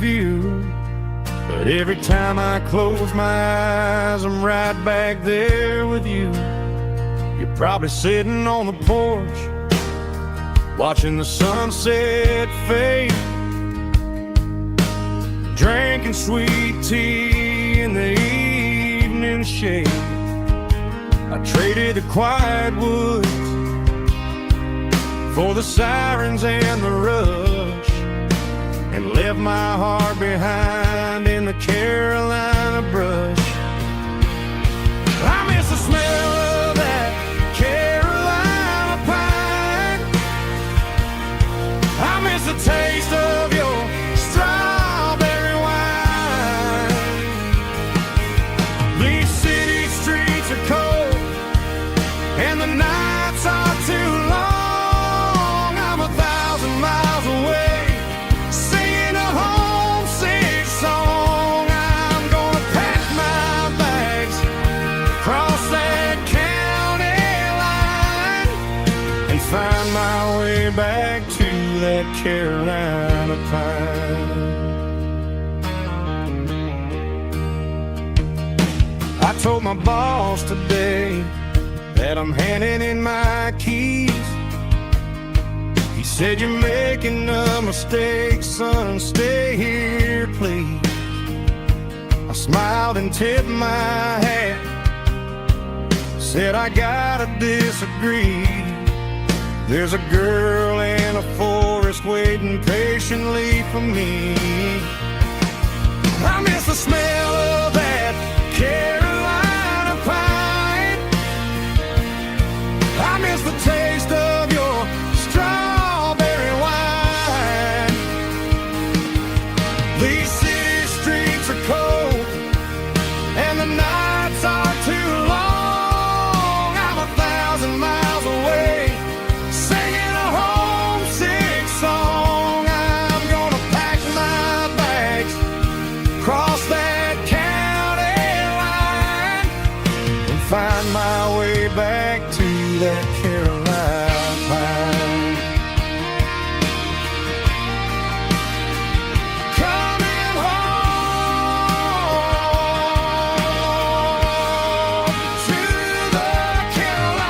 view. But every time I close my eyes, I'm right back there with you. You're probably sitting on the porch, watching the sunset fade, drinking sweet tea in the evening shade. I traded the quiet woods for the sirens and the rush, and left my heart behind in the Carolina brush. I miss the smell of that Carolina pine. I miss the taste of your strawberry wine. These city streets are cold and the nights are too long. I'm 1,000 miles away, singing a homesick song. I'm gonna pack my bags, cross that county line, and find my way back to that Carolina pine. I told my boss today that I'm handing in my keys. He said, "You're making a mistake, son, stay here, please." I smiled and tipped my hat, said, "I gotta disagree. There's a girl in a forest waiting patiently for me." I miss the smell of that Carolina pine. I miss the taste of your strawberry wine. These city streets are cold and the nights are too long. I'm 1,000 miles away, singing a homesick song. I'm gonna pack my bags, cross that county line, and find my way back to that Carolina pine. Coming home to the Carolina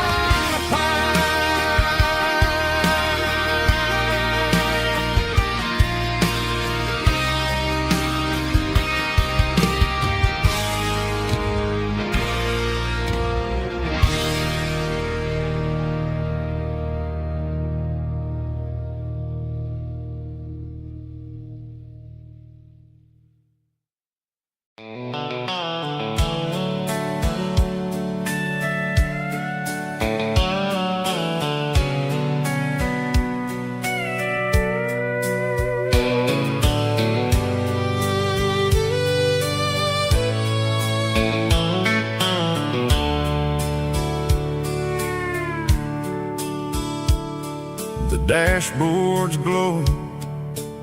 The dashboard's glowing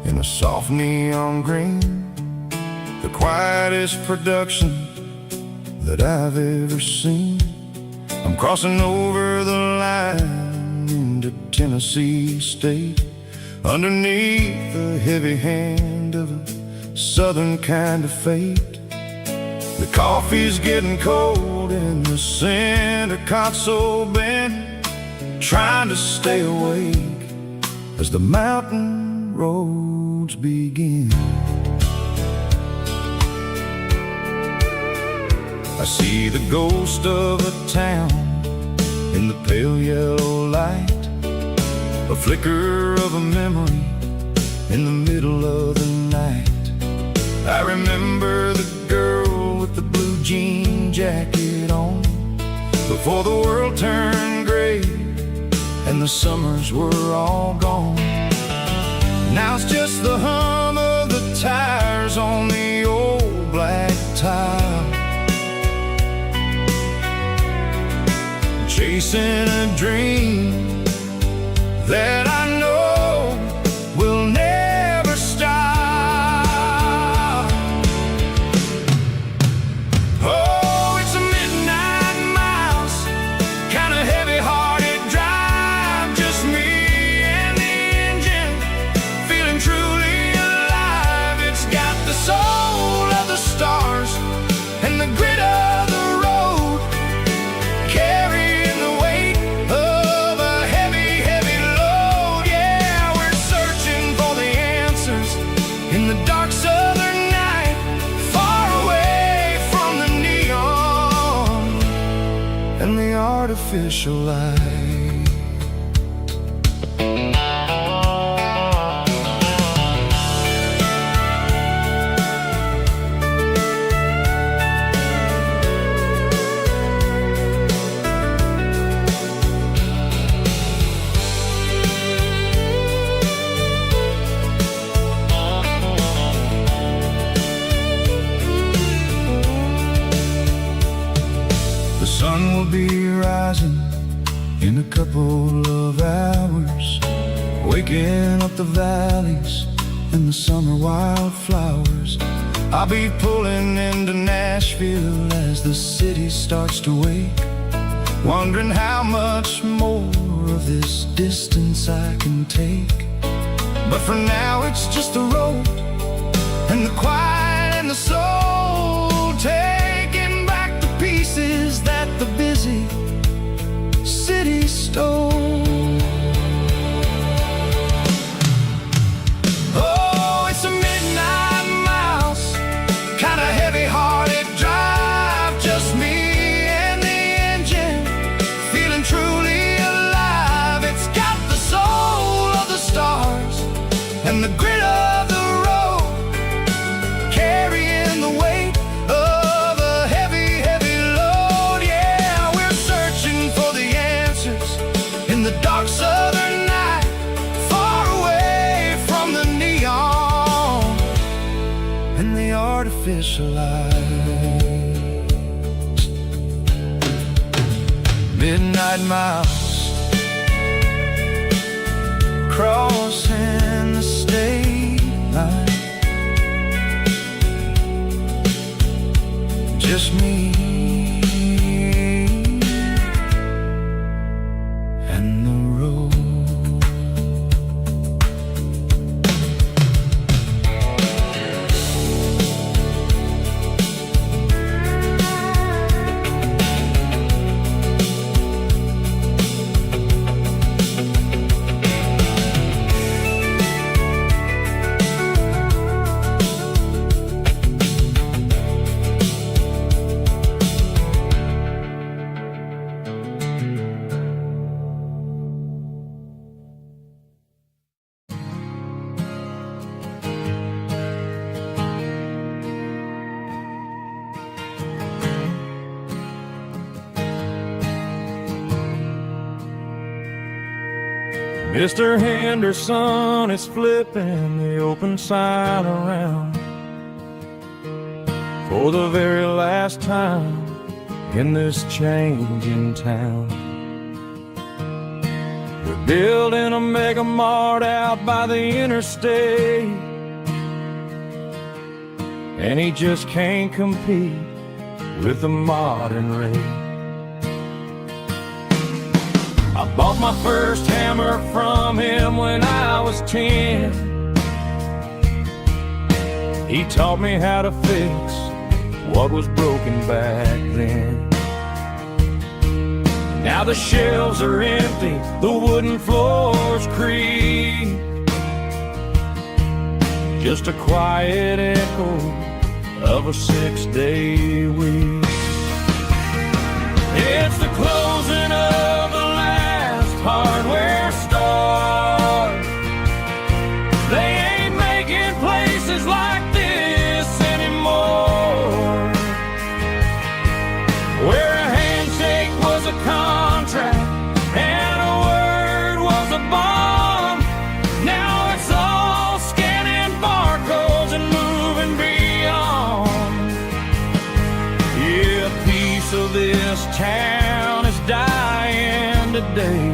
in a soft neon green, the quietest production that I've ever seen. I'm crossing over the line into Tennessee State, underneath the heavy hand of a southern kind of fate. The coffee's getting cold in the center console bin, trying to stay awake as the mountain roads begin. I see the ghost of a town in the pale yellow light, a flicker of a memory in the middle of the night. I remember the girl with the blue jean jacket on, before the world turned gray and the summers were all gone. Now it's just the hum of the tires on the old black tile, chasing a dream that I know will never stop. Oh, it's a midnight miles, kind of heavy-hearted drive, just me and the engine, feeling truly alive. It's got artificial light. The sun will be rising in a couple of hours, waking up the valleys and the summer wildflowers. I'll be pulling into Nashville as the city starts to wake, wondering how much more of this distance I can take. But for now it's just the road and the quiet and the soul, taking back the pieces that the busy city stole. Oh, it's a midnight mouse, kinda heavy-hearted drive, just me and the engine, feeling truly alive. It's got the soul of the stars and the grit of the road, carrying the weight of a heavy, heavy load. Yeah, we're searching for the answers in the dark southern night, far away from the neon and the artificial lights. Midnight mouse, crossing the state line, just me and the road. Mr. Henderson is flipping the open sign around for the very last time in this changing town. We're building a mega mart out by the interstate, and he just can't compete with the modern rate. I bought my first hammer from him when I was 10. He taught me how to fix what was broken back then. Now the shelves are empty, the wooden floors creak, just a quiet echo of a 6-day week. It's the closing of the hardware store. They ain't making places like this anymore, where a handshake was a contract and a word was a bond. Now it's all scanning barcodes and moving beyond. Yeah, a piece of this town is dying today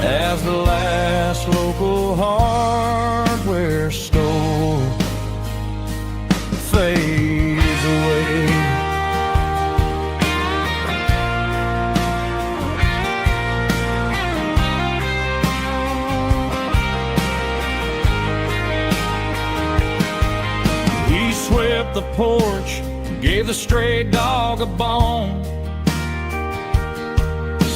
as the last local hardware store fades away. He swept the porch, gave the stray dog a bone,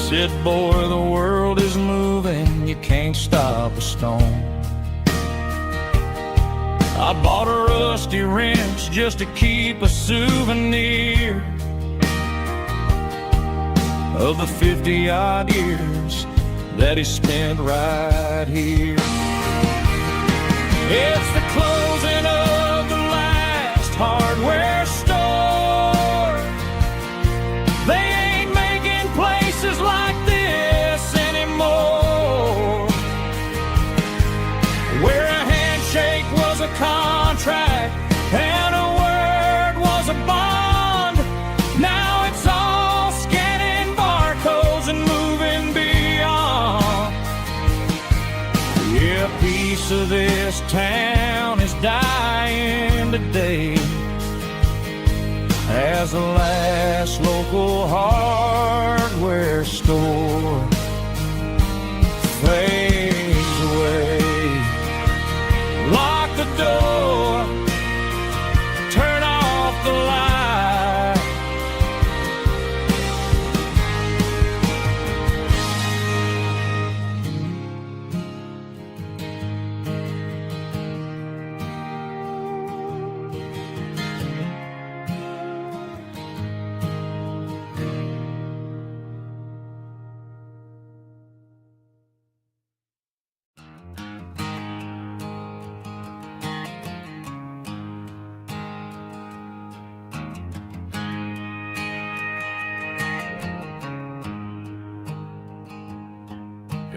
said, boy, the world is moving, you can't stop a stone. I bought a rusty wrench just to keep a souvenir, of the 50-odd years that he spent right here. It's the closing of the last hardware store. They ain't making places like this anymore, where a handshake was a contract and a word was a bond. Now it's all scanning barcodes and moving beyond. Yeah, a piece of this town is dying today as the last local hardware store fades away. Lock the door, turn off the light.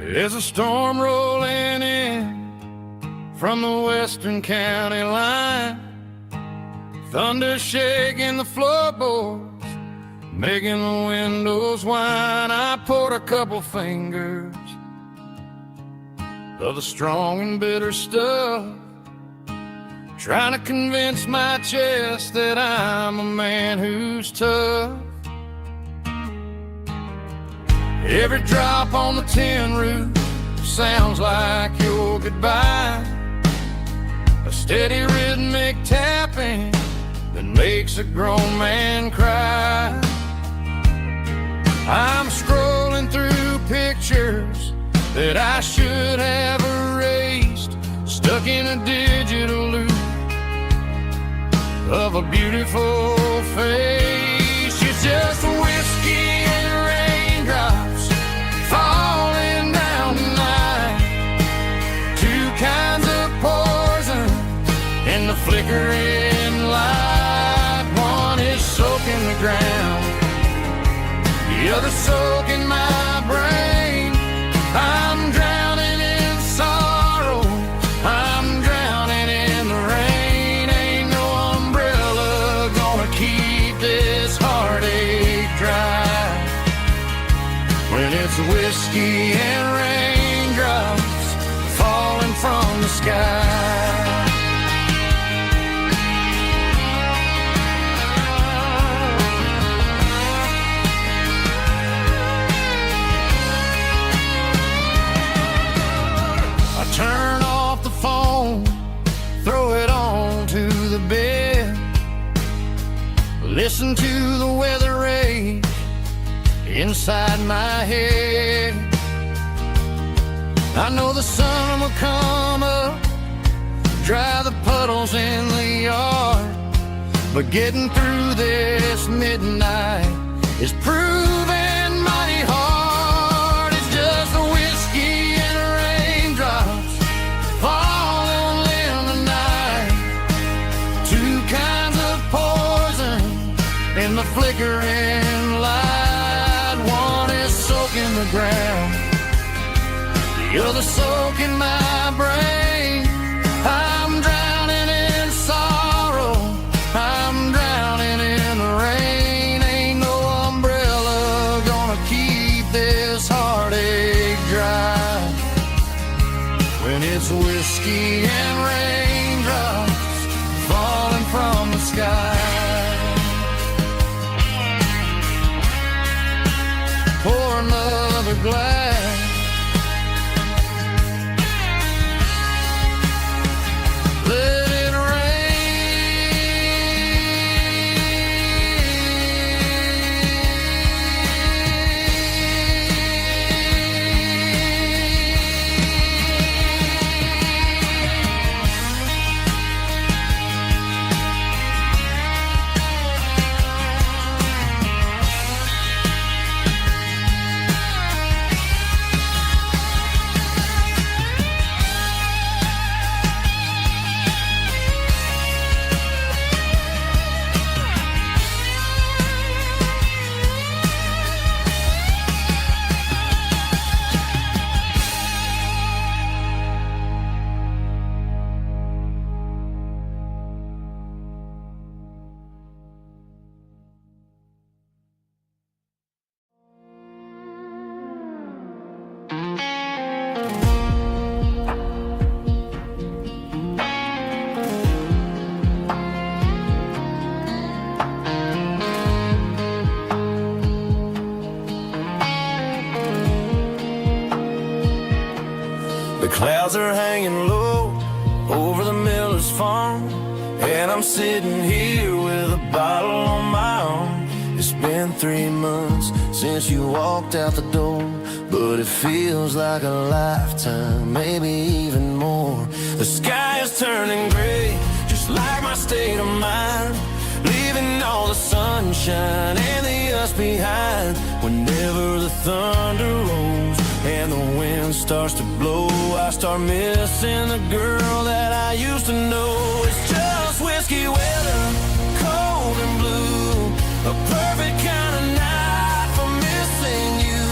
There's a storm rolling in from the western county line, thunder shaking the floorboards, making the windows whine. I poured a couple fingers of the strong and bitter stuff, trying to convince my chest that I'm a man who's tough. Every drop on the tin roof sounds like your goodbye, a steady rhythmic tapping that makes a grown man cry. I'm scrolling through pictures that I should have erased, stuck in a digital loop of a beautiful face. It's just whiskey and raindrops falling down tonight, two kinds of poison in the flickering light. One is soaking the ground, the other soaking my brain. I'm drowning in sorrow, I'm drowning in the rain. Ain't no umbrella gonna keep this heartache dry when it's whiskey and raindrops falling from the sky. I turn off the phone, throw it on to the bed, listen to the weather rage inside my head. I know the sun will come up, dry the puddles in the yard, but getting through this midnight is proving mighty hard. It's just the whiskey and raindrops falling in the night, two kinds of poison in the flickering light. One is soaking the ground, the other soaking my brain. I'm drowning in sorrow, I'm drowning in the rain. Ain't no umbrella gonna keep this heartache dry when it's whiskey and raindrops falling from the sky. Pour another glass, let it rain. Clouds are hanging low over the miller's farm, and I'm sitting here with a bottle on my arm. It's been 3 months since you walked out the door, but it feels like a lifetime, maybe even more. The sky is turning gray, just like my state of mind, leaving all the sunshine and the us behind. Whenever the thunder rolls and the wind starts to blow, I start missing the girl that I used to know. It's just whiskey weather, cold and blue, a perfect kind of night for missing you.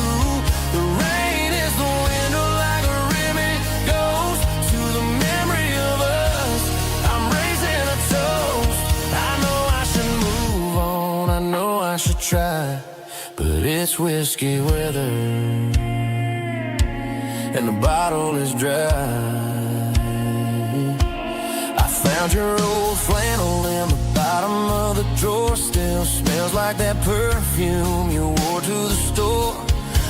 The rain is the window like a ribbon goes to the memory of us. I'm raising a toast. I know I should move on, I know I should try, but it's whiskey weather and the bottle is dry. I found your old flannel in the bottom of the drawer, still smells like that perfume you wore to the store.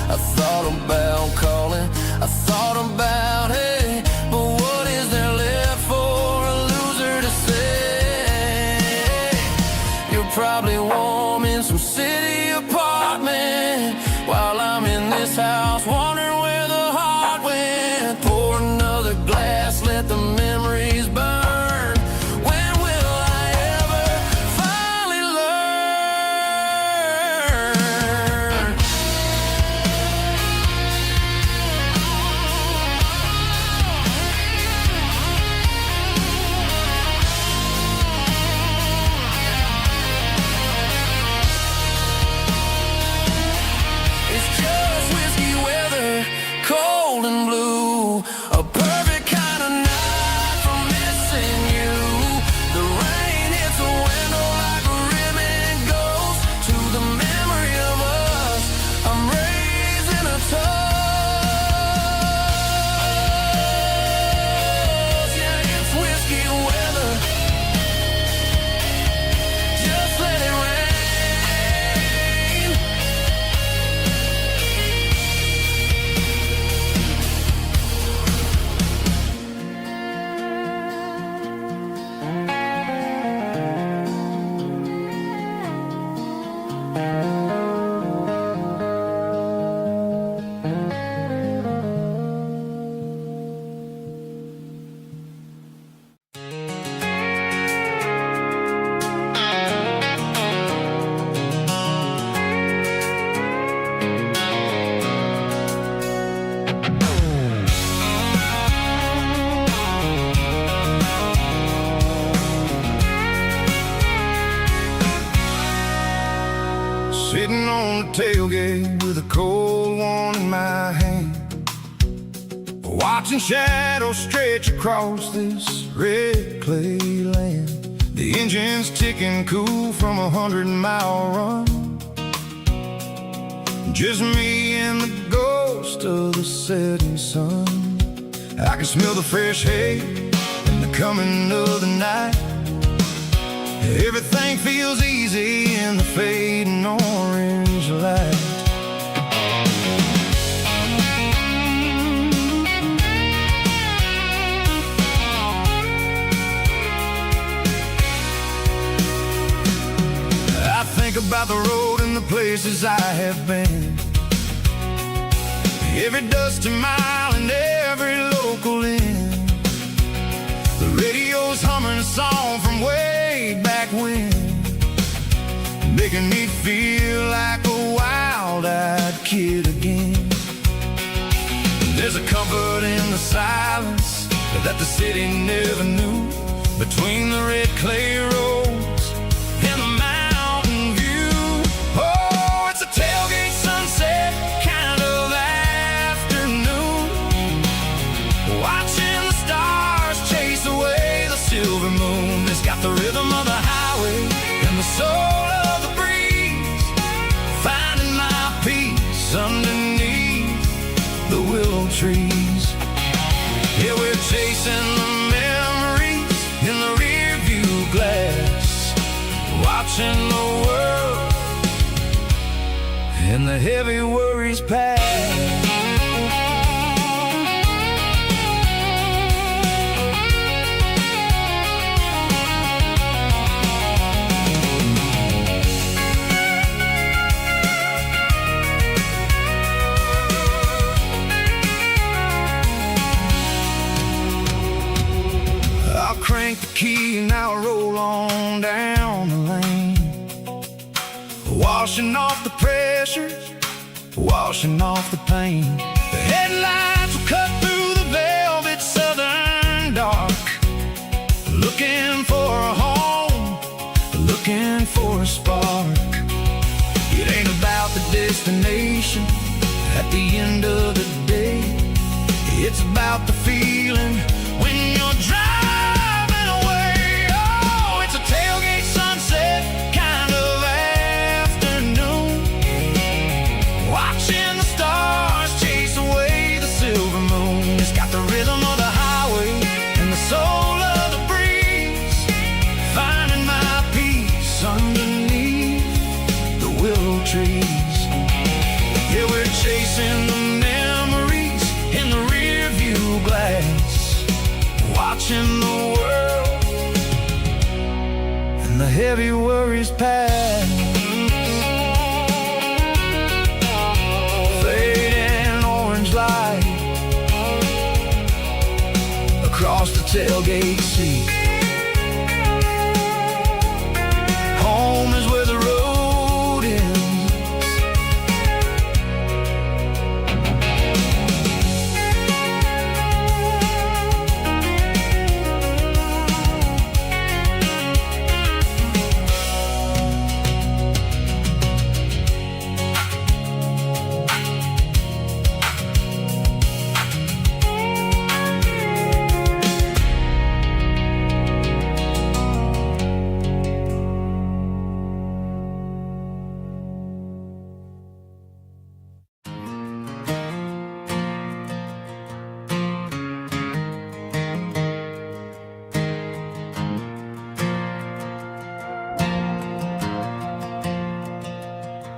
I thought about calling, I thought about, hey, but what is there left for a loser to say? You're probably warm in some city apartment, while I'm in this house wondering where the heart went. Pour another glass, let the memories burn. When will I ever finally learn? It's just whiskey weather, cold and blue, a perfect kind of night for missing you. The rain hits the window like a ribbon goes to the memory of us. I'm raising a toast. Yeah, it's whiskey weather, just let it rain. Sitting on the tailgate with a cold one in my hand, watching shadows stretch across this red clay land. The engine's ticking cool from a 100-mile run, just me and the ghost of the setting sun. I can smell the fresh hay and the coming of the night. Everything feels easy in the fading orange light. I think about the road and the places I have been, every dusty mile and every local inn. The radio's humming a song from way back when, making me feel like a wild-eyed kid again. There's a comfort in the silence that the city never knew, between the red clay roads and the mountain view. Oh, it's a tailgate sunset kind of afternoon, watching the stars chase away the silver moon. It's got the rhythm of the highway and the soul of the breeze, finding my peace underneath the willow trees. Yeah, we're chasing the memories in the rear view glass, watching the world and the heavy worries pass. crank the key and I'll roll on down the lane, washing off the pressure, washing off the pain. The headlights will cut through the velvet southern dark, looking for a home, looking for a spark. It ain't about the destination at the end of the day, it's about the feeling when you're driving away. Oh, it's a tailgate sunset kind of afternoon, watching the stars chase away the silver moon. It's got the rhythm of the highway and the soul of the breeze, finding my peace underneath the willow trees. Yeah, we're chasing the memories in the rear view glass, watching the world and the heavy worries pass. Fading orange light across the tailgate seat. Home is where the road ends.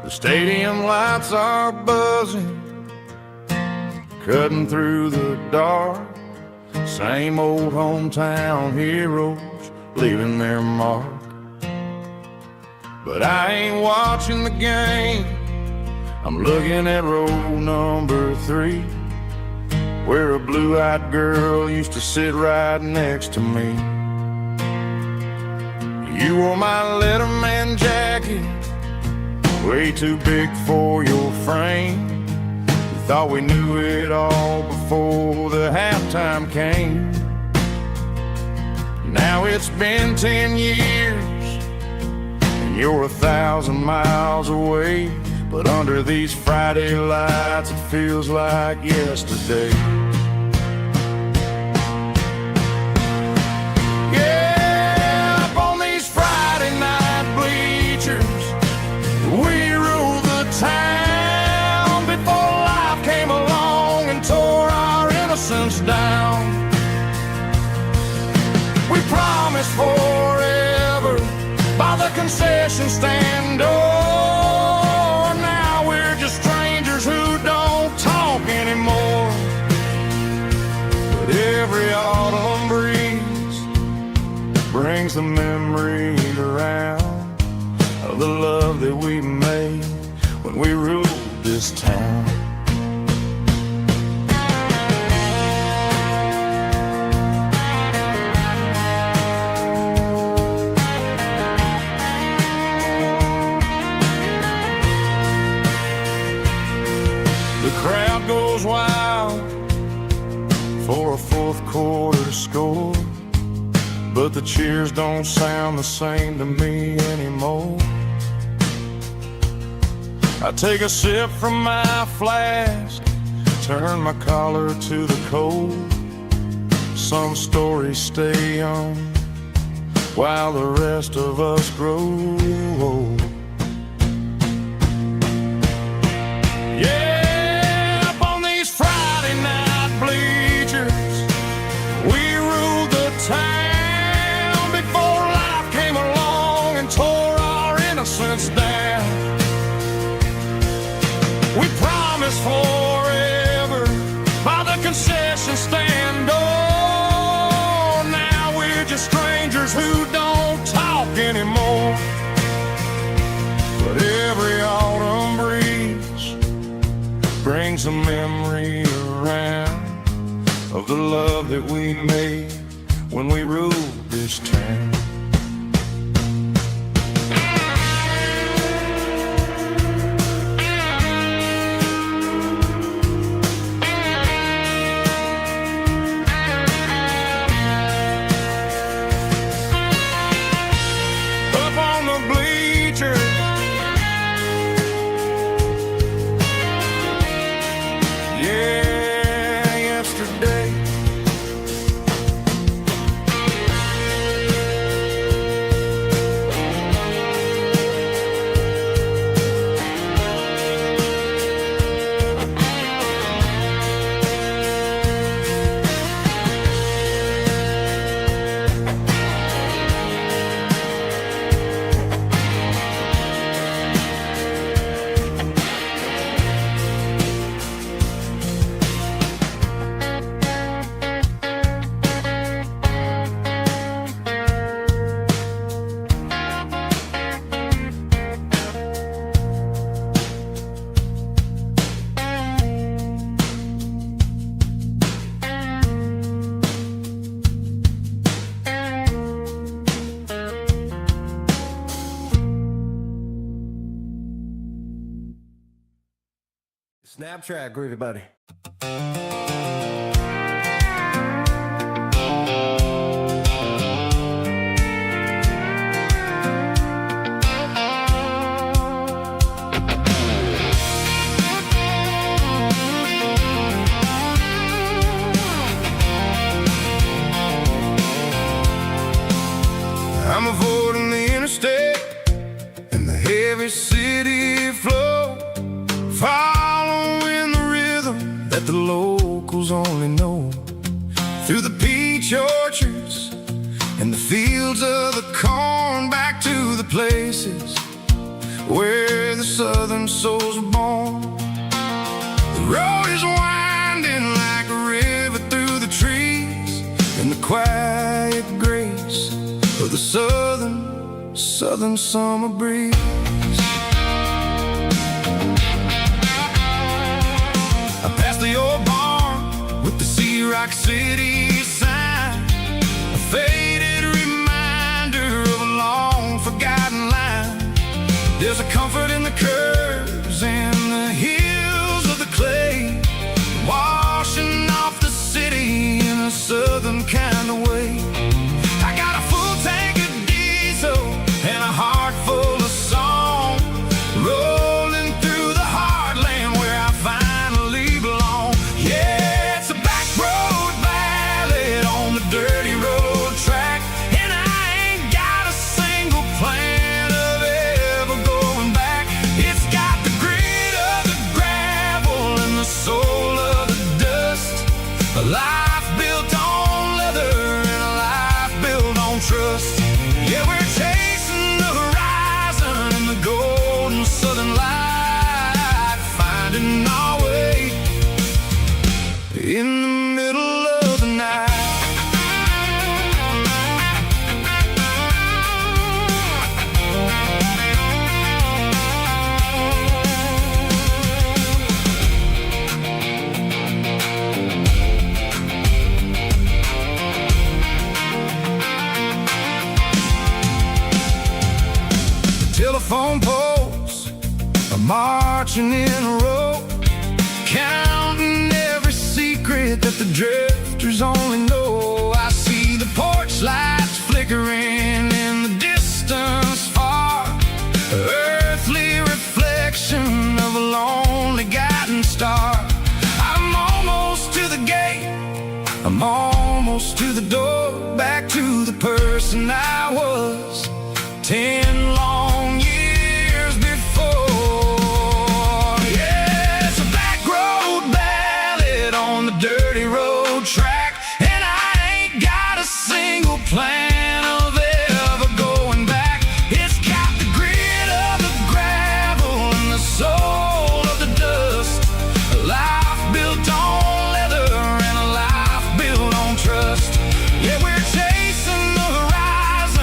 The stadium lights are buzzing, cutting through the dark. Same old hometown heroes leaving their mark. But I ain't watching the game, I'm looking at row number 3, where a blue-eyed girl used to sit right next to me. You wore my Letterman jacket, way too big for your frame. We thought we knew it all before the halftime came. Now it's been 10 years and you're 1,000 miles away, but under these Friday lights it feels like yesterday. Yeah, up on these Friday night bleachers, we ruled the town before life came along and tore our innocence down. We promised forever by the concession stand door. Now we're just strangers who don't talk anymore. But every autumn breeze brings the memory around of the love that we made when we ruled this town. The crowd goes wild for a fourth quarter score, but the cheers don't sound the same to me anymore. I take a sip from my flask, turn my collar to the cold. Some stories stay young while the rest of us grow old. Yeah, up on these Friday night bleachers, we ruled the town before life came along and tore our innocence down. We promised forever by the concession stand door. Now we're just strangers who don't talk anymore. But every autumn breeze brings a memory around of the love that we made when we ruled this town. Up on the bleachers, yeah, yesterday. Snap track, groovy buddy. I'm avoiding the interstate and the heavy city flow, following the rhythm that the locals only know. Through the peach orchards and the fields of the corn, back to the places where the southern souls are born. The road is winding like a river through the trees, in the quiet grace of the southern summer breeze. I passed the old barn with the Rock City sign, a faded reminder of a long forgotten line. There's a comfort in the curves and the hills of the clay, washing off the city in a southern kind of way. I got a full tank of diesel and a heart full of song, rolling through the heartland where I finally belong. Yeah, it's a back road ballad on the dirty road track, and I ain't got a single plan of ever going back. It's got the grit of the gravel and the soul of the dust, a life built on leather and a life built on trust. Yeah, we're chasing the horizon in the golden southern light, finding our way in the middle of the night. Telephone poles are marching in a row, counting every secret that the drifters only know. I see the porch lights flickering in the distance far, earthly reflection of a lonely guiding star. I'm almost to the gate, I'm almost to the door, back to the person I was 10 long years before. Yeah, it's a back road ballad on the dirty road track, and I ain't got a single plan of ever going back. It's got the grit of the gravel and the soul of the dust, a life built on leather and a life built on trust. Yeah, we're chasing the horizon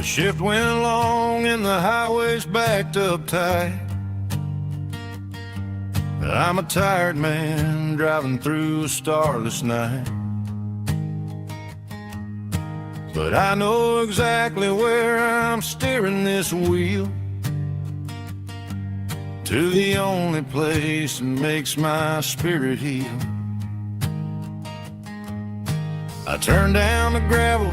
Shift went long and the highway's backed up tight. I'm a tired man driving through a starless night. But I know exactly where I'm steering this wheel, to the only place that makes my spirit heal. I turn down the gravel,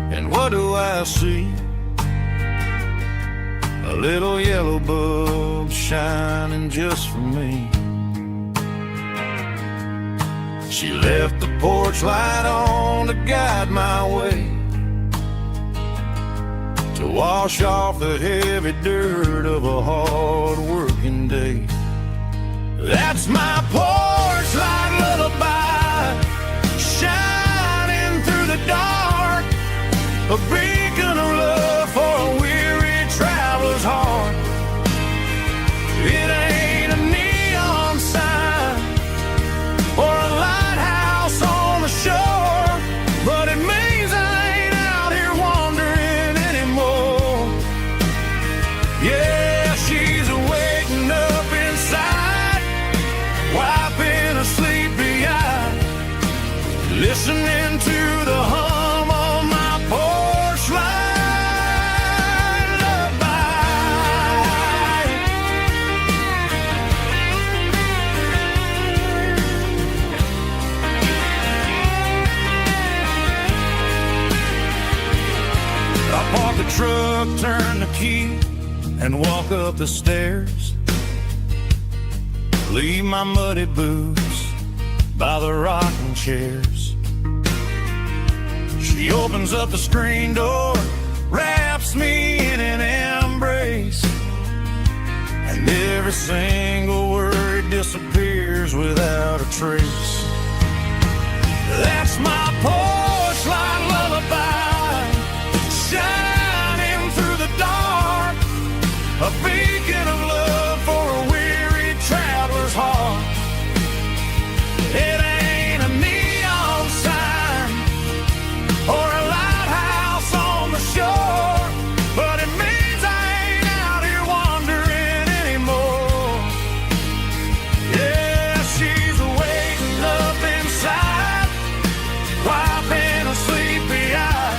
and what do I see? A little yellow bulb shining just for me. She left the porch light on to guide my way, to wash off the heavy dirt of a hard-working day. That's my porch light lullaby, shining through the dark, a beacon of love for a weary traveler's heart. It ain't a neon sign or a lighthouse on the shore, but it means I ain't out here wandering anymore. Yeah, she's waking up inside, wiping a sleepy eye, listening to the hum of my porch light lullaby. I park the truck, turn the key, and walk up the stairs. Leave my muddy boots by the rocking chairs. She opens up the screen door, wraps me in an embrace, and every single word disappears without a trace. That's my porch light lullaby, shining through the dark, a beacon of love for a weary traveler's heart. It ain't a neon sign or a lighthouse on the shore, but it means I ain't out here wandering anymore. Yeah, she's waking up inside, wiping a sleepy eye,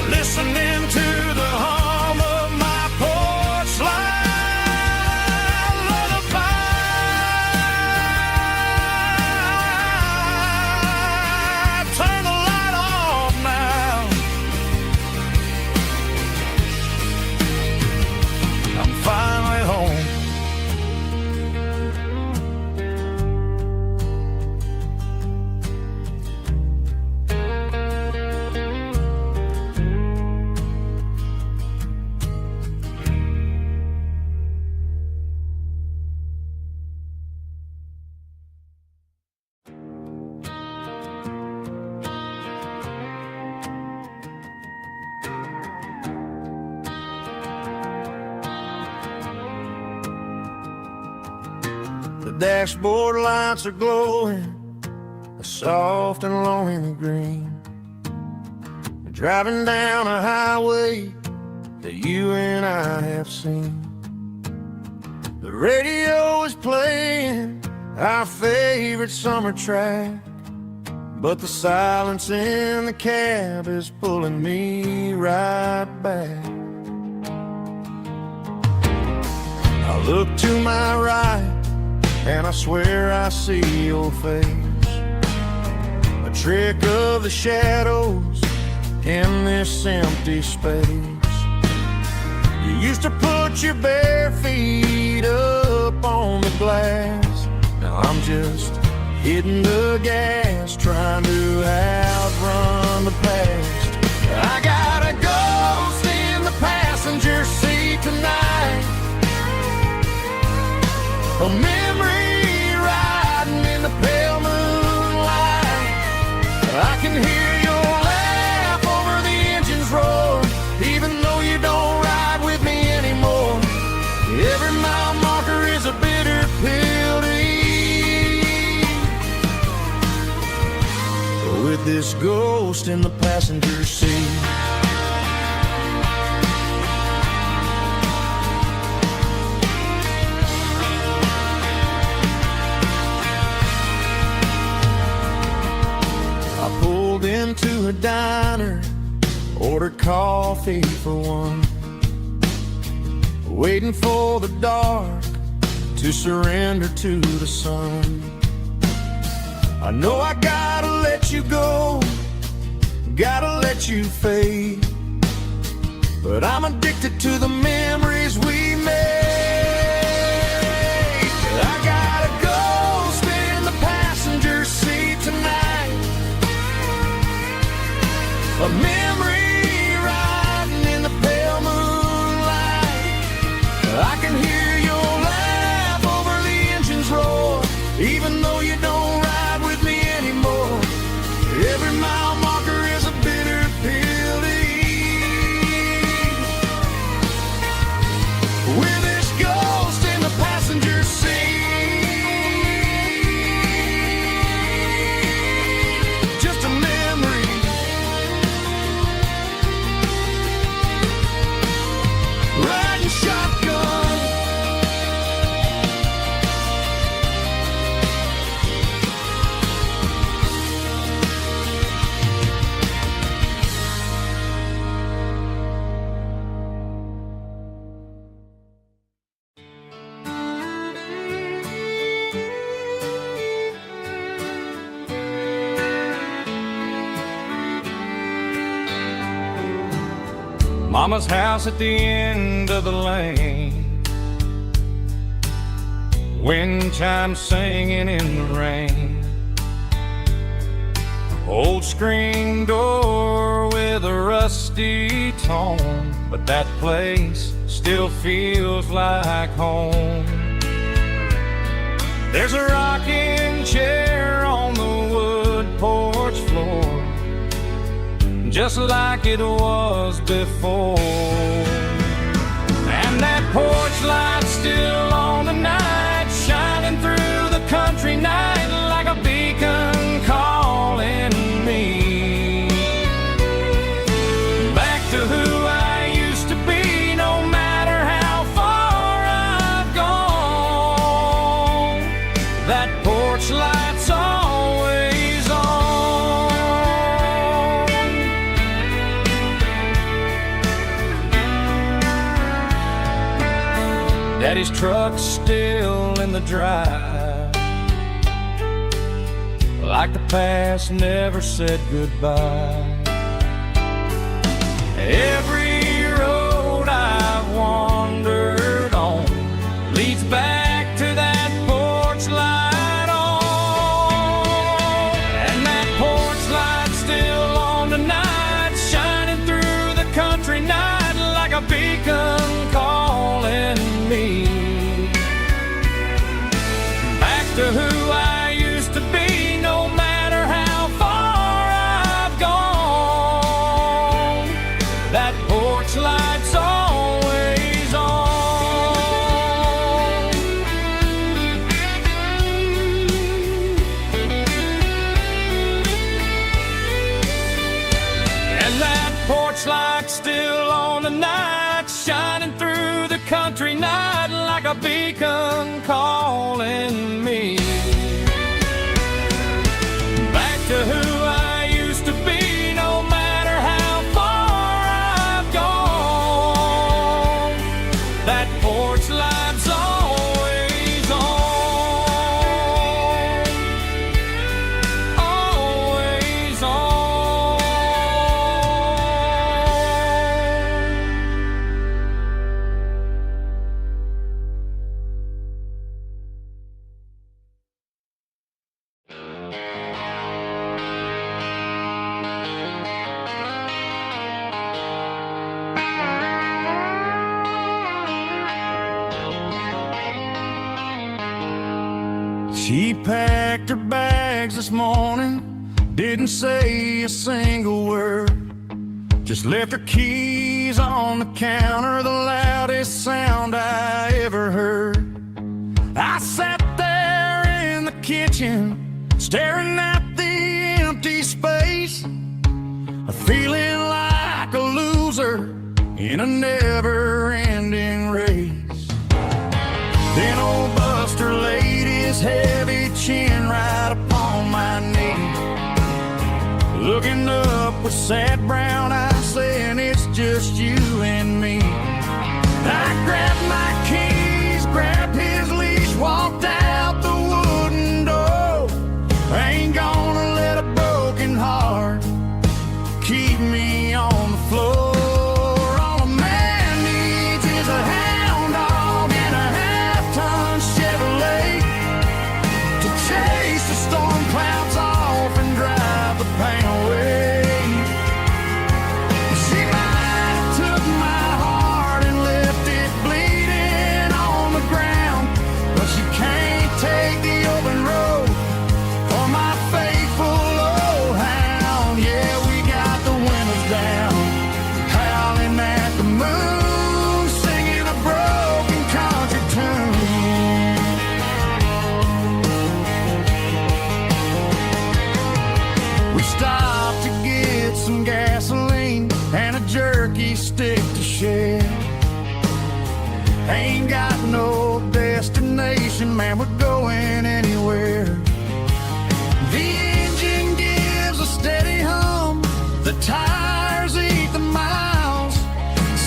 listening to the hum of my porch light lullaby. Turn the light off now. I'm finally home. The dashboard lights are glowing, a soft and lonely green. Driving down a highway that you and I have seen. The radio is playing our favorite summer track, but the silence in the cab is pulling me right back. I look to my right, and I swear I see your face, a trick of the shadows in this empty space. You used to put your bare feet up on the glass. Now I'm just hitting the gas, trying to outrun the past. I got a ghost in the passenger seat tonight, a memory riding in the pale moonlight. I can hear your laugh over the engine's roar, even though you don't ride with me anymore. Every mile marker is a bitter pill to eat. With this ghost in the passenger seat, into a diner, ordered coffee for one, waiting for the dark to surrender to the sun. I know I gotta let you go, gotta let you fade, but I'm addicted to the memories we made. I gotta go spin the passenger seat tonight, a memory riding in the pale moonlight. I can hear your laugh over the engine's roar, even though you don't ride with me anymore. Every mile marker is a bitter pill to eat. With this ghost in the passenger seat, just a memory, riding shotgun. Mama's house at the end of the lane, wind chimes singing in the rain, old screen door with a rusty tone, but that place still feels like home. There's a rocking chair on the wood porch floor, just like it was before. And that porch light's still on tonight, shining through the country night like a beacon calling me back to who I used to be, no matter how far I've gone. That porch light's always on. Daddy's truck's still in the drive, like the past never said goodbye. Every road I've wandered on leads back to that porch light on. And that porch light's still on tonight, shining through the country night like a beacon calling me back to who I used to be, no matter how far I've gone. That porch light's always on. And that porch light's still on tonight, shining through the country night like a beacon calling me back to who I used to be, no matter how far I've gone. That porch light's always on, always on. She packed her bags this morning, didn't say a single word, just left her keys on the counter, the loudest sound I ever heard. I sat there in the kitchen, staring at the empty space, feeling like a loser in a never-ending race. Then old Buster laid his heavy chin right upon my knee, looking up with sad brown eyes, saying it's just you and me. I grabbed my keys, grabbed his leash, walked out the wooden door. I ain't gonna let a broken heart keep me on the floor. All a man needs is a hound dog and a half-ton Chevrolet to chase the storm clouds off and drive the pain away. She might have took my heart and left it bleeding on the ground, but she can't take the open road or my faithful old hound. Yeah, we got the windows down, howling at the moon, singing a broken country tune. We stopped to get some gasoline and a jerky stick to share. Ain't got no destination, man, we're going anywhere. The engine gives a steady hum, the tires eat the miles.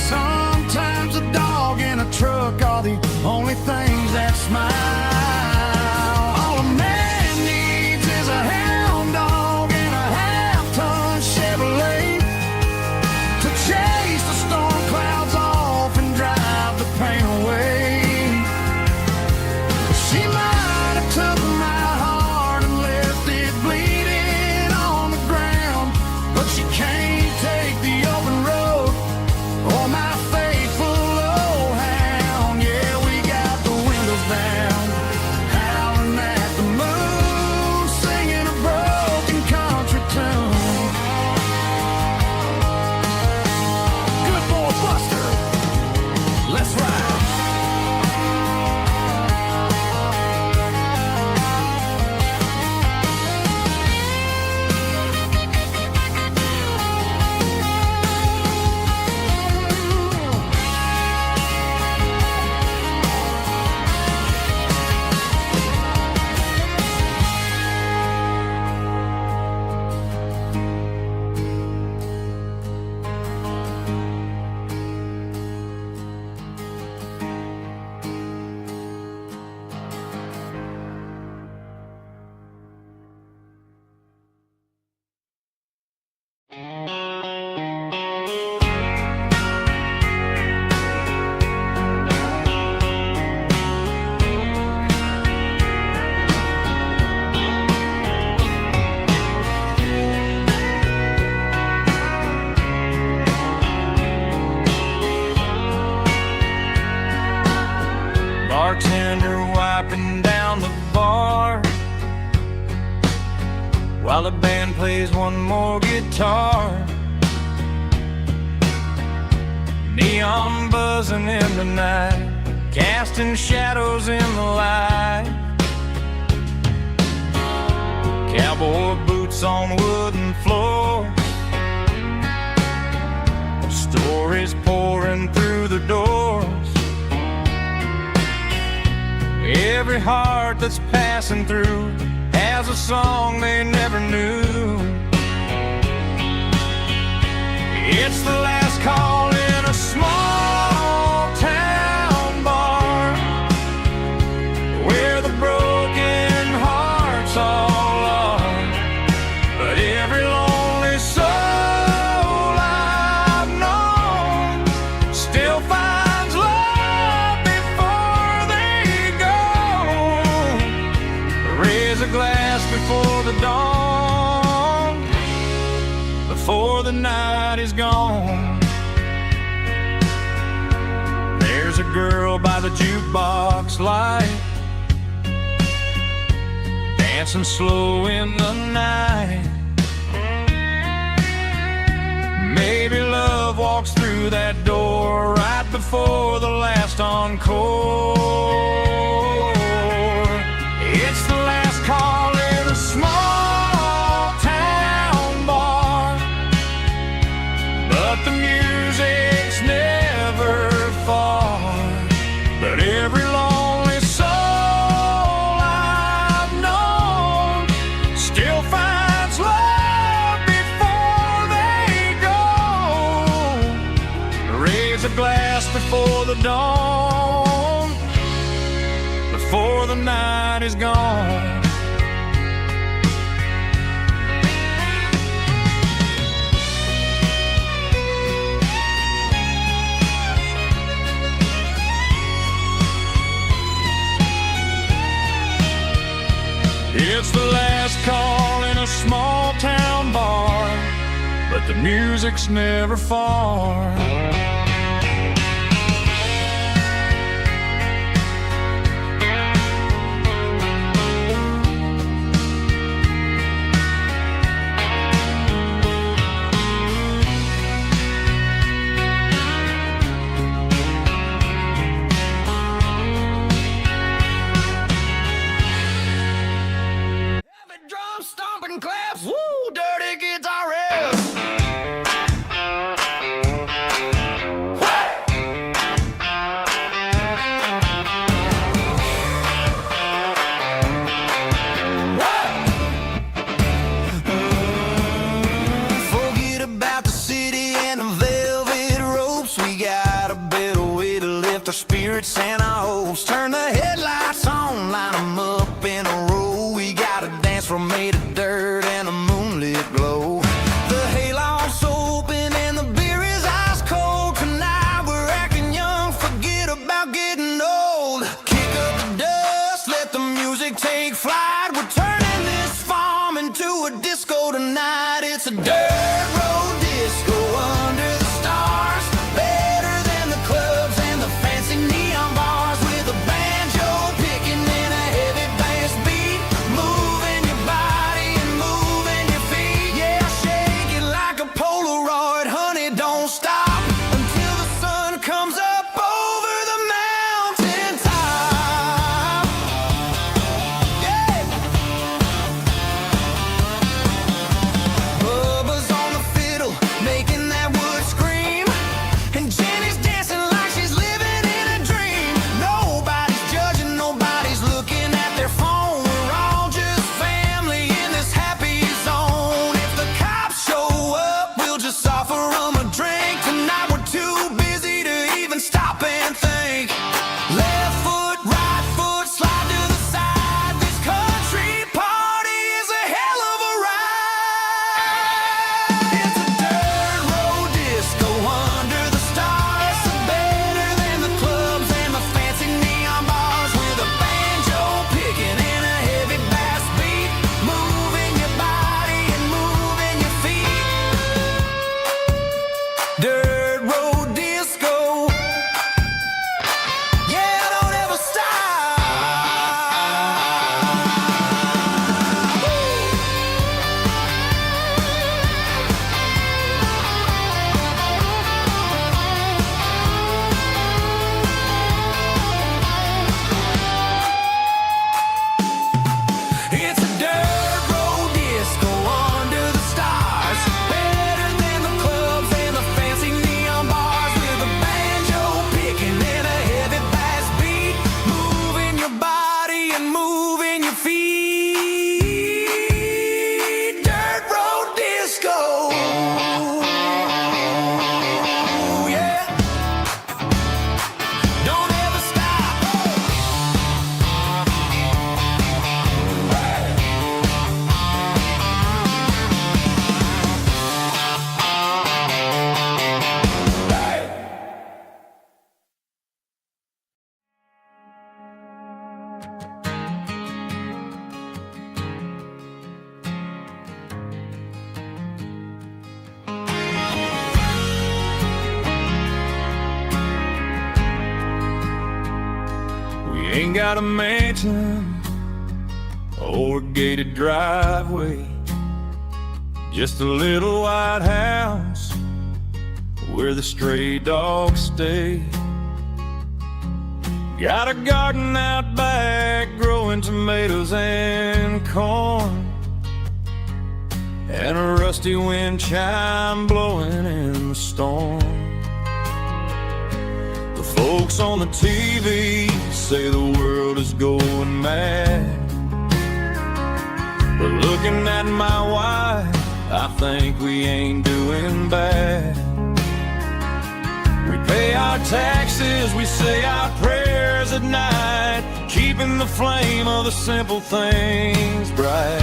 Sometimes a dog in a truck are the only things that smile. All a man needs is a hound dog and a half-ton Chevrolet to chase the storm clouds off and drive the pain away. She might have took my heart and left it bleeding on the ground, but she can't take the open road or my faithful old hound. Yeah, we got the windows down, howling at the moon, singing a broken country tune. Good boy Buster, let's ride. Bartender wiping down the bar while the band plays one more guitar. Neon buzzing in the night, casting shadows in the light. Cowboy boots on wooden floors, stories pouring through the doors. Every heart that's passing through has a song they never knew. It's the last call in a small town bar where the broken hearts all are. But every lonely soul I've known still finds love before they go. Raise a glass before the dawn, before the night is gone. There's a girl by the jukebox light, dancing slow in the night. Maybe love walks through that door right before the last encore. It's the last call in a small town bar, but the music's never far. But every lonely soul I've known still finds love before just before the dawn, before the night is gone. It's the last call in a small town bar, but the music's never far. Drum stomping claps, woo, dirty guitar riffs. Forget about the city and the velvet ropes. We got a better way to lift our spirits and our hopes. Turn the headlights on, line them up in a row. We got a dance floor made of dirt and a moonlit glow. The hayloft's open and the beer is ice cold. Tonight we're acting young, forget about getting old. Kick up the dust, let the music take flight. We're turning this farm into a disco tonight. It's a dirt road disco under the stars. Better than the clubs and the fancy neon bars. With a banjo picking and a heavy bass beat. Moving your body and moving your feet. Yeah, shake it like a Polaroid, honey, don't stop until the sun comes up over the mountain top. Yeah. Bubba's on the fiddle, making that wood scream. And Jenny's dancing like she's living in a dream. Nobody's judging, nobody's looking at their phone. We're all just family in this happy zone. If the cops show up, we'll just offer them a drink. Tonight we're too busy to even stop and think. Left foot, right foot, slide to the side. This country party is a hell of a ride. It's a dirt road disco under the stars. Better than the clubs and the fancy neon bars. With a banjo picking and a heavy bass beat. Moving your body and moving your feet. Dirt road disco. Yeah, don't ever stop. It's a dirt road disco under the stars. Better than the clubs and the fancy neon bars. With a banjo picking and a heavy bass beat. Moving your body and moving your feet. Dirt road disco. Yeah. Don't ever stop. We ain't got a mansion or a gated driveway, just a little white house where the stray dogs stay. Got a garden out back growing tomatoes and corn, and a rusty wind chime blowing in the storm. The folks on the TV say the world is going mad, but looking at my wife, I think we ain't doing bad. We pay our taxes, we say our prayers at night, keeping the flame of the simple things bright.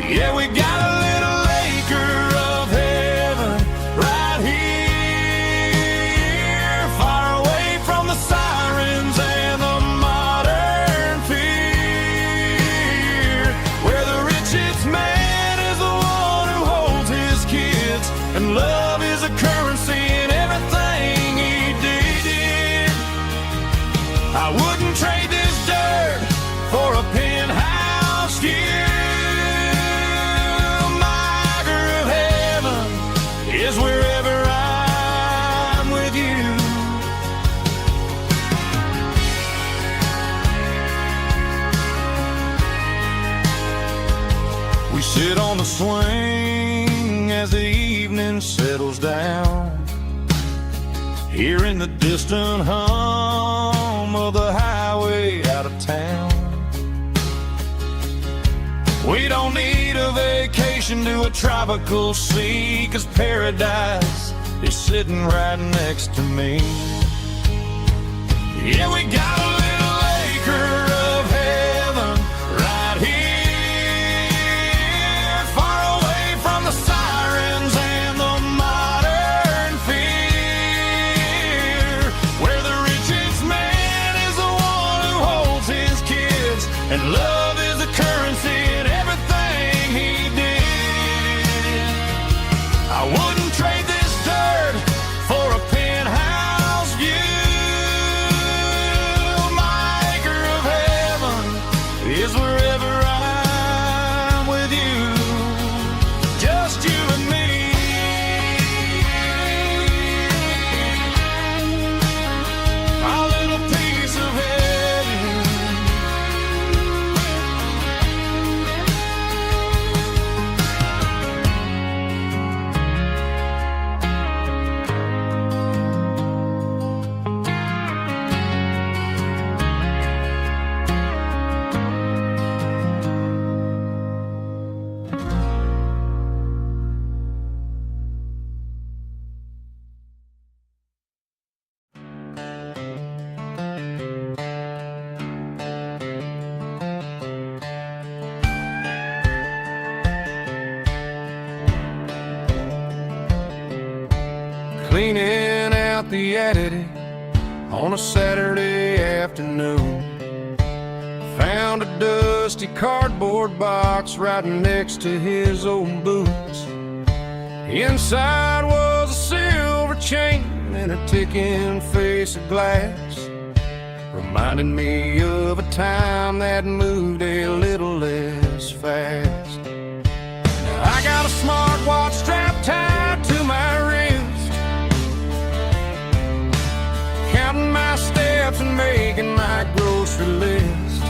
Yeah, we got a little acre of heaven right here, far away from the sirens and the modern fear, where the richest man is the one who holds his kids, and love is a currency in everything he did. I wouldn't trade this dirt for a penthouse view. Is wherever I'm with you. We sit on the swing as the evening settles down, hearing the distant hum of the highway out of town. We don't need a vacation to a tropical sea, 'cause paradise is sitting right next to me. Yeah, we got a little acre of heaven right here, far away from the sirens and the modern fear, where the richest man is the one who holds his kids, and love is the currency in everything he did. I wouldn't trade this dirt for a penthouse view. My acre of heaven is wherever I'm with you, just you and me. Our little piece of heaven. Cleaning out the attic on a Saturday afternoon, found a dusty cardboard box right next to his old boots. Inside was a silver chain and a ticking face of glass, reminding me of a time that moved a little less fast. Now I got a smartwatch strapped tied to my wrist, counting my steps and making my grocery list.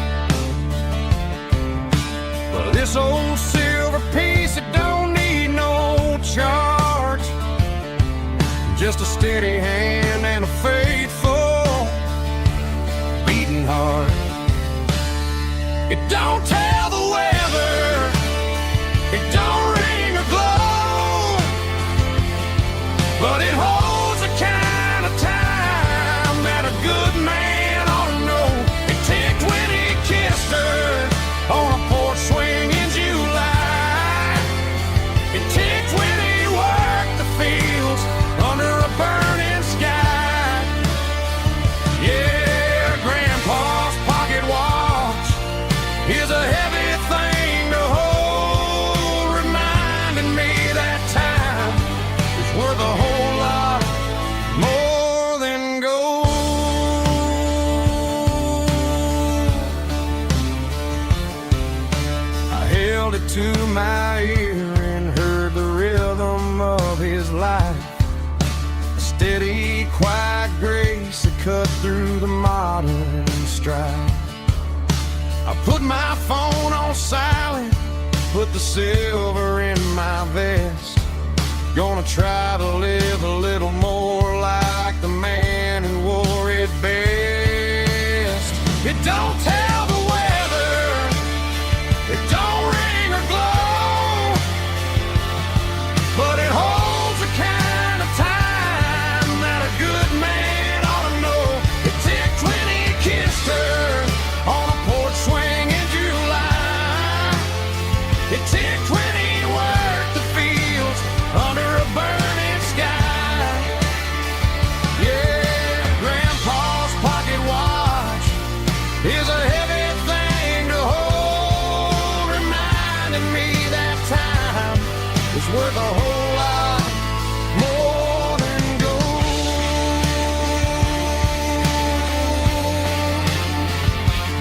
But this old silver piece, it don't need no charge, just a steady hand and a faithful beating heart. It don't tell the weather, it don't ring or glow, but it holds the kind of time that a good man ought to know. It ticked when he kissed her on a porch swing in July. It ticked when he worked the fields under a burning sky. Yeah, Grandpa's pocket watch is a heavy thing to hold, reminding me that time is worth a whole lot more than gold. I held it to my ear and heard the rhythm of his life, a steady, quiet grace that cut through the modern strife. I put my phone on silent, put the silver in my vest, gonna try to live a little more like the man who wore it best. It don't tell the weather, it don't ring or glow, but it holds the kind of time worth a whole lot more than gold.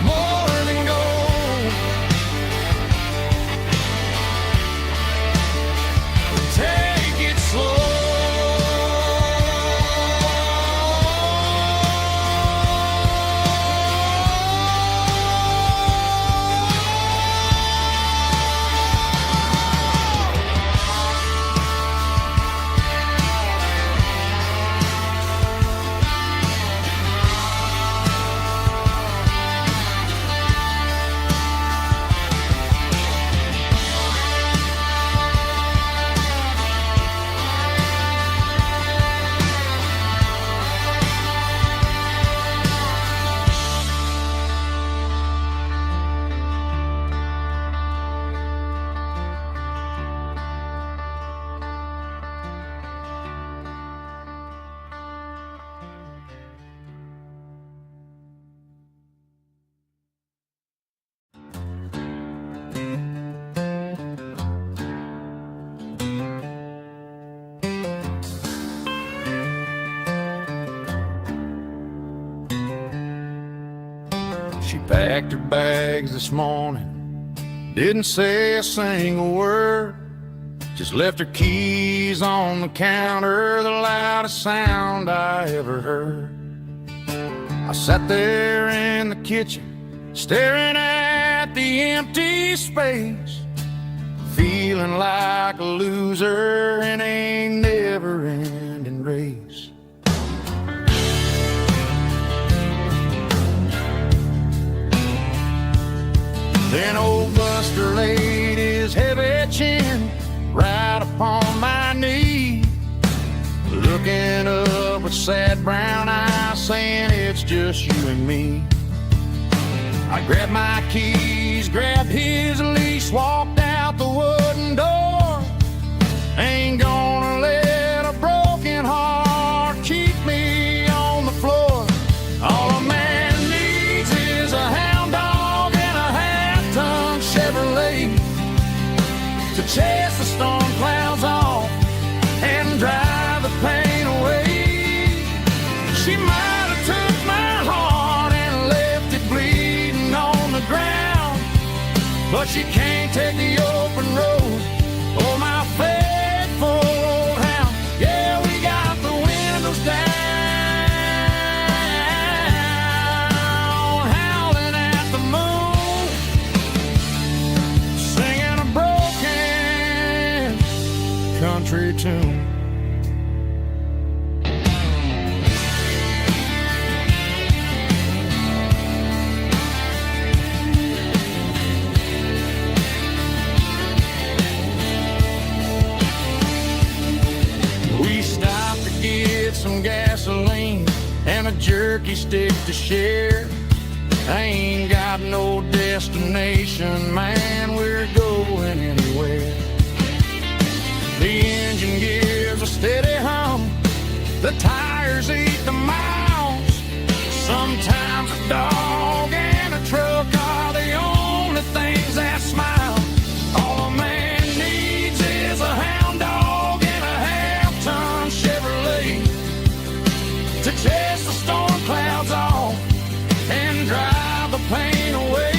More than gold. Take it slow. She packed her bags this morning, didn't say a single word, just left her keys on the counter, the loudest sound I ever heard. I sat there in the kitchen, staring at the empty space, feeling like a loser in a never-ending race. Then old Buster laid his heavy chin right upon my knee, looking up with sad brown eyes, saying it's just you and me. I grabbed my keys, grabbed his leash, walked out the wooden door. Ain't gonna let a broken heart keep me on the floor. All a man needs is a hound dog and a half-ton Chevrolet to chase the storm clouds off and drive the pain away. She might have took my heart and left it bleeding on the ground, but she can't take the open road or my faithful old hound. Yeah, we got the windows down, howling at the moon, singing a broken country tune. We stopped to get some gasoline and a jerky stick to share. I ain't got no destination, man, we're going anywhere. The engine gives a steady hum, the tires eat the miles. Sometimes a dog and a truck are the only things that smile. All a man needs is a hound dog and a half-ton Chevrolet to chase the storm clouds off and drive the pain away.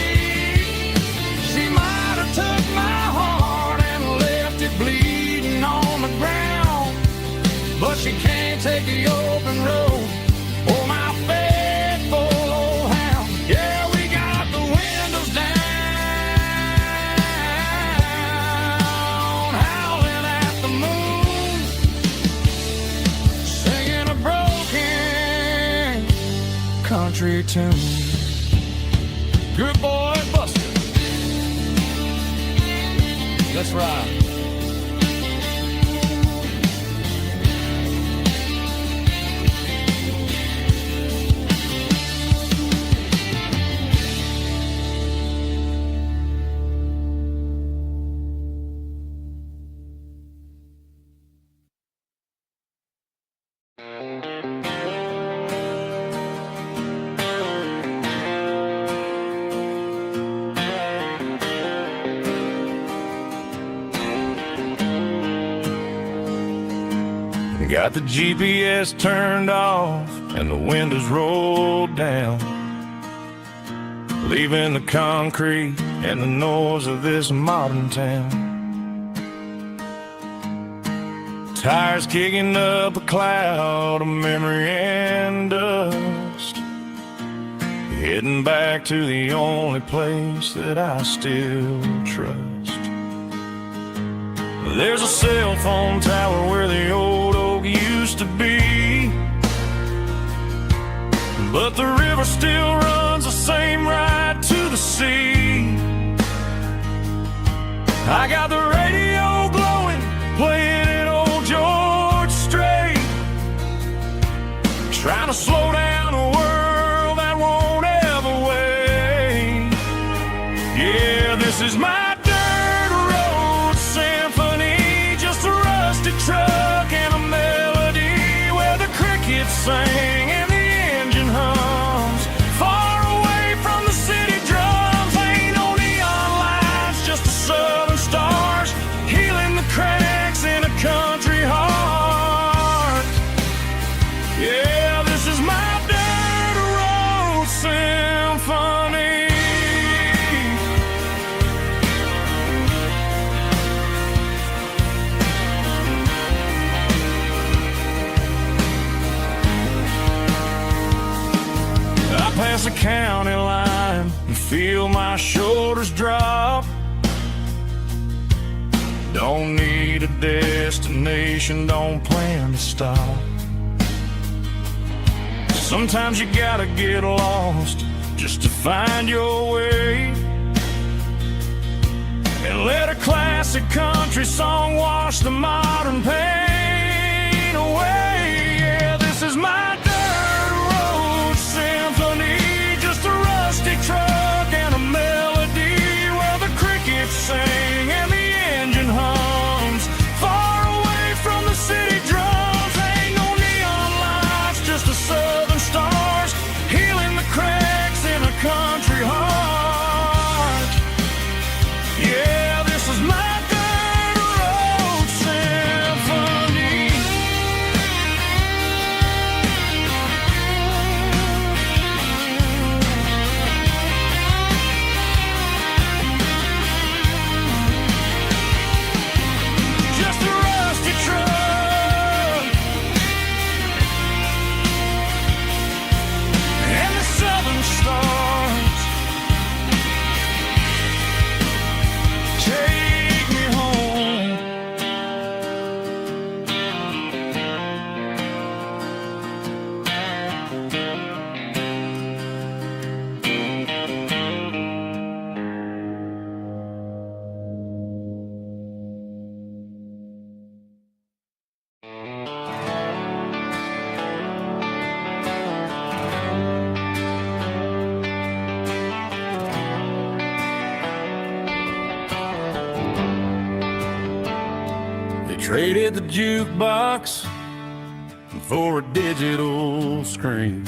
She might have took my heart and left it bleeding on the ground, but she can't take the open road or my faithful old hound. Yeah, we got the windows down, howling at the moon, singing a broken country tune. Good boy, Buster. Let's ride. Got the GPS turned off and the windows rolled down, leaving the concrete and the noise of this modern town. Tires kicking up a cloud of memory and dust, heading back to the only place that I still trust. There's a cell phone tower where the old oak used to be, but the river still runs the same right to the sea. I got the radio glowing, playing it old George Strait, trying to slow down a world that won't ever wait. Yeah, this is my dirt road symphony, just a rusty truck and a melody where the crickets sing and the engine hums. Far away from the city drums, ain't no neon lights, just the southern stars healing the cracks in a country heart. Yeah, this is my dirt road symphony. I pass the county line and feel my shoulders drop. Don't need a destination, don't plan to stop. Sometimes you gotta get lost just to find your way, and let a classic country song wash the modern pain away. Yeah, this is my dirt road symphony, just a rusty truck and a melody where the crickets sing and the engine hums. Far away from the city drums, ain't no neon lights, just the southern stars healing the cracks in a country heart. Yeah, this is my dirt road symphony. Just a rusty truck and the southern stars take me home. They traded the jukebox for a digital screen,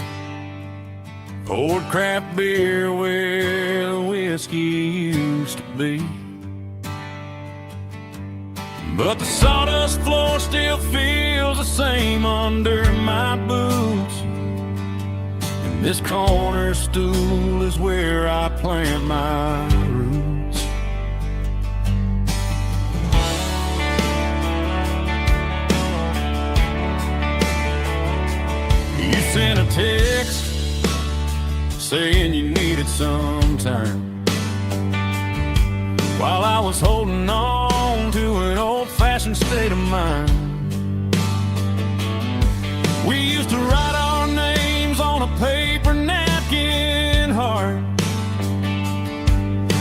poured craft beer where the whiskey used to be. But the sawdust floor still feels the same under my boots, and this corner stool is where I plant my roots. You sent a text saying you needed some time, while I was holding on to an old-fashioned state of mind. We used to write our names on a paper napkin heart.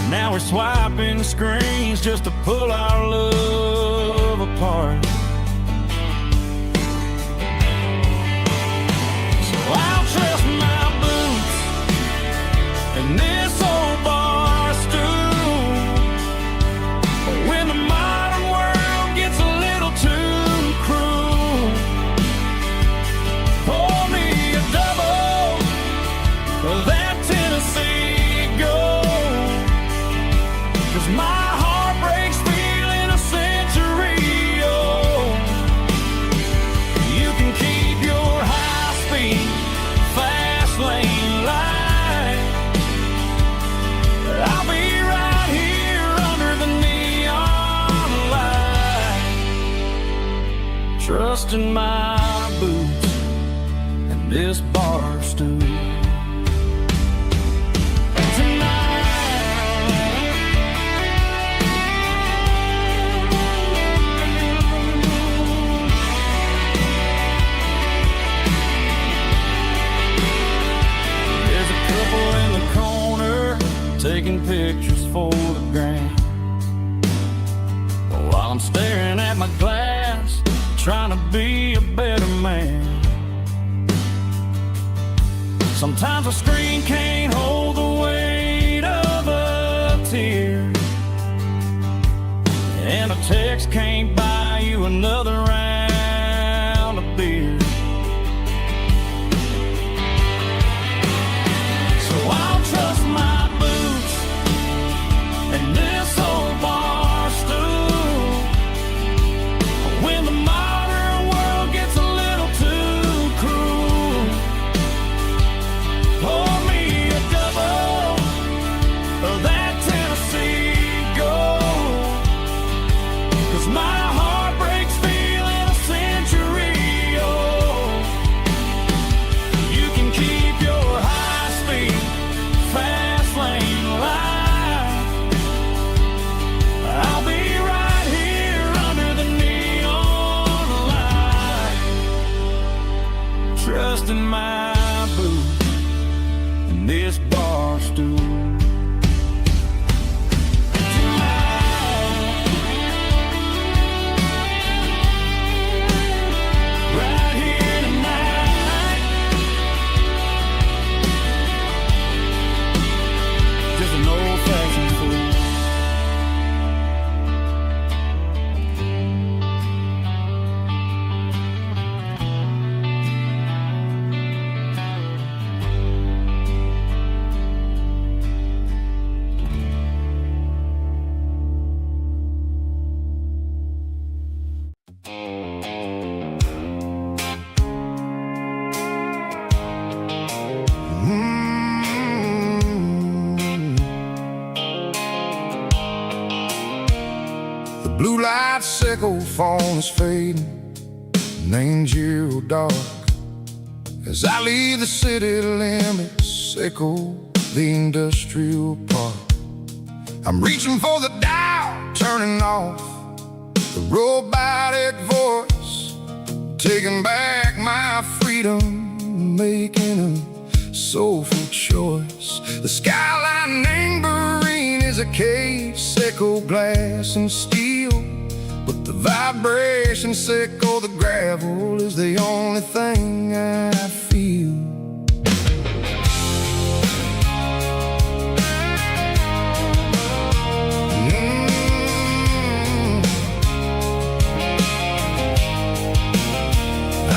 Now we're swiping screens just to pull our love apart. I'll trust my boots and this old bar stool. When the modern world gets a little too cruel, pour me a double of that Tennessee Gold, 'cause my heart breaks feeling a century old. trusting my boots and this bar stool. Taking pictures for the gram, while I'm staring at my glass, trying to be a better man. Sometimes a screen can't hold the weight of a tear, and a text can't buy you another round of beer. So I'll trust my and this old bar stool when the modern world gets a little too cruel. Pour me a double of that Tennessee Gold, 'cause my heart breaks feeling a century old. You can keep your high-speed fast lane life. I'll be right here under the neon light, trusting my boots and this bar stool. Right here tonight, just an old-fashioned fool. The blue light sickle phone is fading, name's you dark. As I leave the city limits, sickle the industrial park. I'm reaching for the dial, turning off the robotic voice, taking back my freedom, making a soulful choice. The skyline tambourine is a cave, sickle glass and steel, but the vibration sickle the gravel is the only thing I feel.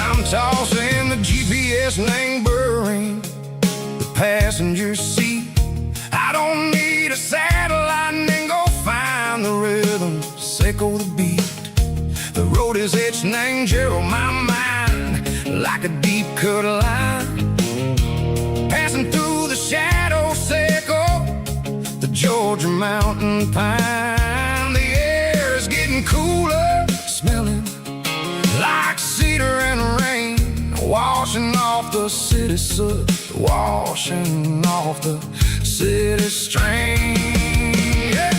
I'm tossing the GPS tambourine, the passenger seat. I don't need a satellite and go find the rhythm, sickle the beat. The road is etched and Gerald my mind like a deep cut line, passing through the shadow sickle, the Georgia mountain pine. The air is getting cooler, smelling like cedar and rain, washing off the city soot, washing off the city strain. Yeah.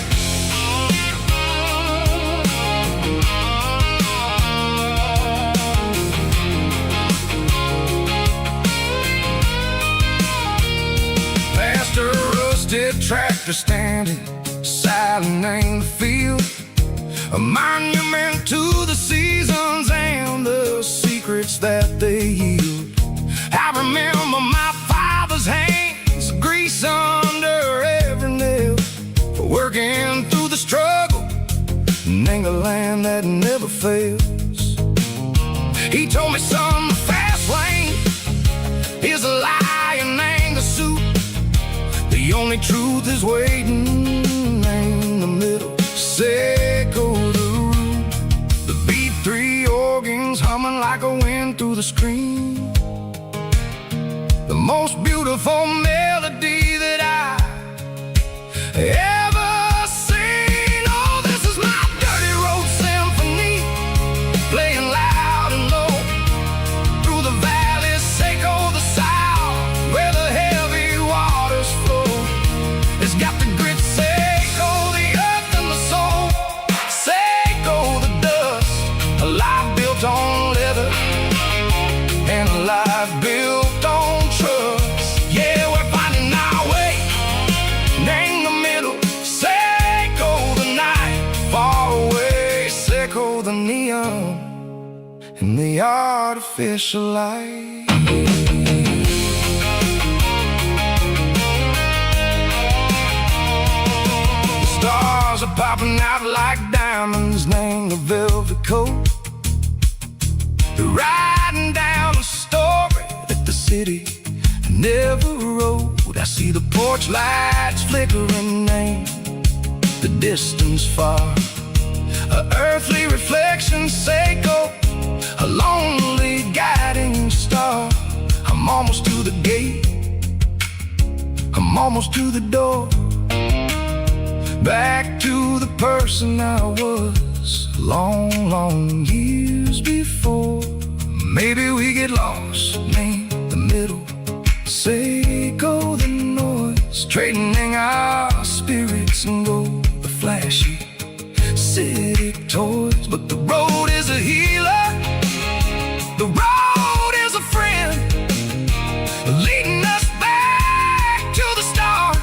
Past a rusted tractor standing silent in the field, a monument to the seasons and the secrets that they yield. I remember my father's hands, grease under every nail, for working through the struggle and the land that never fails. He told me, son, the fast lane is a lie and ain't the suit. The only truth is waiting in the middle, sickle the root. The B3 organs humming like a wind through the screen, the most beautiful melody that I ever seen. Oh, this is my dirty road symphony, playing loud and low. artificial light. The stars are popping out like diamonds, named a velvet coat. They're riding down a story that the city never wrote. I see the porch lights flickering, name the distance far. An earthly reflection, Seiko, a lonely guiding star. I'm almost to the gate, I'm almost to the door, back to the person I was long, long years before. Maybe we get lost, name the middle, Seiko the noise, trading our spirits and go the flashy city toys. But the road is a healer, the road is a friend, leading us back to the start.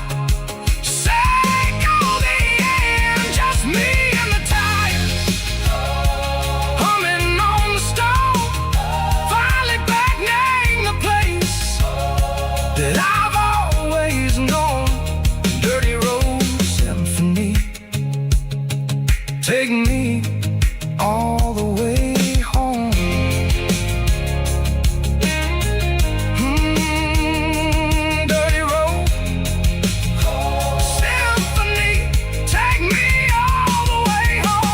Seiko the end, just me and the tires, humming on the stove. Finally back, name the place that I've always known. Dirty road symphony, take me all the way home. Dirty road symphony, take me all the way home.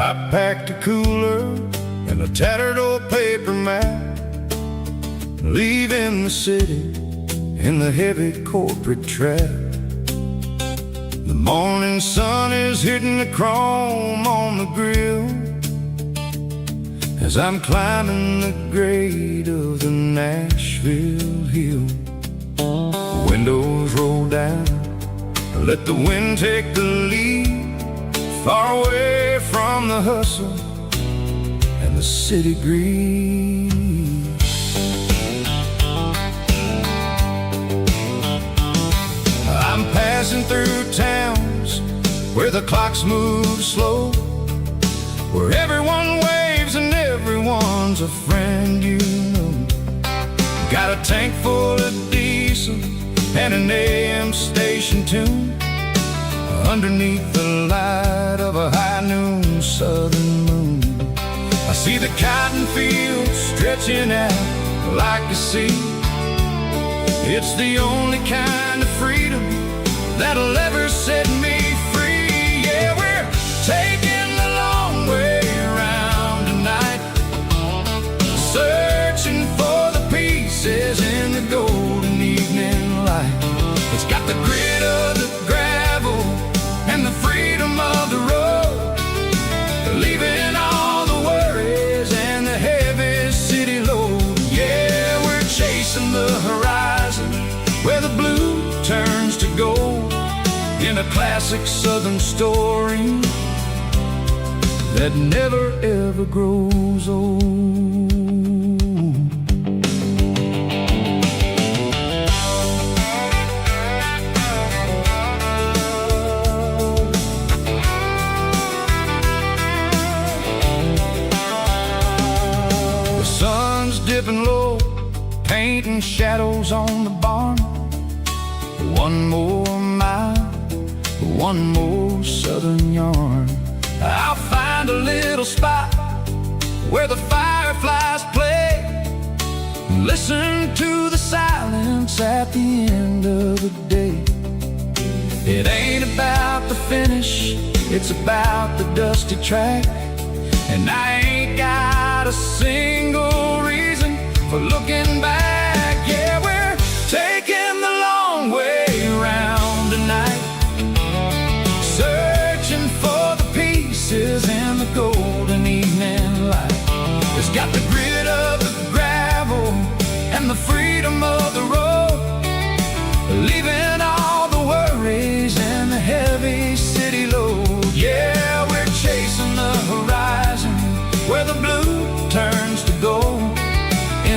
I packed a cooler and a tattered old paper map, leaving the city in the heavy corporate trap. The morning sun is hitting the chrome on the grill as I'm climbing the grade of the Nashville hill. Windows roll down, let the wind take the lead, far away from the hustle and the city greed. I'm passing through towns where the clocks move slow, where everyone waves and everyone's a friend you know. Got a tank full of diesel and an AM station tune, underneath the light of a high noon southern moon. I see the cotton fields stretching out like a sea. It's the only kind of freedom that'll ever set me free. Yeah, we're taking the long way around tonight, searching for the pieces in the golden evening light. It's got the grit of the gravel and the freedom of the road, leaving all the worries and the heavy city load. Yeah, we're chasing the horizon where the blue turns to gold, in a classic southern story that never ever grows old. The sun's dipping low, painting shadows on the barn. One more mile, one more southern yarn. I'll find a little spot where the fireflies play, listen to the silence at the end of the day. It ain't about the finish, it's about the dusty track. And I ain't got a single reason for looking back. Yeah, we're taking the long way around tonight,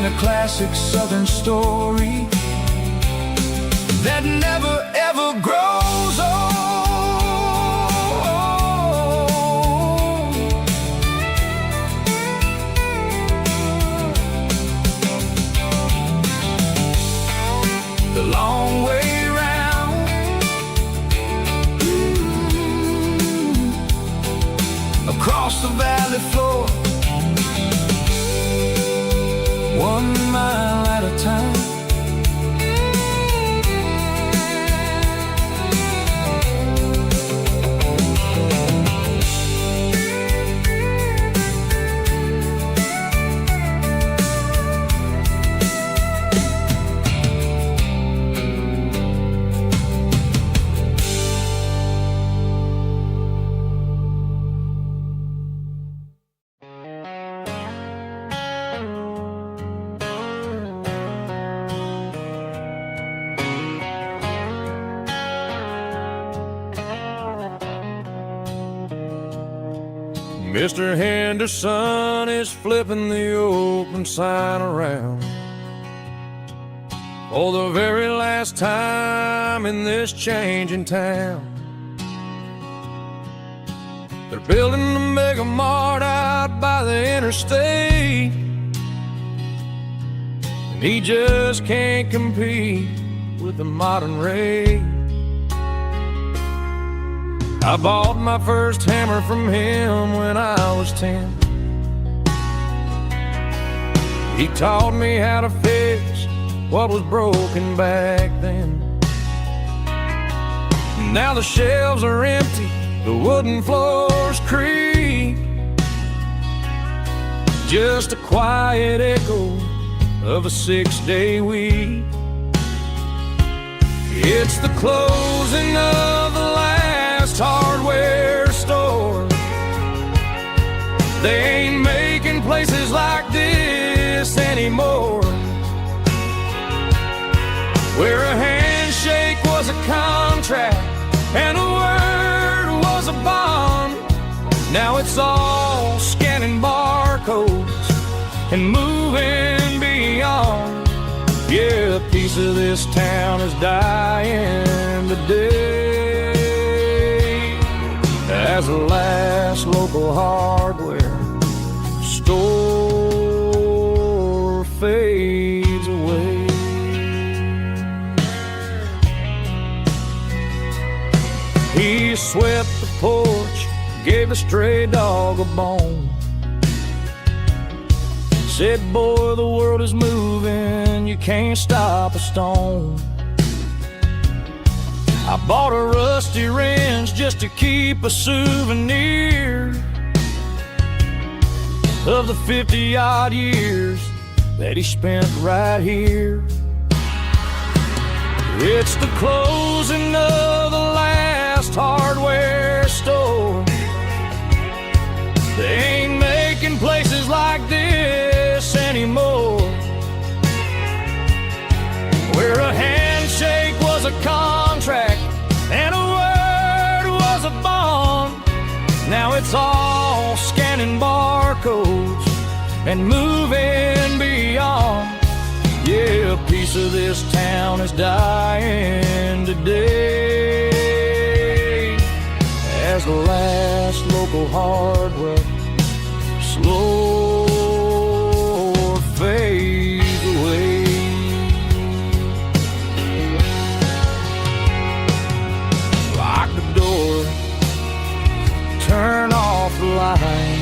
in a classic southern story that never ever grows old. The long way round, across the valley floor, 1 mile at a time. Mr. Henderson is flipping the open sign around for the very last time in this changing town. They're building a mega mart out by the interstate, and he just can't compete with the modern rate. I bought my first hammer from him when I was 10. He taught me how to fix what was broken back then. Now the shelves are empty, the wooden floors creak, just a quiet echo of a 6-day week. It's the closing of the last hardware store. They ain't making places like this anymore, where a handshake was a contract and a word was a bond. Now it's all scanning barcodes and moving beyond. Yeah, a piece of this town is dying today as the last local hardware store fades away. He swept the porch, gave the stray dog a bone, said, boy, the world is moving, you can't stop a stone. I bought a rusty wrench just to keep a souvenir of the 50-odd years that he spent right here. It's the closing of the last hardware store. They ain't making places like this anymore, where a handshake was a contract and a word was a bond. Now it's all scanning barcodes and moving beyond. Yeah, a piece of this town is dying today as the last local hardware slow fades away. Lock the door, turn off the light.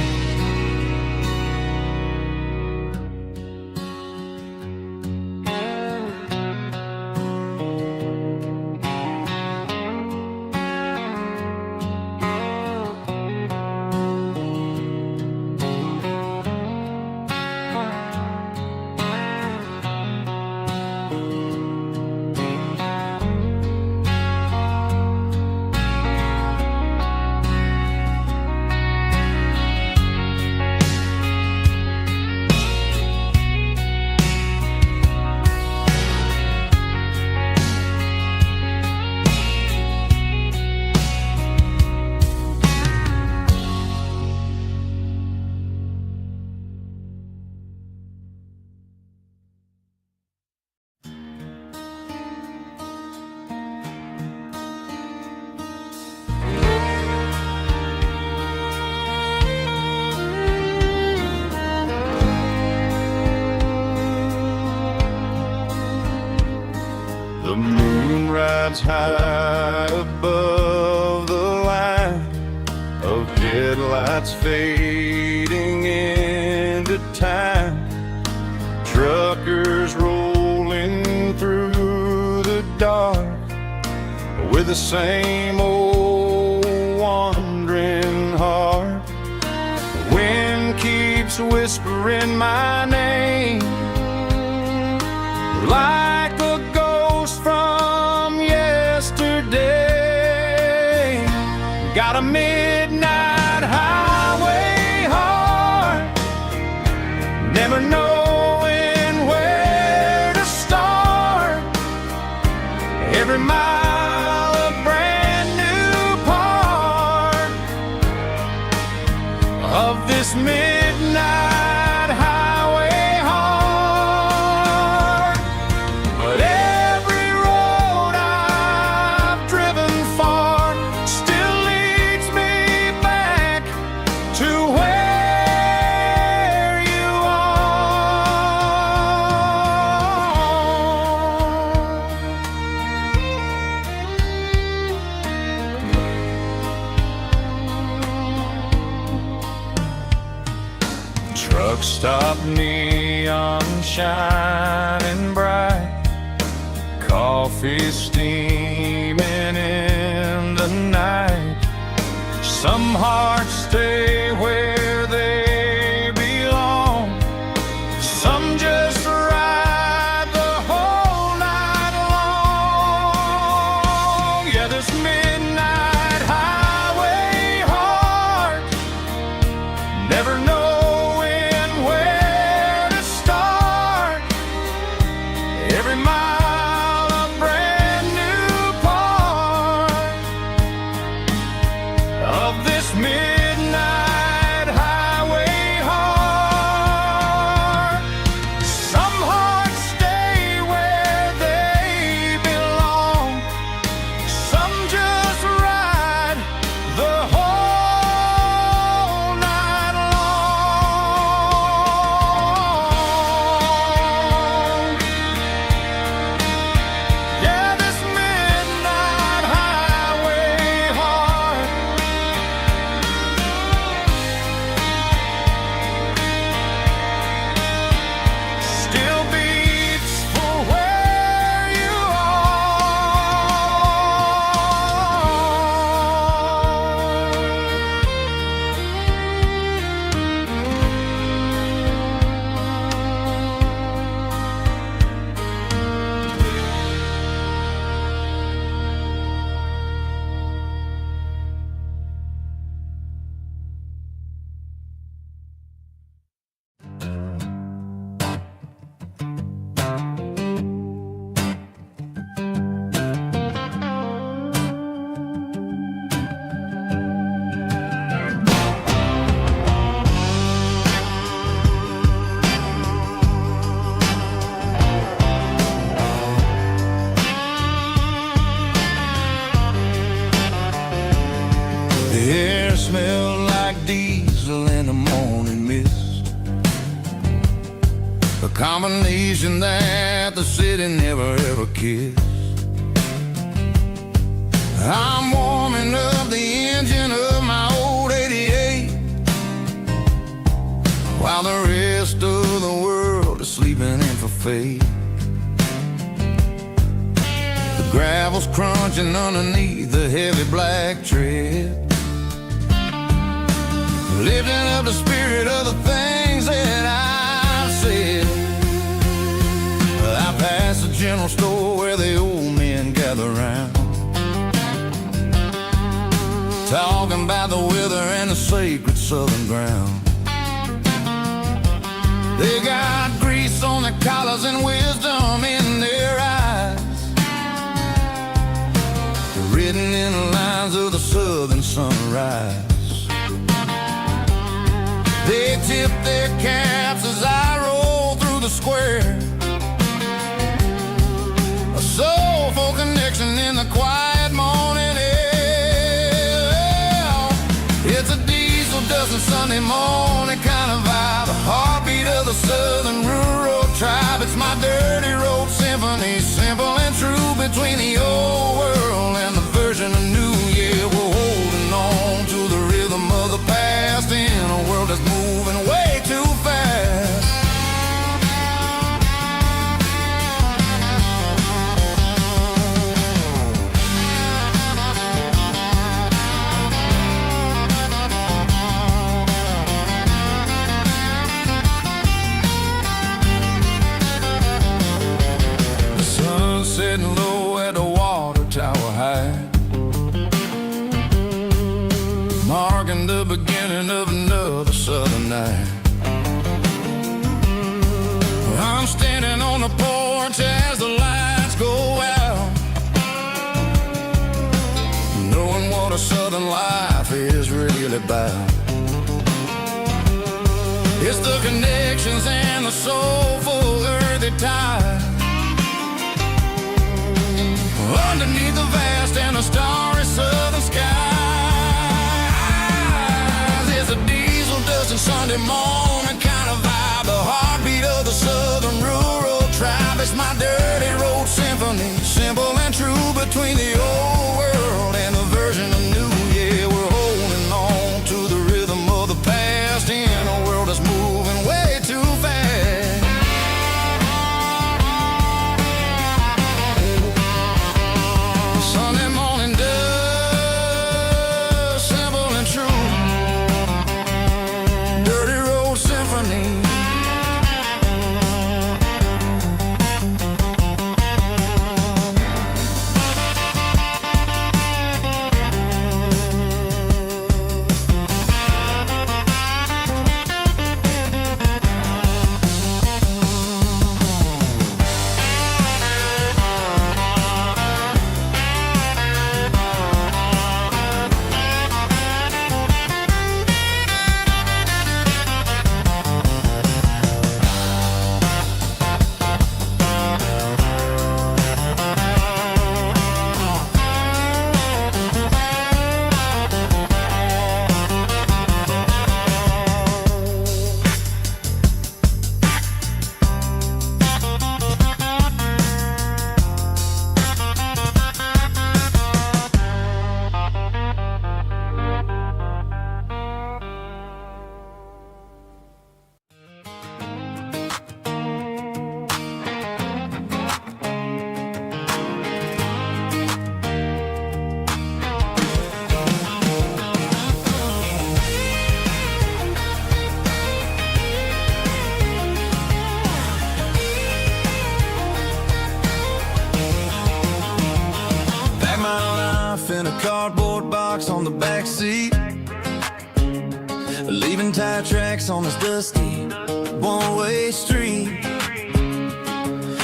The moon rides high above the line of headlights fading into time. Truckers rolling through the dark with the same old wandering heart. The wind keeps whispering my name like a ghost from yesterday. Got a midnight highway heart, never knowing where to start. Every mile a brand new part of this midnight highway heart. But every road I've driven far still leads me back to where you are. Truck stop, neon shining bright, coffee steaming in the night. Some hearts stay where they belong, some just ride the whole night long. Yeah, this midnight highway heart, never knowing where to start. Every mile a brand new part of this midnight highway heart. Some hearts stay where they belong, some just ride the whole night long. Yeah, this midnight highway heart still beats for where you The air smelled like diesel in the morning mist, a combination that the city never ever kissed. I'm warming up the engine of my old 88 while the rest of the world is sleeping in for fate. The gravel's crunching underneath the heavy black tread, lifting up the spirit of the things that I've said. I passed the general store where the old men gather round, talking about the weather and the sacred southern ground. They got grease on their collars and wisdom in their eyes, written in the lines of the southern sunrise. They tip their caps as I roll through the square, a soulful connection in the quiet morning air. It's a diesel dusting Sunday morning kind of vibe, the heartbeat of the southern rural tribe. It's my dirty road symphony, simple and true, between the old world and the version of new. Yeah, we're holding on to the rhythm of the past in a world that's moving way too fast. Sitting low at the water tower high, marking the beginning of another southern night. I'm standing on the porch as the lights go out, knowing what a southern life is really about. It's the connections and the soulful earthy ties underneath the vast and the starry southern skies. It's a diesel dust and Sunday morning kind of vibe, the heartbeat of the southern rural tribe. It's my dirty road symphony, simple and true, between the old world and the version of new. Yeah, we're holding on to the rhythm of the past in a world that's moving way too fast. Sunday morning dust, simple and true, dirty road symphony. In a cardboard box on the back seat, leaving tire tracks on this dusty one-way street.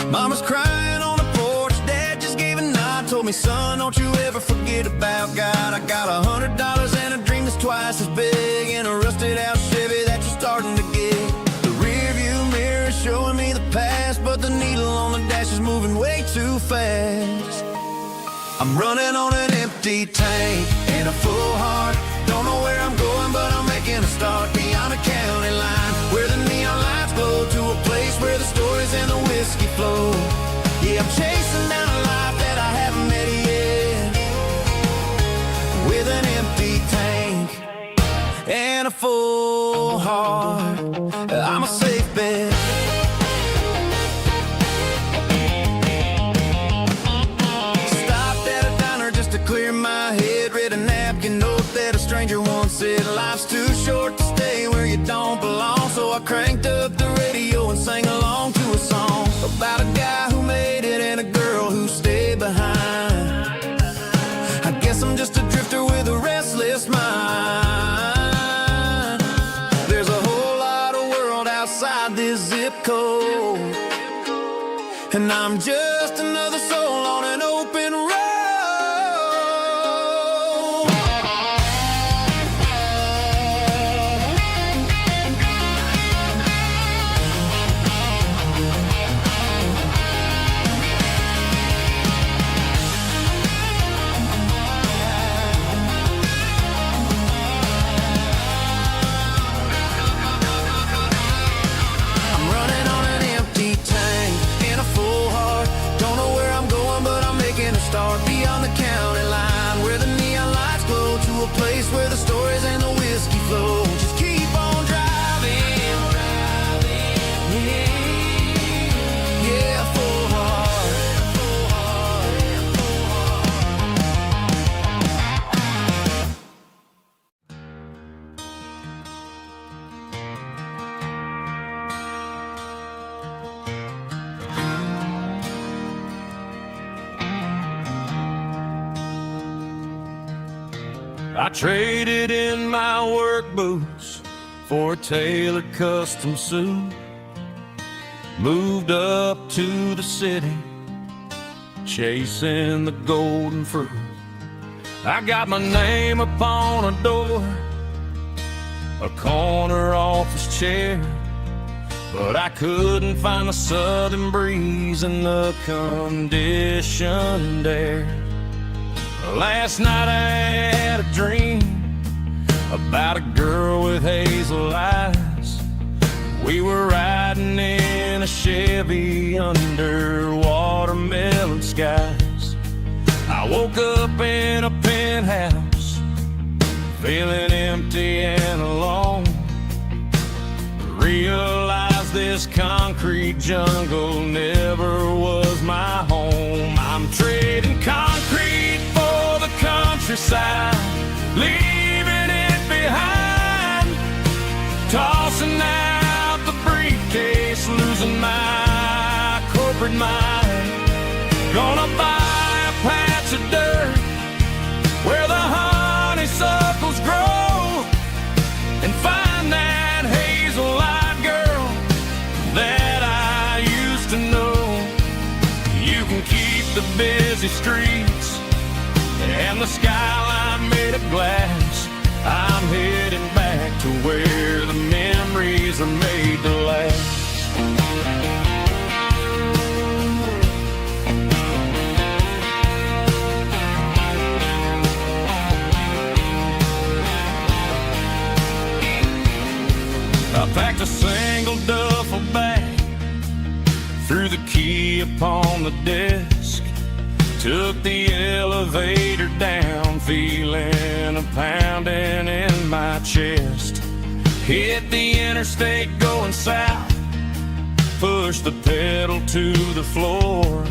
Mama's crying on the porch, Dad just gave a nod, told me, son, don't you ever forget about God. I got $100 and a dream that's twice as big, and a rusted out Chevy that you're starting to get. The rear view mirror is showing me the past, but the needle on the dash is moving way too fast. I'm running on an empty tank and a full heart. Don't know where I'm going, but I'm making a start beyond a county line, where the neon lights glow, to a place where the stories and the whiskey flow. Yeah, I'm chasing down a life that I haven't met yet, with an empty tank and a full heart. I'm a safe bet. Clear my head, read a napkin note that a stranger once said, life's too short to stay where you don't belong. So I cranked up the radio and sang along to a song about a guy who made it and a girl who stayed behind. I guess I'm just a drifter with a restless mind. There's a whole lot of world outside this zip code, and I'm just another soul on an open road. I'm running on an empty tank and a full heart. Don't know where I'm going, but I'm making I traded in my work boots for a tailored custom suit. Moved up to the city, chasing the golden fruit. I got my name upon a door, a corner office chair, but I couldn't find the southern breeze in the conditioned air. Last night I had a dream about a girl with hazel eyes. We were riding in a Chevy under watermelon skies. I woke up in a penthouse, feeling empty and alone. Realized this concrete jungle never was my home. I'm trading concrete for the countryside, leaving it behind. Tossing out the briefcase, losing my corporate mind. Gonna buy a patch of dirt where the honeysuckles grow, and find that hazel-eyed girl that I used to know. You can keep the busy streets and the skyline made of glass. I'm heading back to where the memories are made to last. I packed a single duffel bag, threw the key upon the desk, took the elevator down, feeling a pounding in my chest. Hit the interstate going south, pushed the pedal to the floor.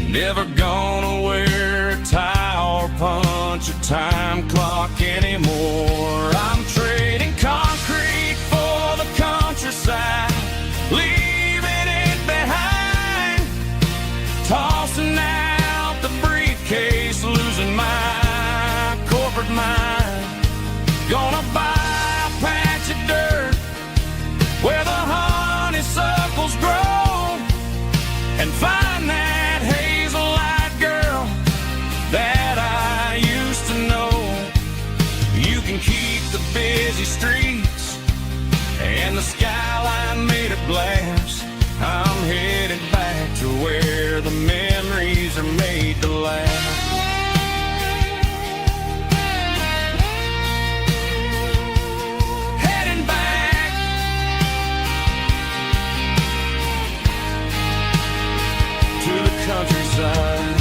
Never gonna wear a tie or punch a time clock anymore. I'm trading concrete for the countryside, leaving it behind. Tossing out the briefcase, losing my corporate mind. Gonna buy a patch of dirt where the honeysuckles grow, and find that hazel-eyed girl that I used to know. You can keep the busy streets and the skyline made of glass. I'm headed back to where the memories are made to last. Heading back to the countryside.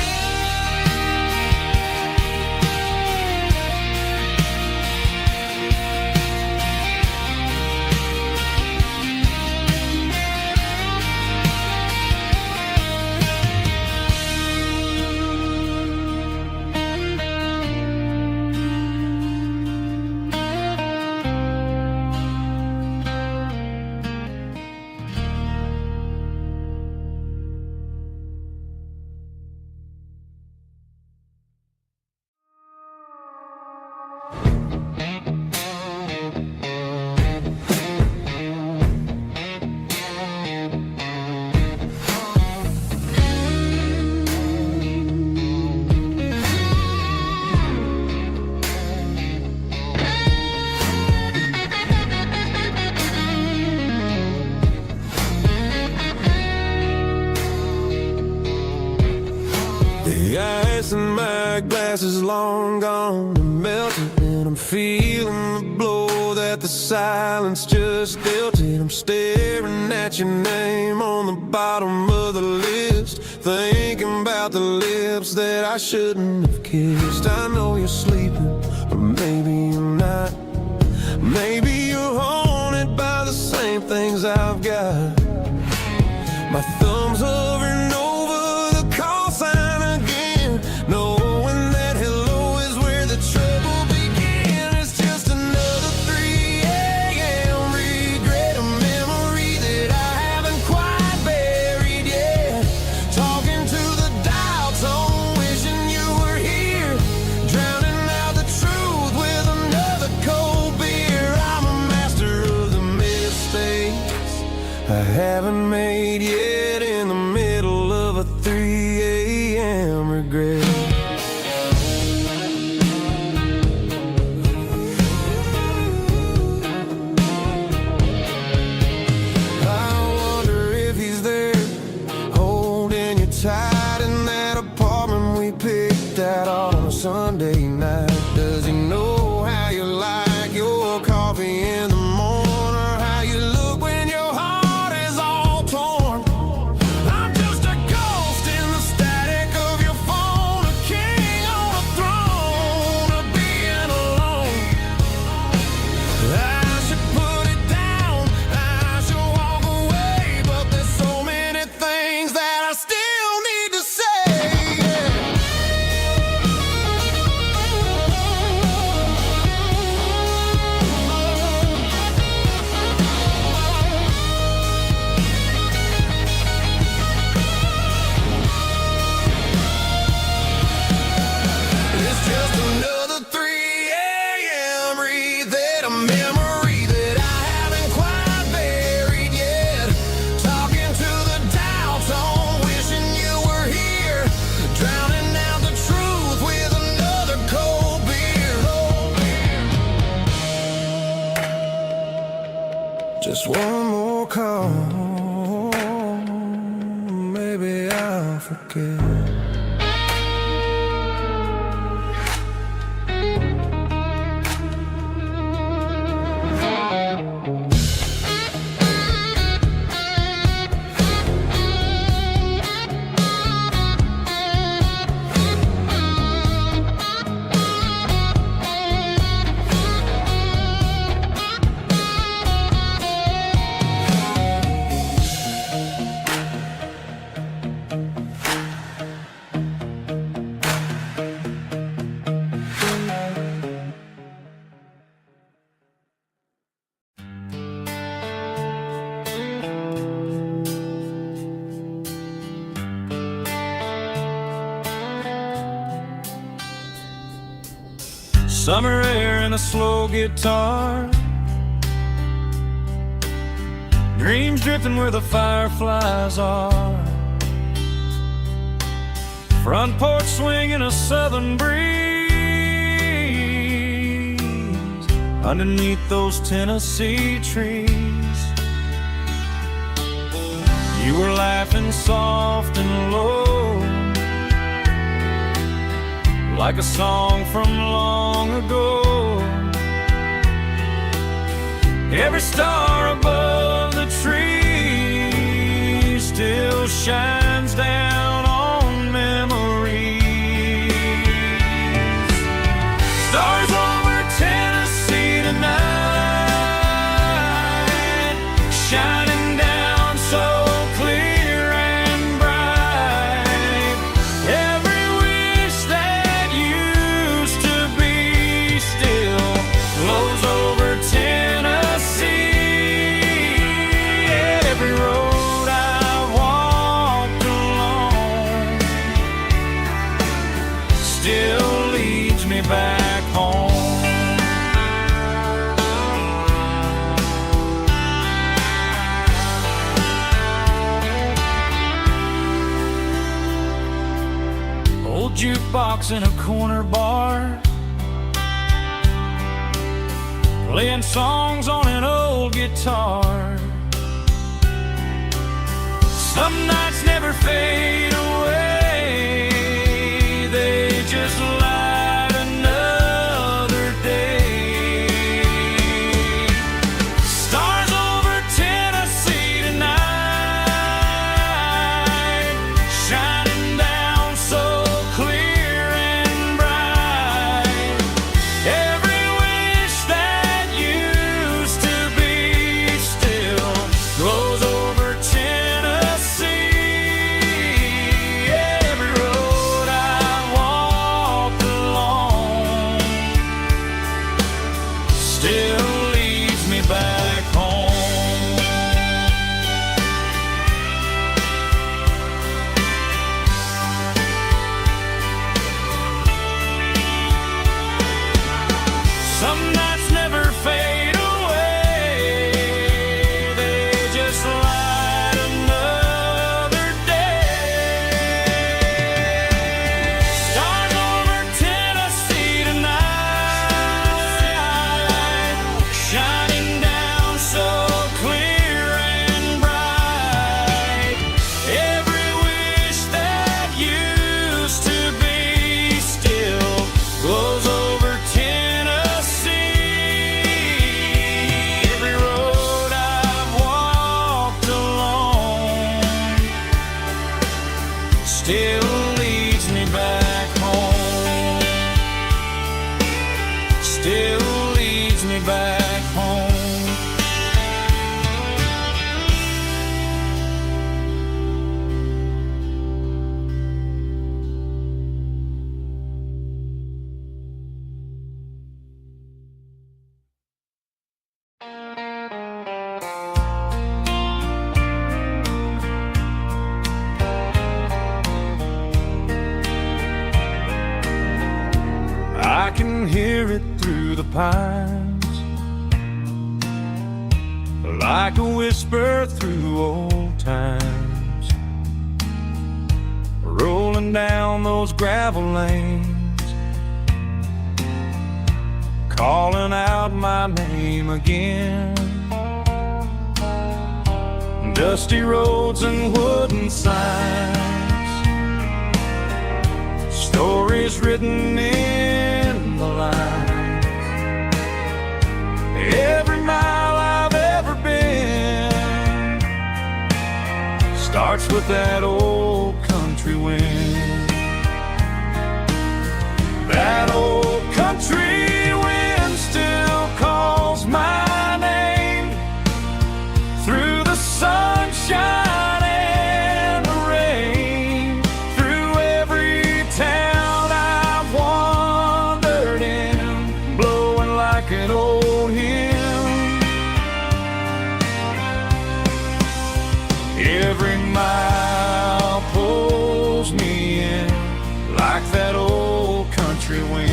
The ice in my glass is long gone and melted, and I'm feeling the blow that the silence just dealt it. I'm staring at your name on the bottom of the list, thinking about the lips that I shouldn't have kissed. I know you're sleeping, but maybe you're not. Maybe you're haunted by the same things I've got. My thumb's hovering over the call sign again, knowing that hello is where the trouble began. It's just another 3 a.m. regret, a memory that I haven't quite buried yet. Talking to the dial tone, wishing you were here, drowning out the truth tight in that apartment we picked out on a Sunday night. Does he know how you like your coffee in the morning, or how you look when your heart is all torn? I'm just a ghost in the static of your phone, a king on a throne of being alone. I should put it down, I should walk away, but there's so many things that I still need to say. It's just another 3 a.m. read that a memory that I haven't quite buried yet. Talking to the doubts on wishing you were here, drowning out the truth with another cold beer. Just one more call, maybe I'll forget. Summer air and a slow guitar, dreams drifting where the fireflies are. Front porch swinging a southern breeze underneath those Tennessee trees. You were laughing soft and low, like a song from long ago. Every star above the tree still shines down on memories. Stars over Tennessee tonight, shining down so clear and bright. Every wish that used to be still glows over Tennessee. Every road I walked along still leads me back home. Old jukebox in a corner bar, playing songs on an old guitar. Some nights never fade away, they just light another day. Stars over Tennessee tonight, shining down so clear and bright. Every wish that used to be still glows over Tennessee. still leads me back home. Still leads me back home. I can hear it through the pines, like a whisper through old times, rolling down those gravel lanes, calling out my name again. Dusty roads and wooden signs, stories written in the lines. Every mile I've ever been starts with that old country wind. That old country wind still calls my name through the sunshine and the rain, through every town I've wandered in, blowing like an old hymn. Every mile pulls me in like that old country wind.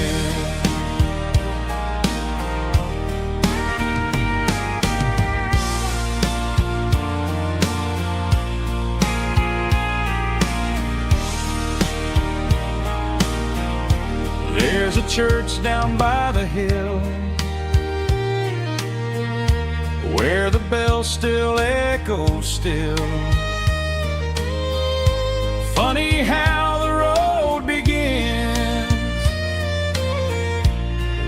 There's a church down by the hill where the bells still echo still. Funny how the road begins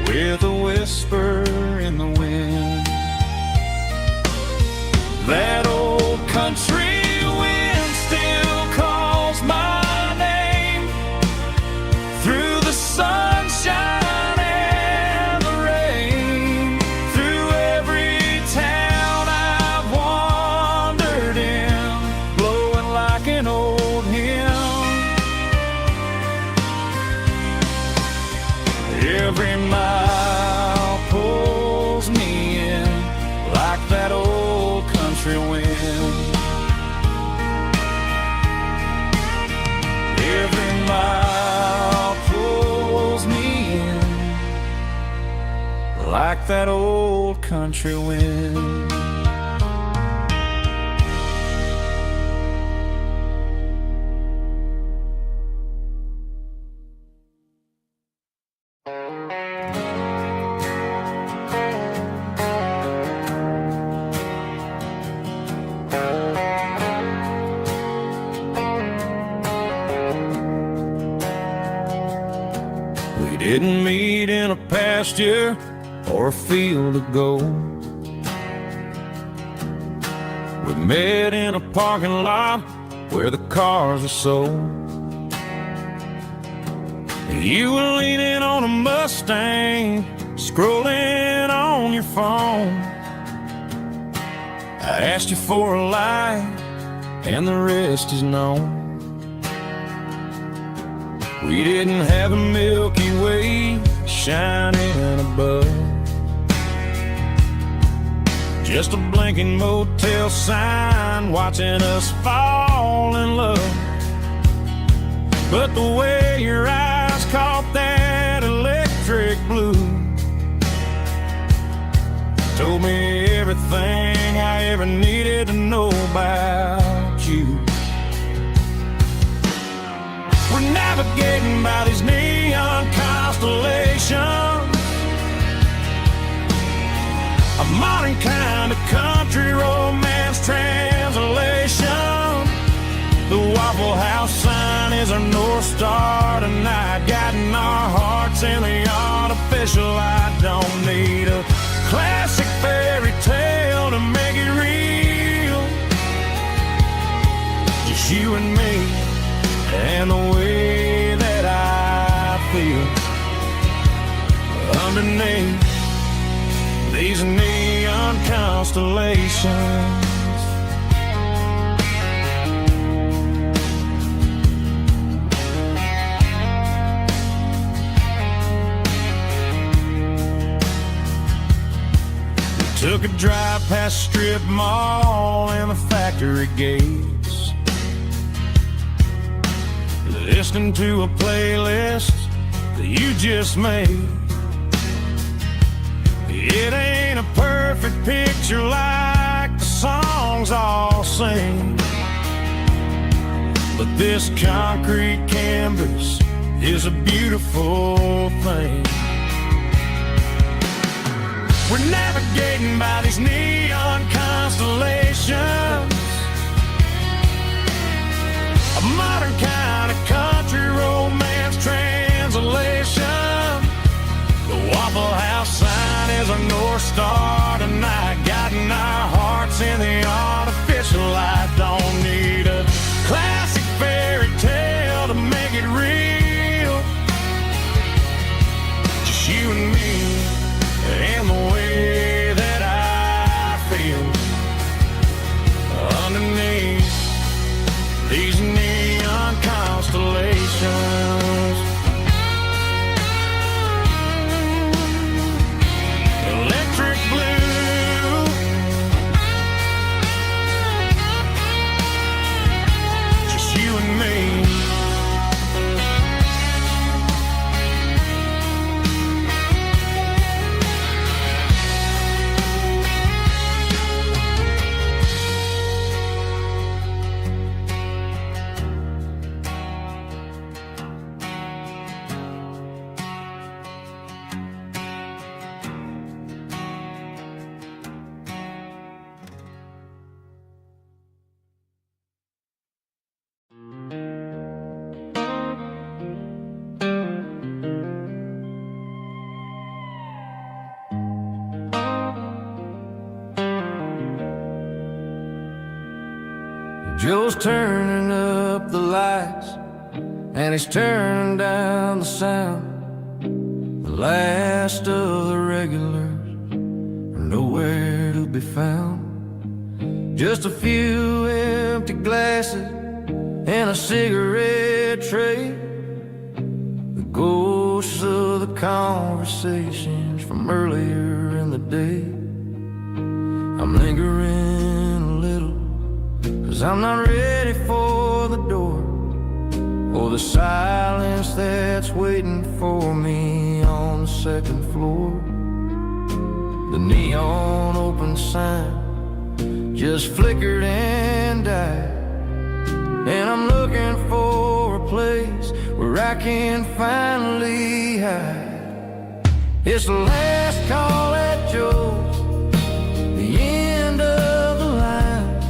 with a whisper in the wind. That old country wind still calls my name through the sunshine and the rain, through every town I've wandered in, blowing like an old hymn. Every mile pulls me in like that old country wind. Every mile pulls me in like that old country wind. We didn't meet in a pasture or a field of gold. We met in a parking lot where the cars are sold. You were leaning on a Mustang, scrolling on your phone. I asked you for a light, and the rest is known. We didn't have a Milky Way shining above, just a blinking motel sign watching us fall in love. But the way your eyes caught that electric blue told me everything I ever needed to know about you. We're navigating by these neon constellations, a modern kind of country romance translation. The Waffle House sign is our North Star tonight, guiding our hearts in the artificial. I don't need a classic fairy tale to make it real. Just you and me, and these neon constellations. Took a drive past strip mall and the factory gates, listening to a playlist that you just made. It ain't a perfect picture like the songs all sing, but this concrete canvas is a beautiful thing. We're navigating by these neon constellations, a modern kind of country romance translation. The Waffle House sign is a North Star tonight, guiding our hearts in the artificial light. Don't need a classic fairy tale to make it real, just you and me and the way that I feel underneath these neon constellations. Electric blue, just you and me. Joe's turning up the lights and he's turning down the sound. The last of the regulars are nowhere to be found. Just a few empty glasses and a cigarette tray, the ghosts of the conversations from earlier in the day. I'm lingering a little, 'cause I'm not ready for the door, or the silence that's waiting for me on the second floor. The neon open sign just flickered and died, and I'm looking for a place where I can finally hide. It's the last call at Joe's, the end of the line,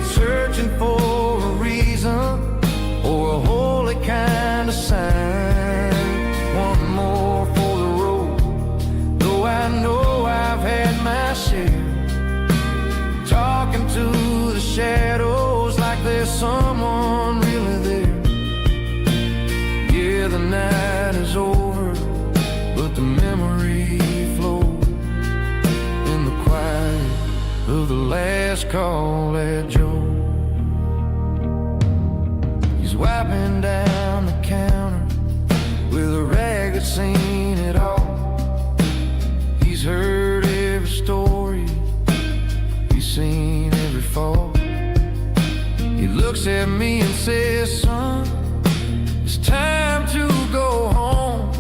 searching for a reason or a holy kind of sign. One more for the road, though I know I've had my share, talking to the shadows like there's someone really there. Yeah, the night is over, but the memory flows in the quiet of the last call at Joe. He's wiping down the counter with a rag that's seen it all. He's heard every story, he's seen every fall. He looks at me and says, son, it's time to go home.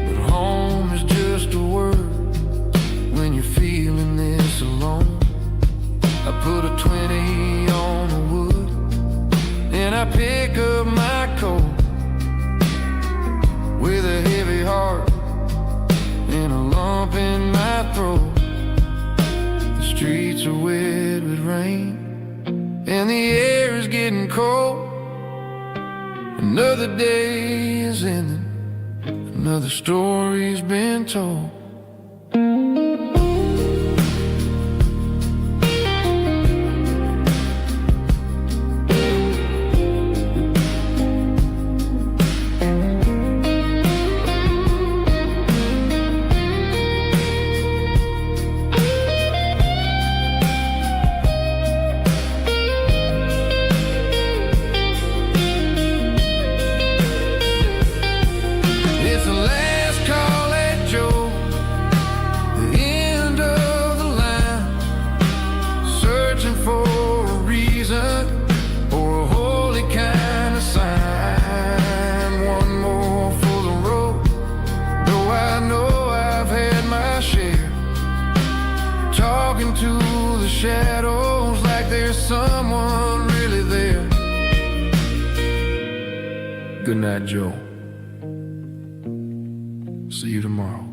But home is just a word when you're feeling this alone. I put a 20 on the wood and I pick up my coat with a heavy heart and a lump in my throat. The streets are wet with rain and the air is getting cold. Another day is ending, another story's been told. Good night, Joe. See you tomorrow.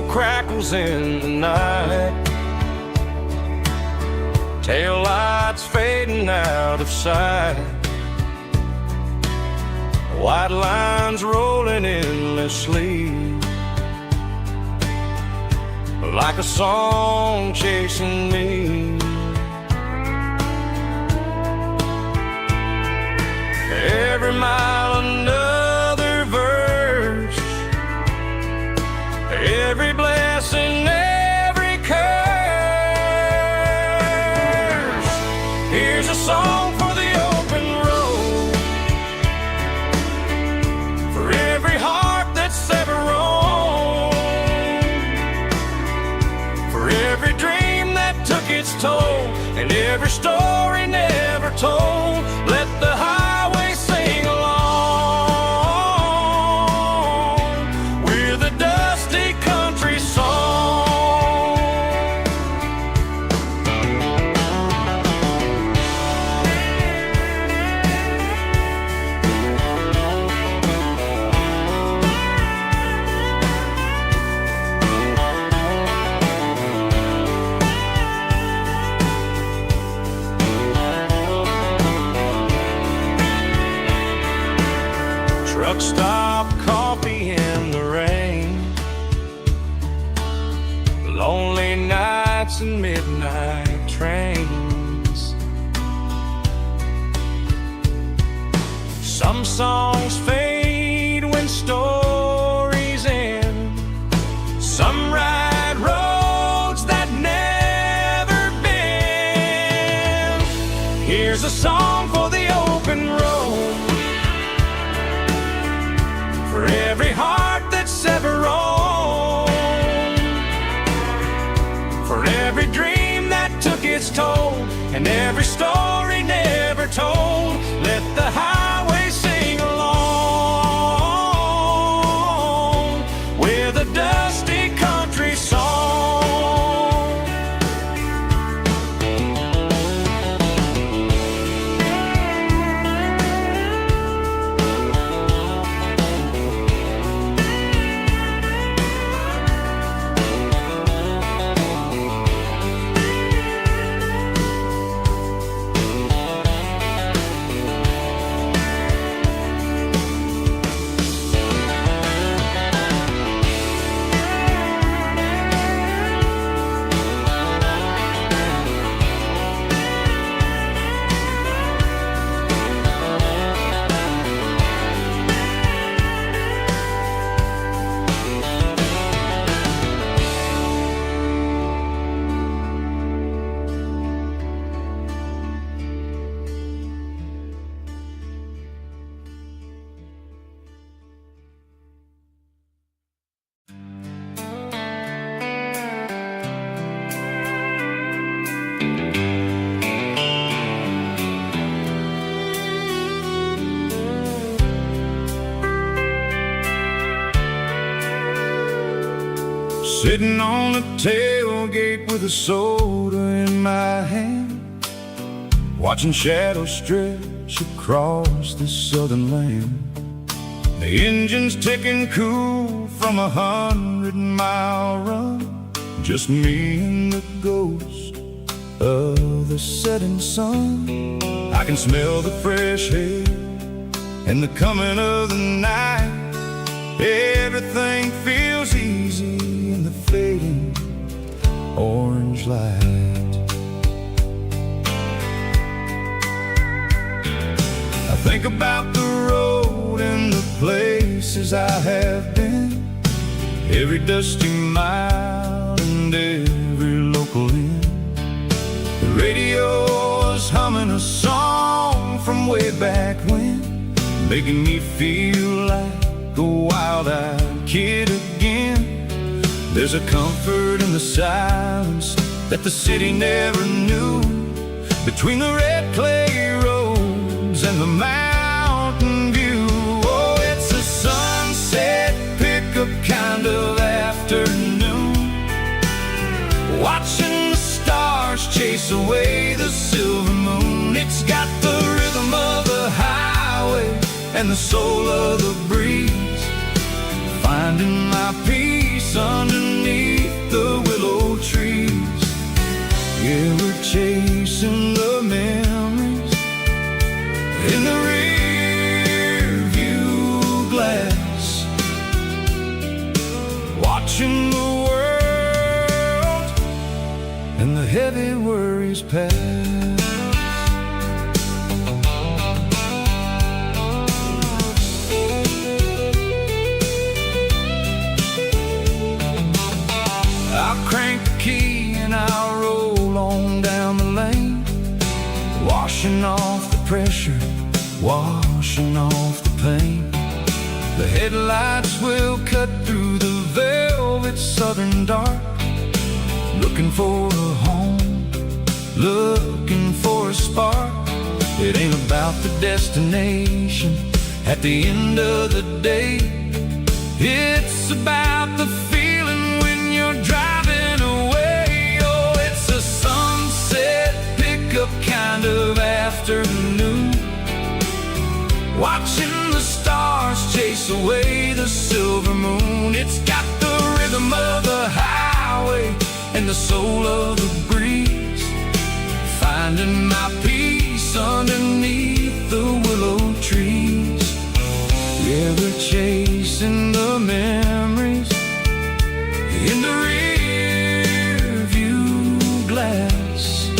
Crackles in the night, tail lights fading out of sight, white lines rolling endlessly, like a song chasing me. Every mile another verse, every blessing, every curse. Here's a song for the open road, for every heart that's ever roamed, for every dream that took its toll, and every story never told. Let the highway sing along with a dusty country song. Truck stop, coffee in the rain, lonely nights and midnight trains. Some songs fade when stories end, some ride roads that never bend. Here's a song for the open road, for every heart that's ever roamed, for every dream that took its toll, and every story never told. Let the highway sing along with a dusty country song. Sitting on the tailgate with a soda in my hand, watching shadows stretch across this southern land. The engine's ticking cool from 100-mile run, just me and the ghost of the setting sun. I can smell the fresh air and the coming of the night. Everything feels easy in the fading orange light. I think about the road and the places I have been, every dusty mile and every making me feel like a wild-eyed kid again. There's a comfort in the silence that the city never knew, between the red clay roads and the mountain view. Oh, it's a sunset pickup kind of afternoon, watching the stars chase away the silver moon. It's got the rhythm of the highway and the soul of the breeze, finding my peace underneath the willow trees. Yeah, we're chasing the memories in the rear view glass, watching the world and the heavy worries pass. I'll crank the key and I'll roll on down the lane, washing off the pressure, washing off the pain. The headlights will cut through the velvet southern dark, looking for a home, looking for a spark. It ain't about the destination at the end of the day, it's about the feeling when you're driving away. Oh, it's a sunset pickup kind of afternoon, watching the stars chase away the silver moon. It's got the rhythm of the highway and the soul of the breeze, finding my peace underneath the willow trees. Yeah, we're chasing the memories in the rear view glass,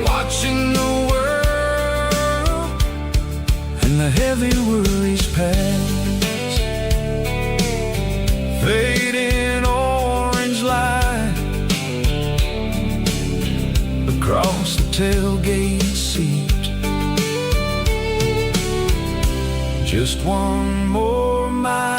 watching the world and the heavy worries pass. Fading orange light across the tailgate seat, just one more mile.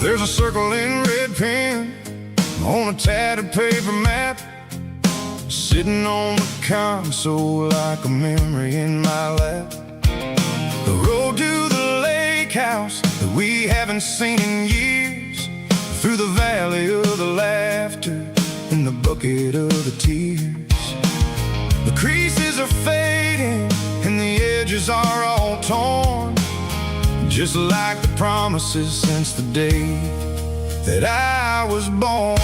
There's a circle in red pen on a tattered paper map, sitting on the console like a memory in my lap. The road to the lake house that we haven't seen in years, through the valley of the laughter and the bucket of the tears. The creases are fading and the edges are all torn, just like the promises since the day that I was born.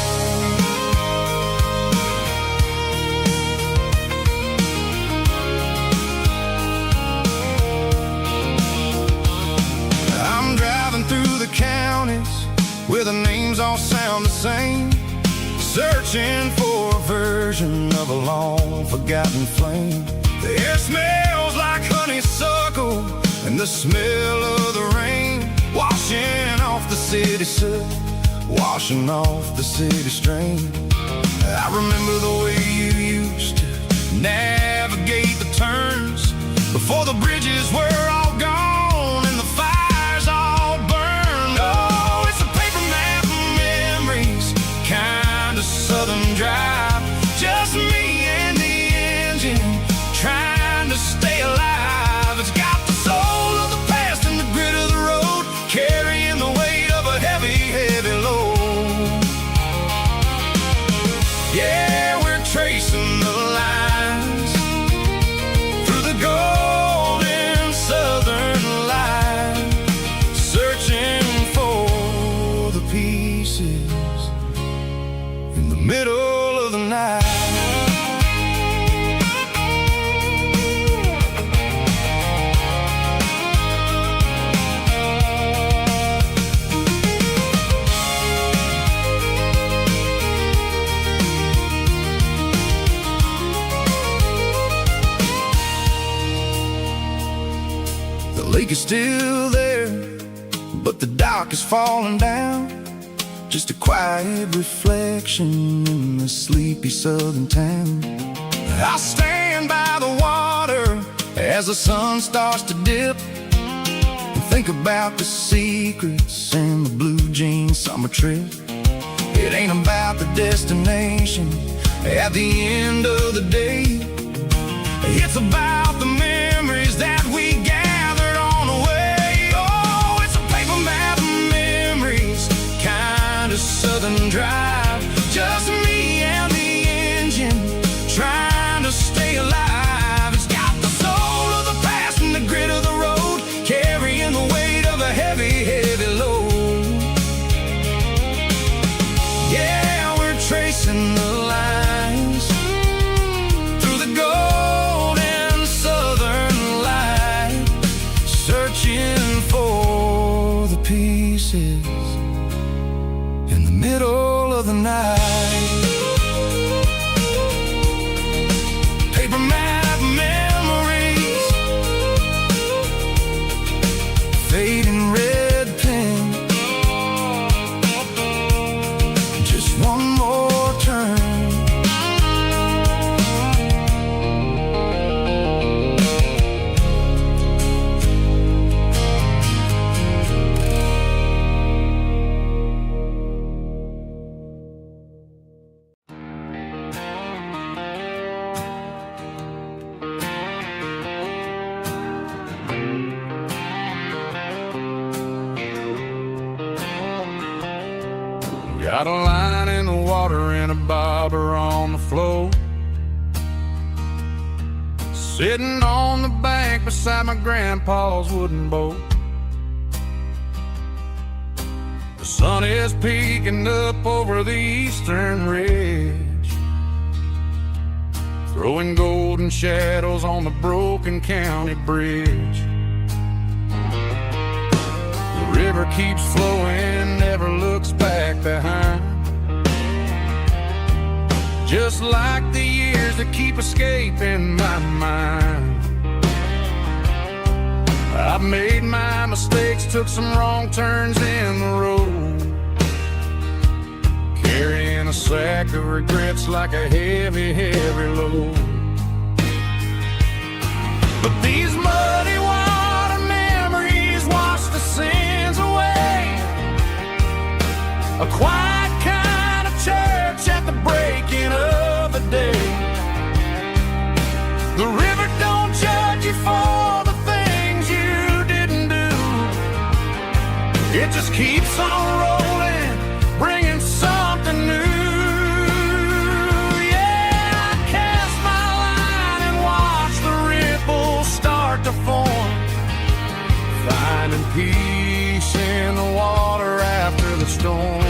I'm driving through the counties where the names all sound the same, searching for a version of a long forgotten flame. The air smells like honeysuckle and the smell of the rain, washing off the city soot, washing off the city strain. I remember the way you used to navigate the turns before the bridges were all gone and the fires all burned. Oh, it's a paper map of memories, kind of southern drive, just me and the engine trying to stay alive. It's got the soul of the past and the grit of the road, carrying the weight of a heavy, heavy load. Yeah, we're tracing the lines through the golden sun. lake is still there, but the dock is falling down. Just a quiet reflection in the sleepy southern town. I'll stand by the water as the sun starts to dip, and think about the secrets and the blue jean summer trip. It ain't about the destination at the end of the day. It's about the memories that we gathered on the way. Oh, it's a paper map of memories, kind of southern drive. Just me and the engine, trying to stay alive. It's got the soul of the past and the grit of the road, carrying the weight of a heavy, heavy load. Yeah, we're tracing the lines through the golden southern light, searching for the pieces in the middle of the night. Paper map memories, fading red pen, just one more turn. Got a line in the water and a bobber on the floor, sitting on the bank beside my grandpa's wooden boat. The sun is peeking up over the eastern ridge, throwing golden shadows on the broken county bridge. The river keeps flowing, never looks back behind, just like the years that keep escaping my mind. I've made my mistakes, took some wrong turns in the road, carrying a sack of regrets like a heavy, heavy load. But these muddy water memories wash the sins away. A quiet kind of church at the breaking of the day. The river don't judge you for the things you didn't do. It just keeps on rolling, bringing something new. Yeah, I cast my line and watch the ripples start to form, finding peace in the water after the storm.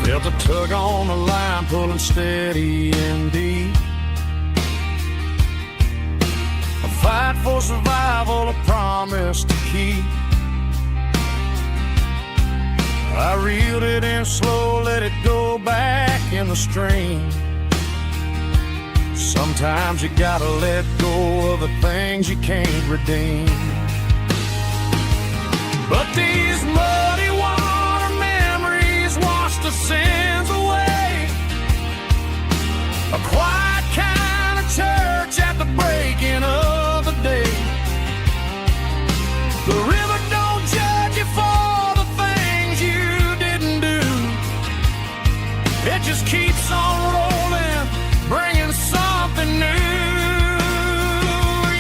Felt a tug on the line, pulling steady and deep. A fight for survival, a promise to keep. I reeled it in slow, let it go back in the stream. Sometimes you gotta let go of the things you can't redeem. But these muddy water memories wash the sins away. A quiet kind of church at the breaking of the day. The river don't judge you for the things you didn't do. It just keeps on rolling, bringing something new.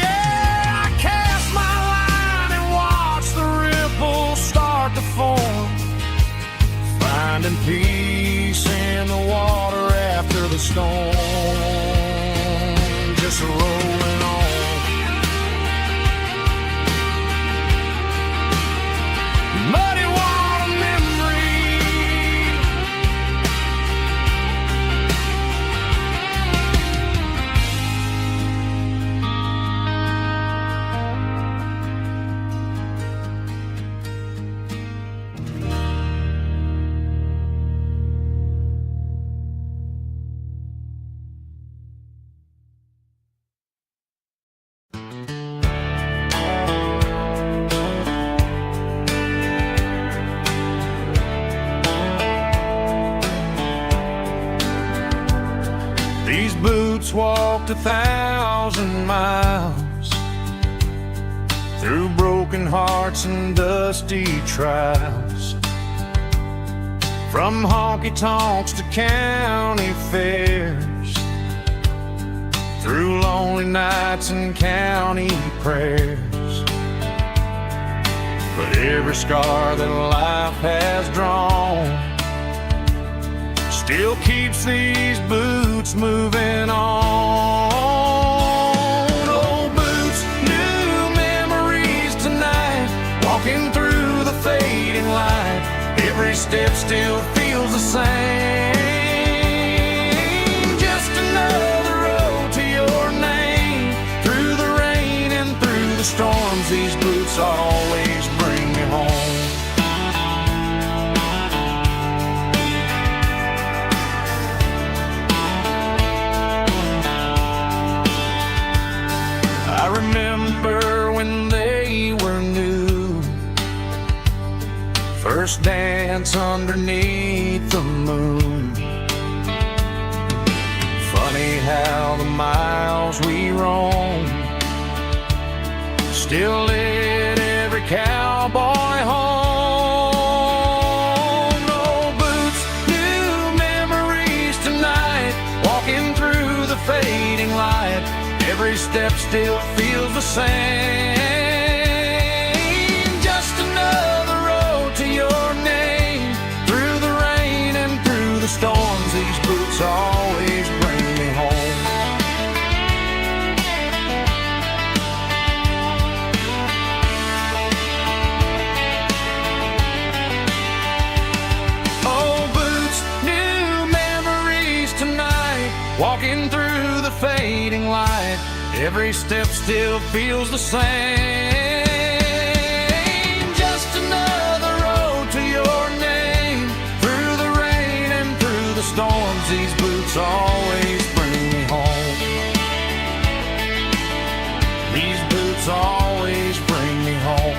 Yeah, I cast my line and watch the ripples start to form, finding peace in the water after the storm. Just rolling on. Muddy water memory. walked 1,000 miles through broken hearts and dusty trials, from honky-tonks to county fairs, through lonely nights and county prayers. But every scar that life has drawn still keeps these boots moving on. Old boots, new memories tonight, walking through the fading light. Every step still feels the same. Just another road to your name. Through the rain and through the storms, these boots always bring me home. I remember when they were new, first dance underneath the moon. Funny how the miles we roam still lit every cowboy home. Old boots, new memories tonight, walking through the fading light. Every step still feels the same. Just another road to your name. Through the rain and through the storms, these boots always bring me home. Old boots, new memories tonight, walking through the fading light. Every step still feels the same. Just another road to your name. Through the rain and through the storms, these boots always bring me home. These boots always bring me home.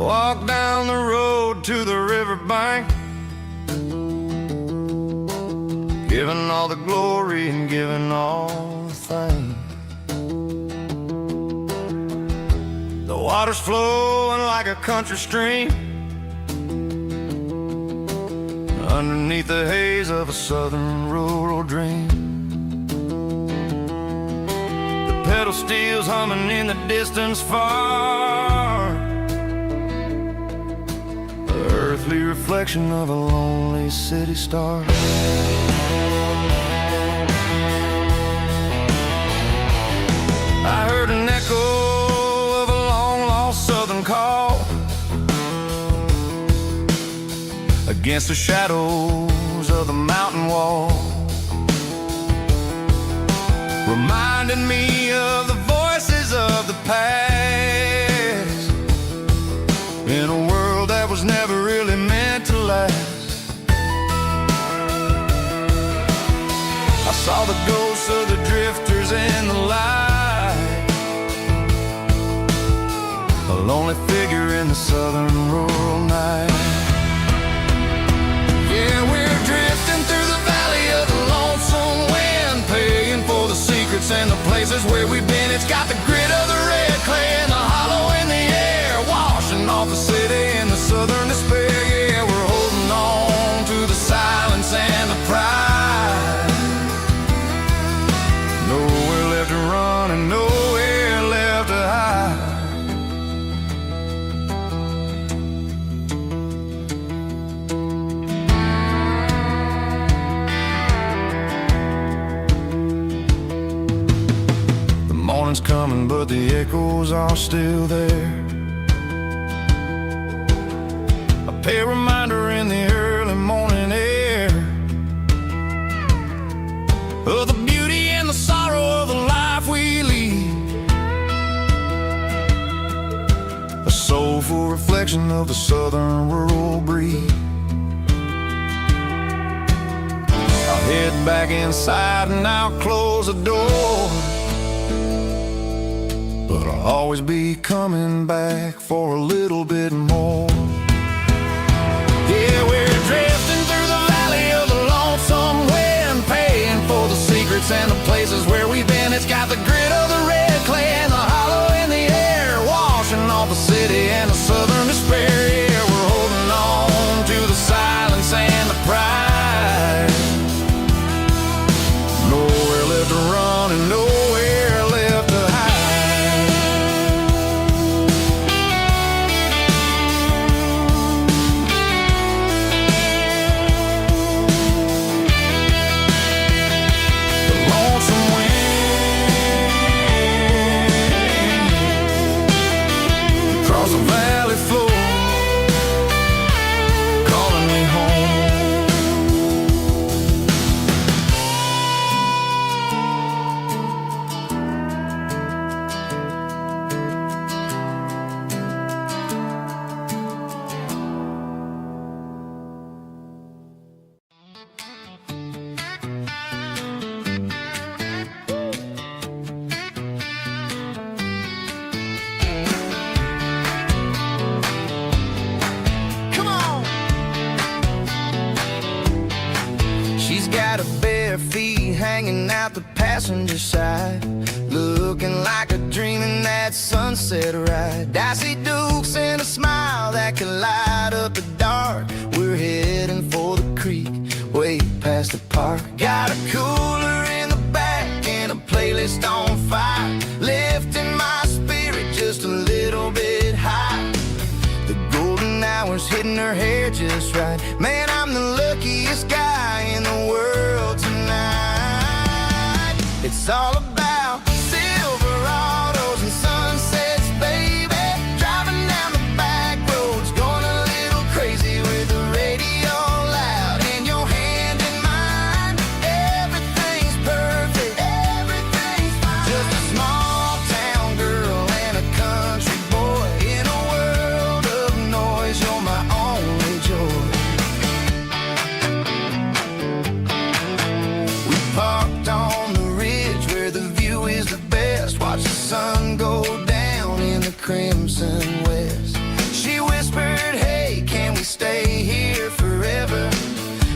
Walk down the road to the riverbank, giving all the glory and giving all the thanks. The water's flowing like a country stream underneath the haze of a southern rural dream. The pedal steel's humming in the distance far, earthly reflection of a lonely city star. I heard an echo of a long-lost southern call against the shadows of the mountain wall, reminding me of the voices of the past in a world that was never really meant to last. I saw the ghosts of the drifters in the light, a lonely figure in the southern rural night. Yeah, we're drifting through the valley of the lonesome wind, paying for the secrets and the places where we've been. It's got the grit of the red clay and the hollow in the air, washing off the city in the southern despair. Yeah, we're holding on to the silence and the pride. Nowhere left to run and nowhere left to hide. The morning's coming, but the echoes are still there. A pale reminder in the early morning air of the beauty and the sorrow of the life we lead. A soulful reflection reflection of the southern rural breeze. I'll head back inside and I'll close the door, but I'll always be coming back for a little bit more. Yeah, we're drifting through the valley of the lonesome wind, paying for the secrets and the places where we've been. It's got the grit of the red clay and the hollow in the air, washing off the city and the southern despair. Yeah, we're holding on to the silence and the pride. Nowhere left to run and nowhere left to hide. The lonesome wind across the valley floor, calling me home. Come on. She's got her bare feet hanging out the passenger side, looking like a dream in that sunset ride. I see Dukes and a smile that can light up the dark. We're heading for the creek, way past the park. Got a cooler in the back and a playlist on fire, lifting my spirit just a little bit high. The golden hours hitting her hair just right. Man, I'm the luckiest guy in the world tonight. It's all about Silverados and sunsets, baby. Driving down the back roads, going a little crazy with the radio loud and your hand in mine. Everything's perfect, everything's fine. Just a small town girl and a country boy in a world of noise. You're my only joy. We parked on the ridge where the view is the best. Watch the sun go down in the crimson west. She whispered, hey, can we stay here forever?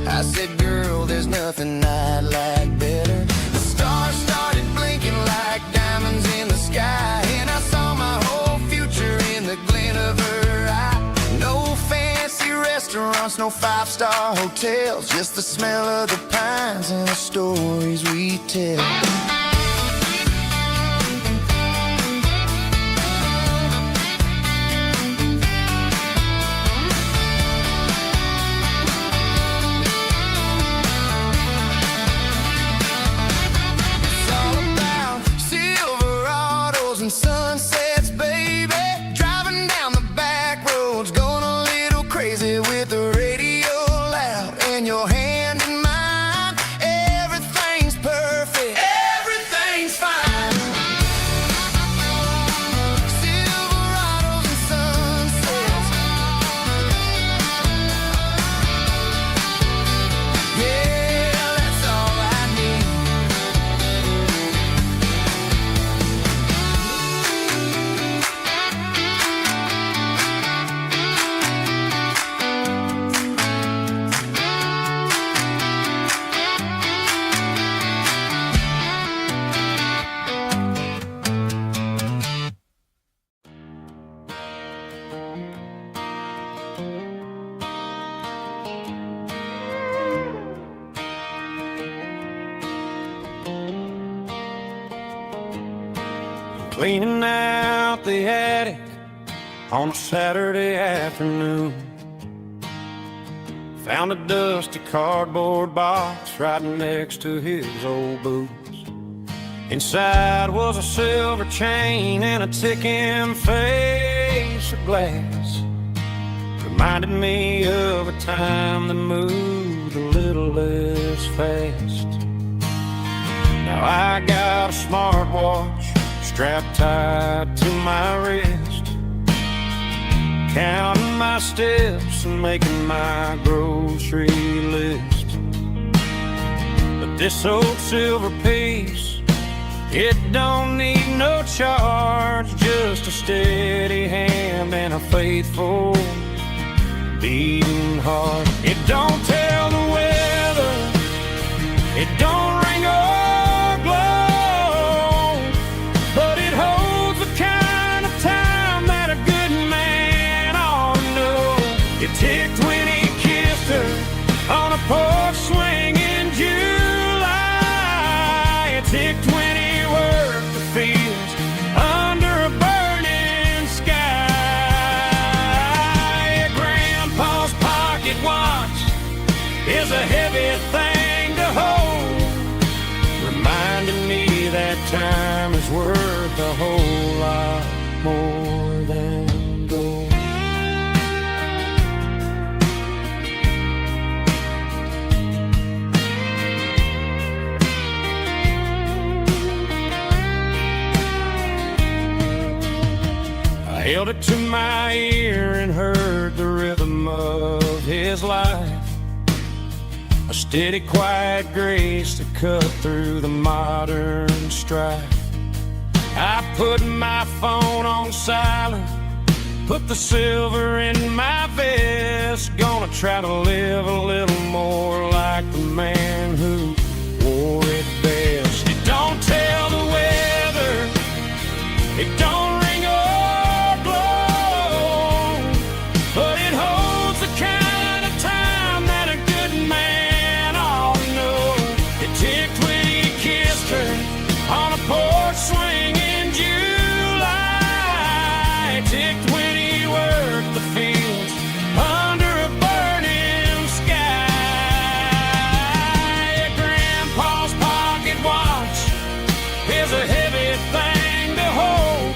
I said, girl, there's nothing I'd like better. The stars started blinking like diamonds in the sky, and I saw my whole future in the glint of her eye. No fancy restaurants, no five-star hotels, just the smell of the pines and the stories we tell. It's all about Silverados and sunsets, baby. Driving down the back roads, going a little crazy with the radio loud and your hand in mine. Everything's perfect, everything's fine. Silverados and sunsets, yeah, that's all I need. Cleaning out the attic on a Saturday afternoon. Found a dusty cardboard box right next to his old boots. Inside was a silver chain and a ticking face of glass. Reminded me of a time that moved a little less fast. Now I got a smartwatch strapped tight to my wrist. counting my steps and making my grocery list. But this old silver piece, it don't need no charge, just a steady hand and a faithful beating heart. It don't tell the weather, it don't ring or glow, but it holds the kind of time that a good man ought to know. It ticked when he kissed her on a porch swing in July. It ticked when he worked the fields under a burning sky. Grandpa's pocket watch is a heavy thing to hold, reminding me that time is worth a whole lot more than gold. I held it to my ear and heard the rhythm of his life, a steady, quiet grace to cut through the modern strife. I put my phone on silent, put the silver in my vest, gonna try to live a little more like the man who wore it best. It don't tell the weather, it don't ring or blow, but it holds the kind of time that a good man ought to know. It ticked when he kissed her on a porch swing in July. It ticked when he worked the fields under a burning sky. Grandpa's pocket watch is a heavy thing to hold,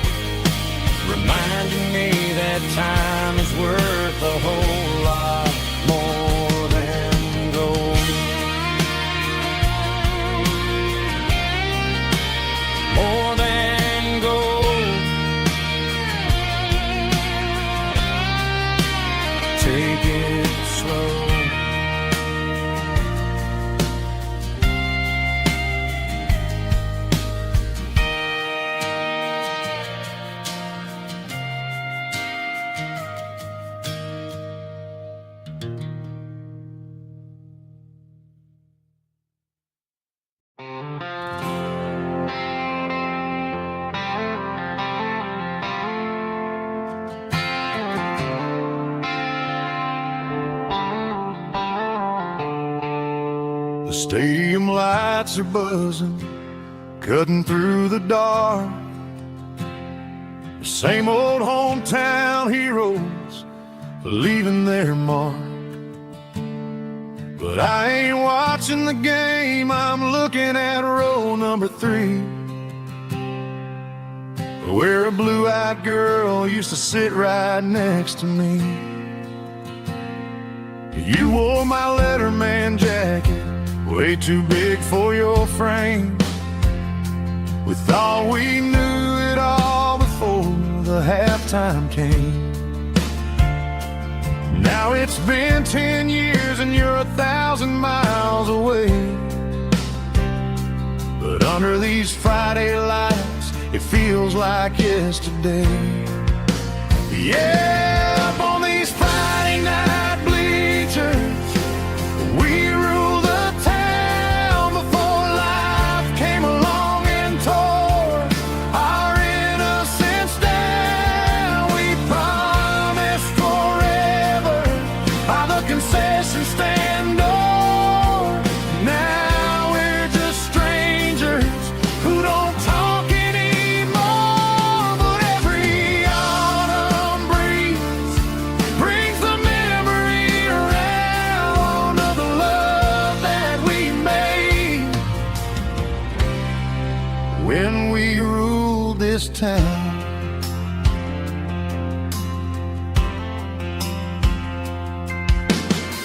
reminding me that time is worth a whole lot more than gold. More than gold. Take it slow. The stadium lights are buzzing, cutting through the dark. The same old hometown heroes leaving their mark. But I ain't watching the game, I'm looking at row number 3, where a blue-eyed girl used to sit right next to me. You wore my Letterman jacket, way too big for your frame. We thought we knew it all before the halftime came. Now it's been 10 years and you're 1,000 miles away, but under these Friday lights it feels like yesterday. Yeah, up on these Friday night bleachers, we rule the town before life came along and tore our innocence down. We promised forever by the concession stand door. Now we're just strangers who don't talk anymore, but every autumn breeze brings the memory around of the love that we made when we ruled this town.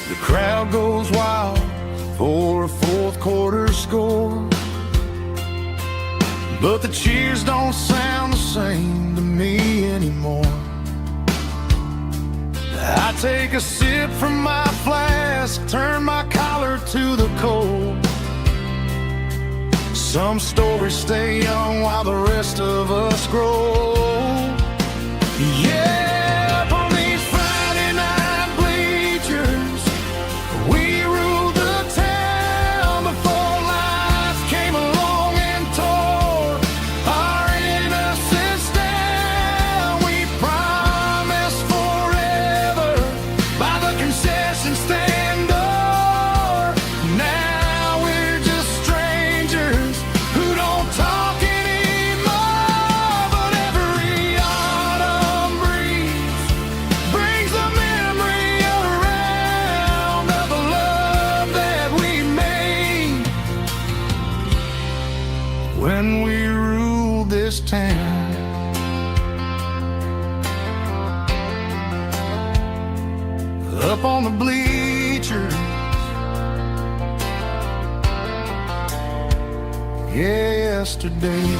The crowd goes wild for a fourth quarter score, but the cheers don't sound the same to me anymore. take a sip from my flask, turn my collar to the cold. Some stories stay young while the rest of us grow. Yeah, up on these Friday night bleachers, we ruled the town before life came along and tore our innocence down. We promised forever by the concession stand door. Now we're just strangers who don't talk anymore. But every autumn breeze brings the memory around of the love that we made when we ruled this town. Up on the bleachers, yesterday.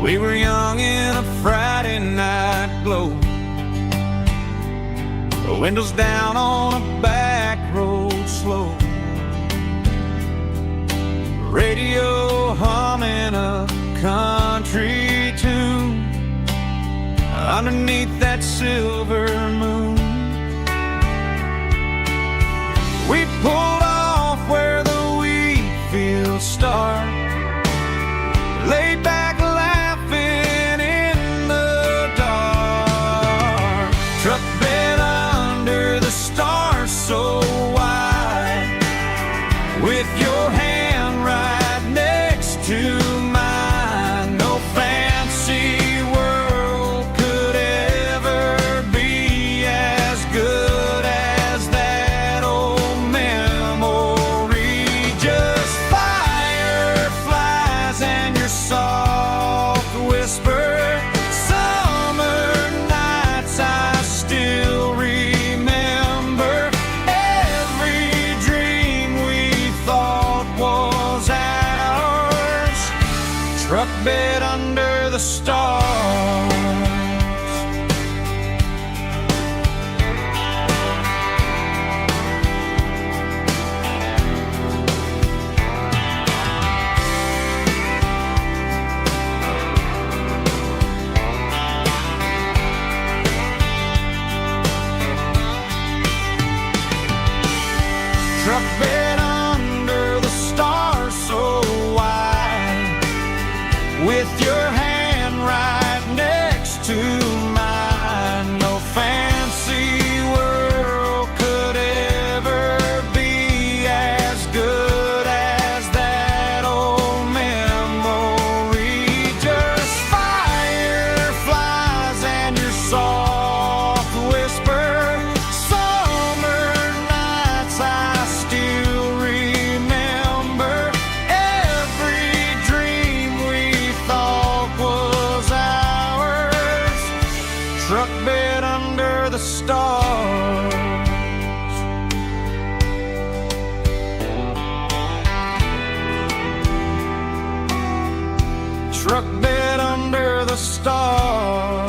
We were young in a Friday night glow, the windows down on a back road slow, radio humming a country tune underneath that silver moon. We pulled off where the wheat fields start, laid back laughing in the dark. Truck bed under the stars so wide, with your hand right next to mine. No fancy world could ever be as good as that old memory. Just fireflies and your soft whisper. Summer nights I still remember. Every dream we thought was ours. Truck bed under the stars. Truck bed under the stars so wide, with your hand right next to mine. No fancy world could ever be as good as that old memory. Just fireflies and your soft whisper. Summer nights I still remember. Every dream we thought was ours. Truck bed under the stars. Truck bed under the stars.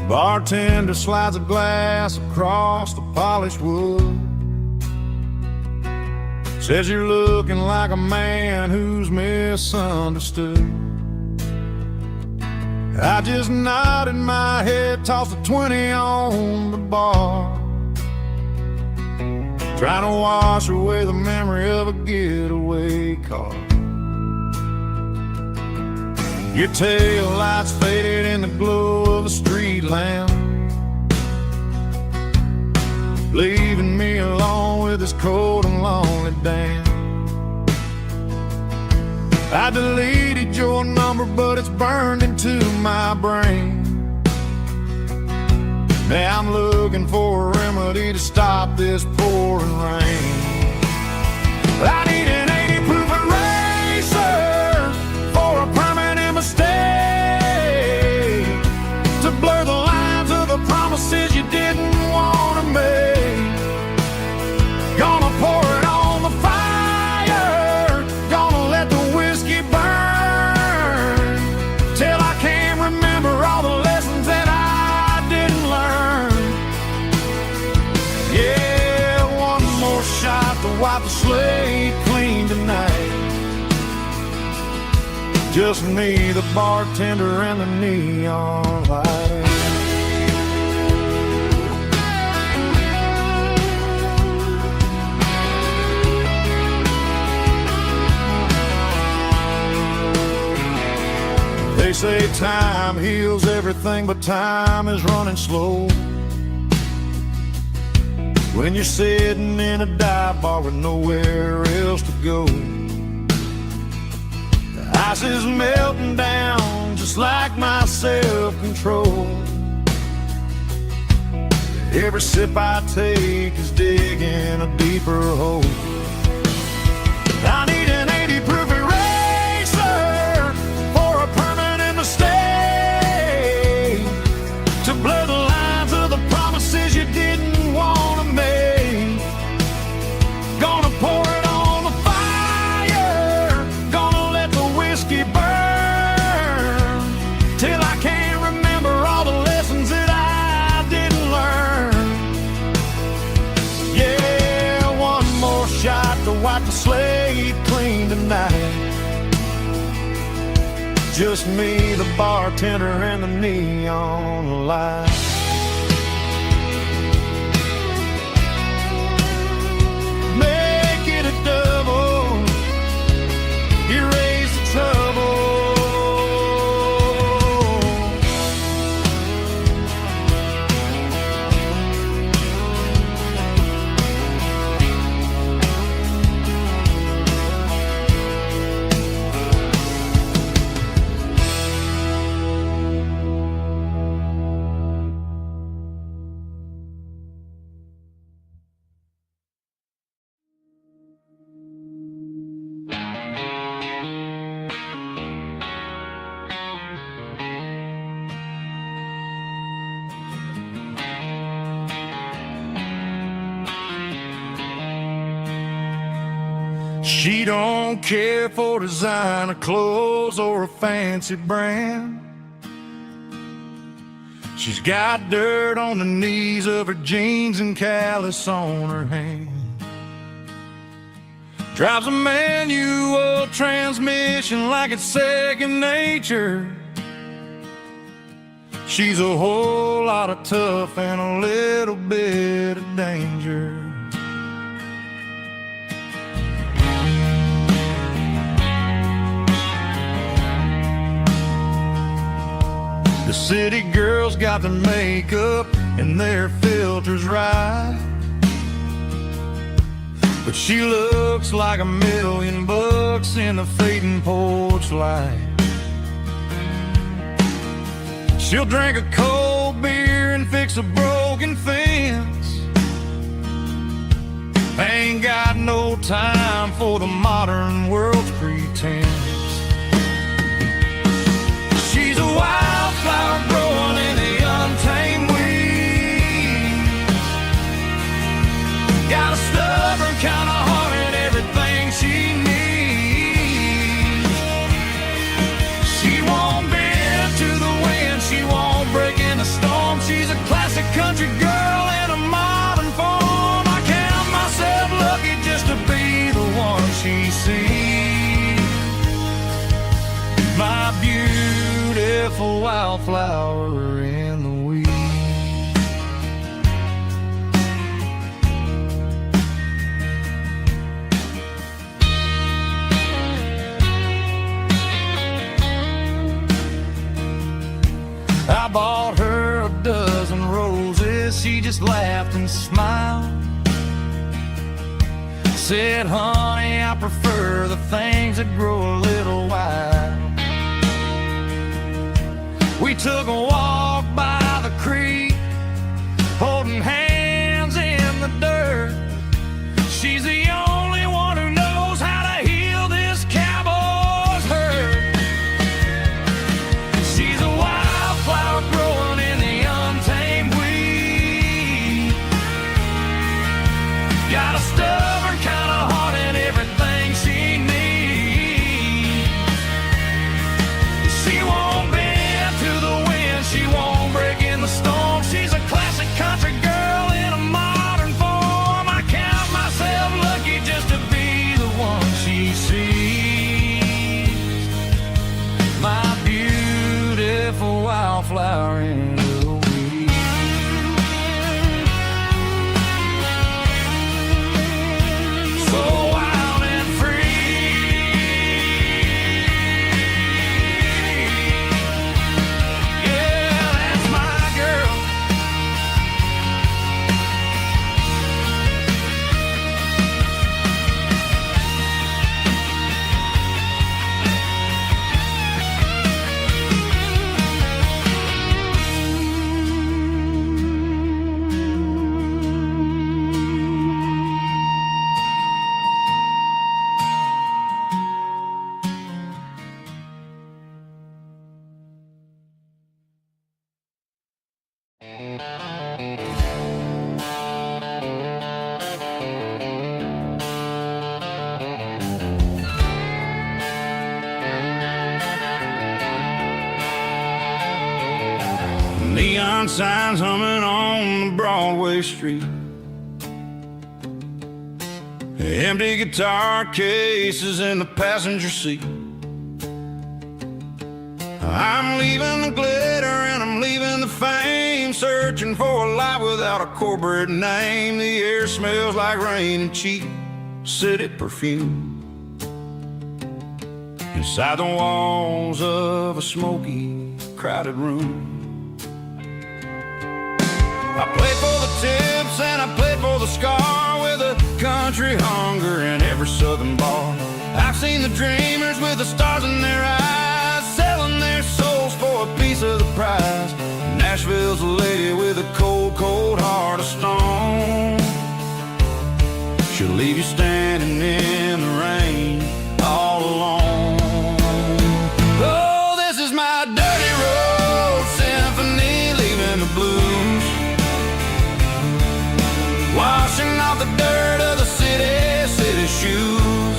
Bartender slides a glass across the polished wood. Says you're looking like a man who's misunderstood. I just nodded my head, tossed a 20 on the bar. trying to wash away the memory of a getaway car. Your tail lights faded in the glow of a street lamp, leaving me alone with this cold and lonely damn. I deleted your number, but it's burned into my brain. Now I'm looking for a remedy to stop this pouring rain. I need an 80 proof eraser for a permanent mistake, to blur the lines of the promises you didn't want to make. Gonna pour it on the fire, gonna let the whiskey burn, till I can't remember all the lessons that I didn't learn. Yeah, one more shot to wipe the slate clean tonight. Just me, the bartender, and the neon light. They say time heals everything, but time is running slow when you're sitting in a dive bar with nowhere else to go. The ice is melting down just like my self-control. Every sip I take is digging a deeper hole. I need an 80 proof eraser for a permanent mistake, to blur the lines of the promises you didn't want to make. Gonna pour it on the fire, gonna let the whiskey burn, till I can't remember all the lessons that I didn't learn. Yeah, one more shot to wipe the slate clean tonight. Just me, the bartender, and the neon light. Make it a double, erase the trouble. She don't care for designer clothes or a fancy brand. She's got dirt on the knees of her jeans and callus on her hand. Drives a manual transmission like it's second nature. She's a whole lot of tough and a little bit of danger. The city girls got their makeup and their filters right, but she looks like $1,000,000 in the fading porch light. She'll drink a cold beer and fix a broken fence. Ain't got no time for the modern world's pretense. She's a wildflower growing in the untamed weeds. Got a stubborn kind of heart and everything she needs. She won't bend to the wind, she won't break in the storm. She's a classic country girl and a she just laughed and smiled. Said, honey, I prefer the things that grow a little wild. We took a walk by the creek, holding hands in the dirt. She's the only one who knows how to heal this cowboy's hurt. She's a wildflower growing in the untamed weed. Got a stubborn kind of heart and everything she needs. She won't bend to the wind, she won't break in the storm. She's a classic country girl in a modern form. I count myself lucky just to be the one she sees. My beautiful wildflower in the weed. So wild and free. Yeah, that's my girl. Neon signs humming on the Broadway street. Empty guitar cases in the passenger seat. I'm leaving the glitter and I'm leaving the fame, searching for a life without a corporate name. The air smells like rain and cheap city perfume. Inside the walls of a smoky, crowded room. I played for the tips and I played for the scar, with a country hunger in every southern bar. I've seen the dreamers with the stars in their eyes, selling their souls for a piece of the prize. Nashville's a lady with a cold, cold heart of stone. She'll leave you standing in the rain all alone. Oh, this is my dirty road symphony, leaving the blues, washing off the dirt of the city shoes.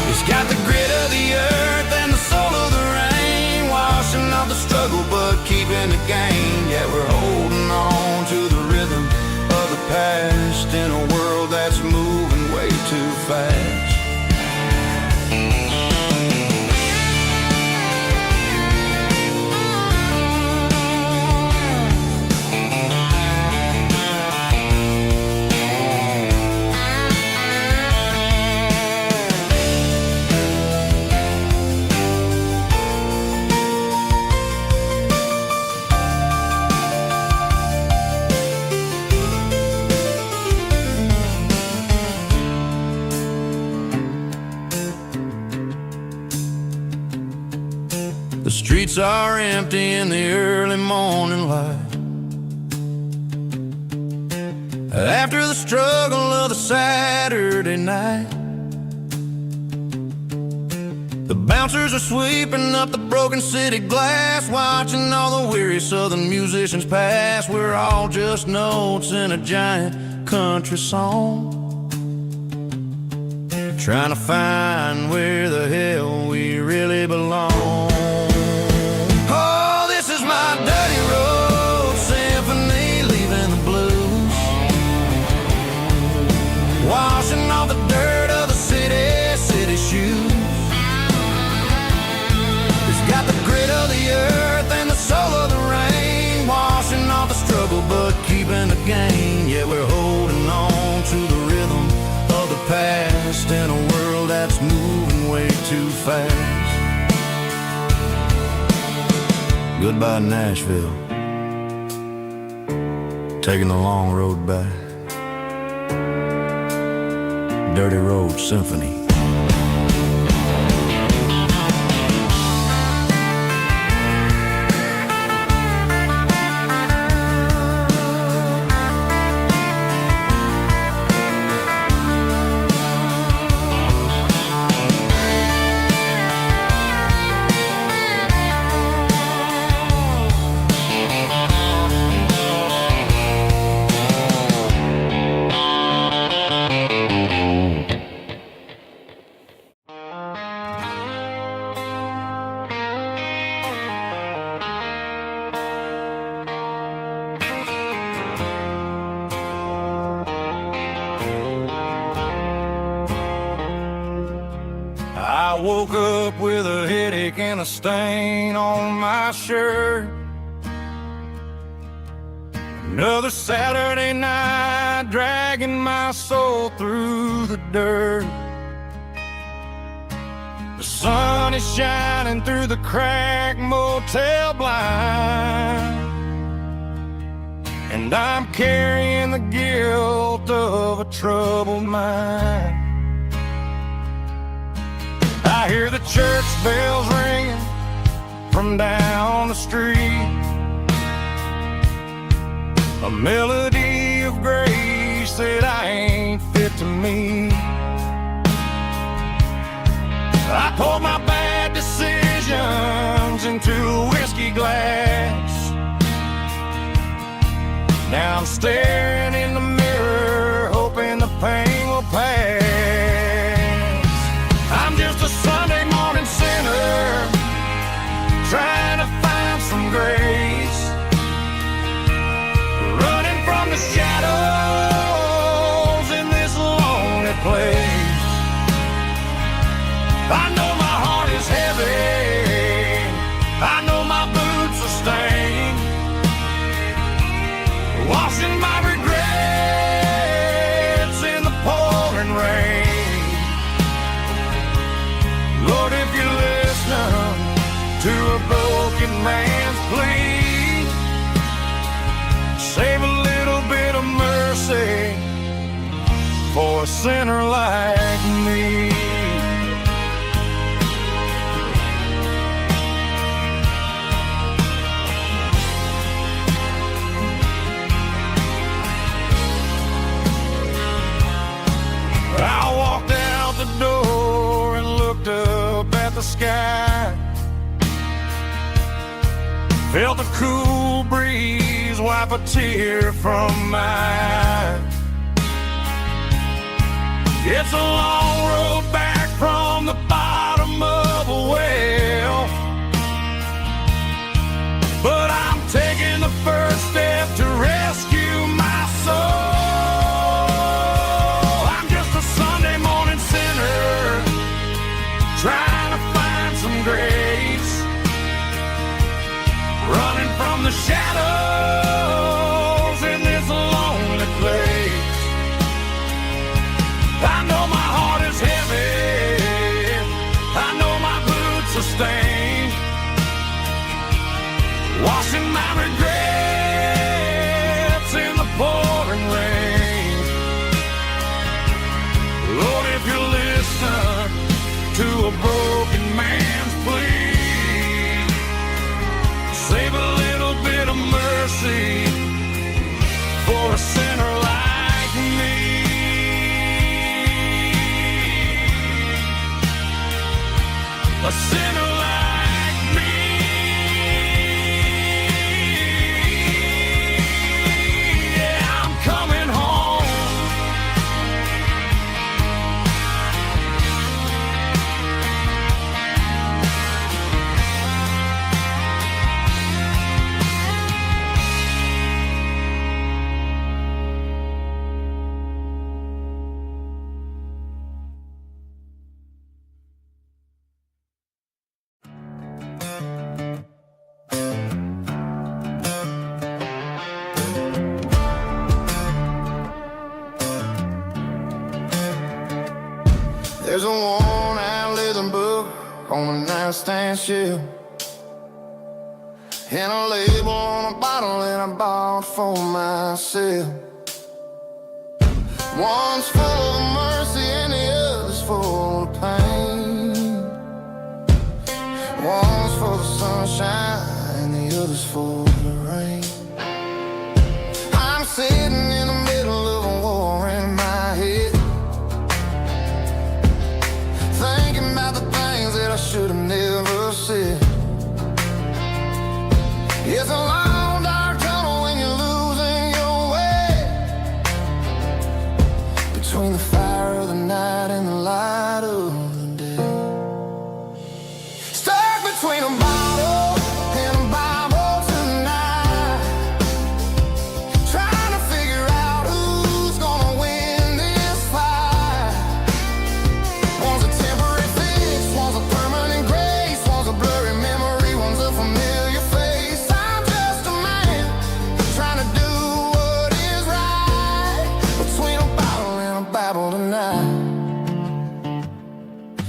It's got the grit of the earth and the soul of the rain, washing off the struggle but keeping the gain. Yeah, we're holding on to the rhythm of the past in a world that's moving way too fast. The streets are empty in the early morning light, after the struggle of the Saturday night. The bouncers are sweeping up the broken city glass, watching all the weary southern musicians pass. We're all just notes in a giant country song, trying to find where the hell we really belong. Oh, this is my dirty road symphony, leaving the blues, washing off the dirt of the city shoes. It's got the grit of the earth and the soul of the rain, washing off the struggle but keeping the gain. Yeah, we're holding on to the rhythm of the past in a world that's moving way too fast. Goodbye, Nashville. taking the long road back. Dirty Road Symphony. I woke up with a headache and a stain on my shirt. Another Saturday night, dragging my soul through the dirt. The sun is shining through the cracked motel blind, and I'm carrying the guilt of a troubled mind. I hear the church bells ringing from down the street, a melody of grace that I ain't fit to meet. I poured my bad decisions into a whiskey glass. Now I'm staring in the mirror, hoping the pain will pass. I'm just a Sunday morning sinner, trying to find some grace, running from the shadows in this lonely place. I know my heart is heavy, I know my boots are stained, washing my regrets in the pouring rain. Lord, if you listen to a broken man's plea, save a little bit of mercy for a sinner like me. I walked out the door and looked up at the sky, felt the cool breeze wipe a tear from my eye. It's a long road back from the bottom of a well, but I'm taking the first step to rescue my soul. Trying to find some grace, running from the shadows in this lonely place. I know my heart is heavy, I know my boots are stained, washing my regrets in the pouring rain. Lord, if you listen to a broken man's plea, save a little bit of mercy for a sinner like me. A sinner like me. Yeah, I'm coming home. There's a worn-out leather book on a nightstand shelf. and a label on a bottle that I bought for myself. One's full of mercy and the other's full of pain. One's for the sunshine and the other's for the rain. I'm sitting in the middle of a war in my head, thinking about the things that I should have never said. It's a long dark tunnel when you're losing your way, between the fire of the night and the light of the day. Stuck between a bottle and a Bible tonight, trying to figure out who's gonna win this fight. One's a temporary fix, one's a permanent grace, one's a blurry memory, one's a familiar face. I'm just a man trying to do what is right, between a bottle and a Bible tonight.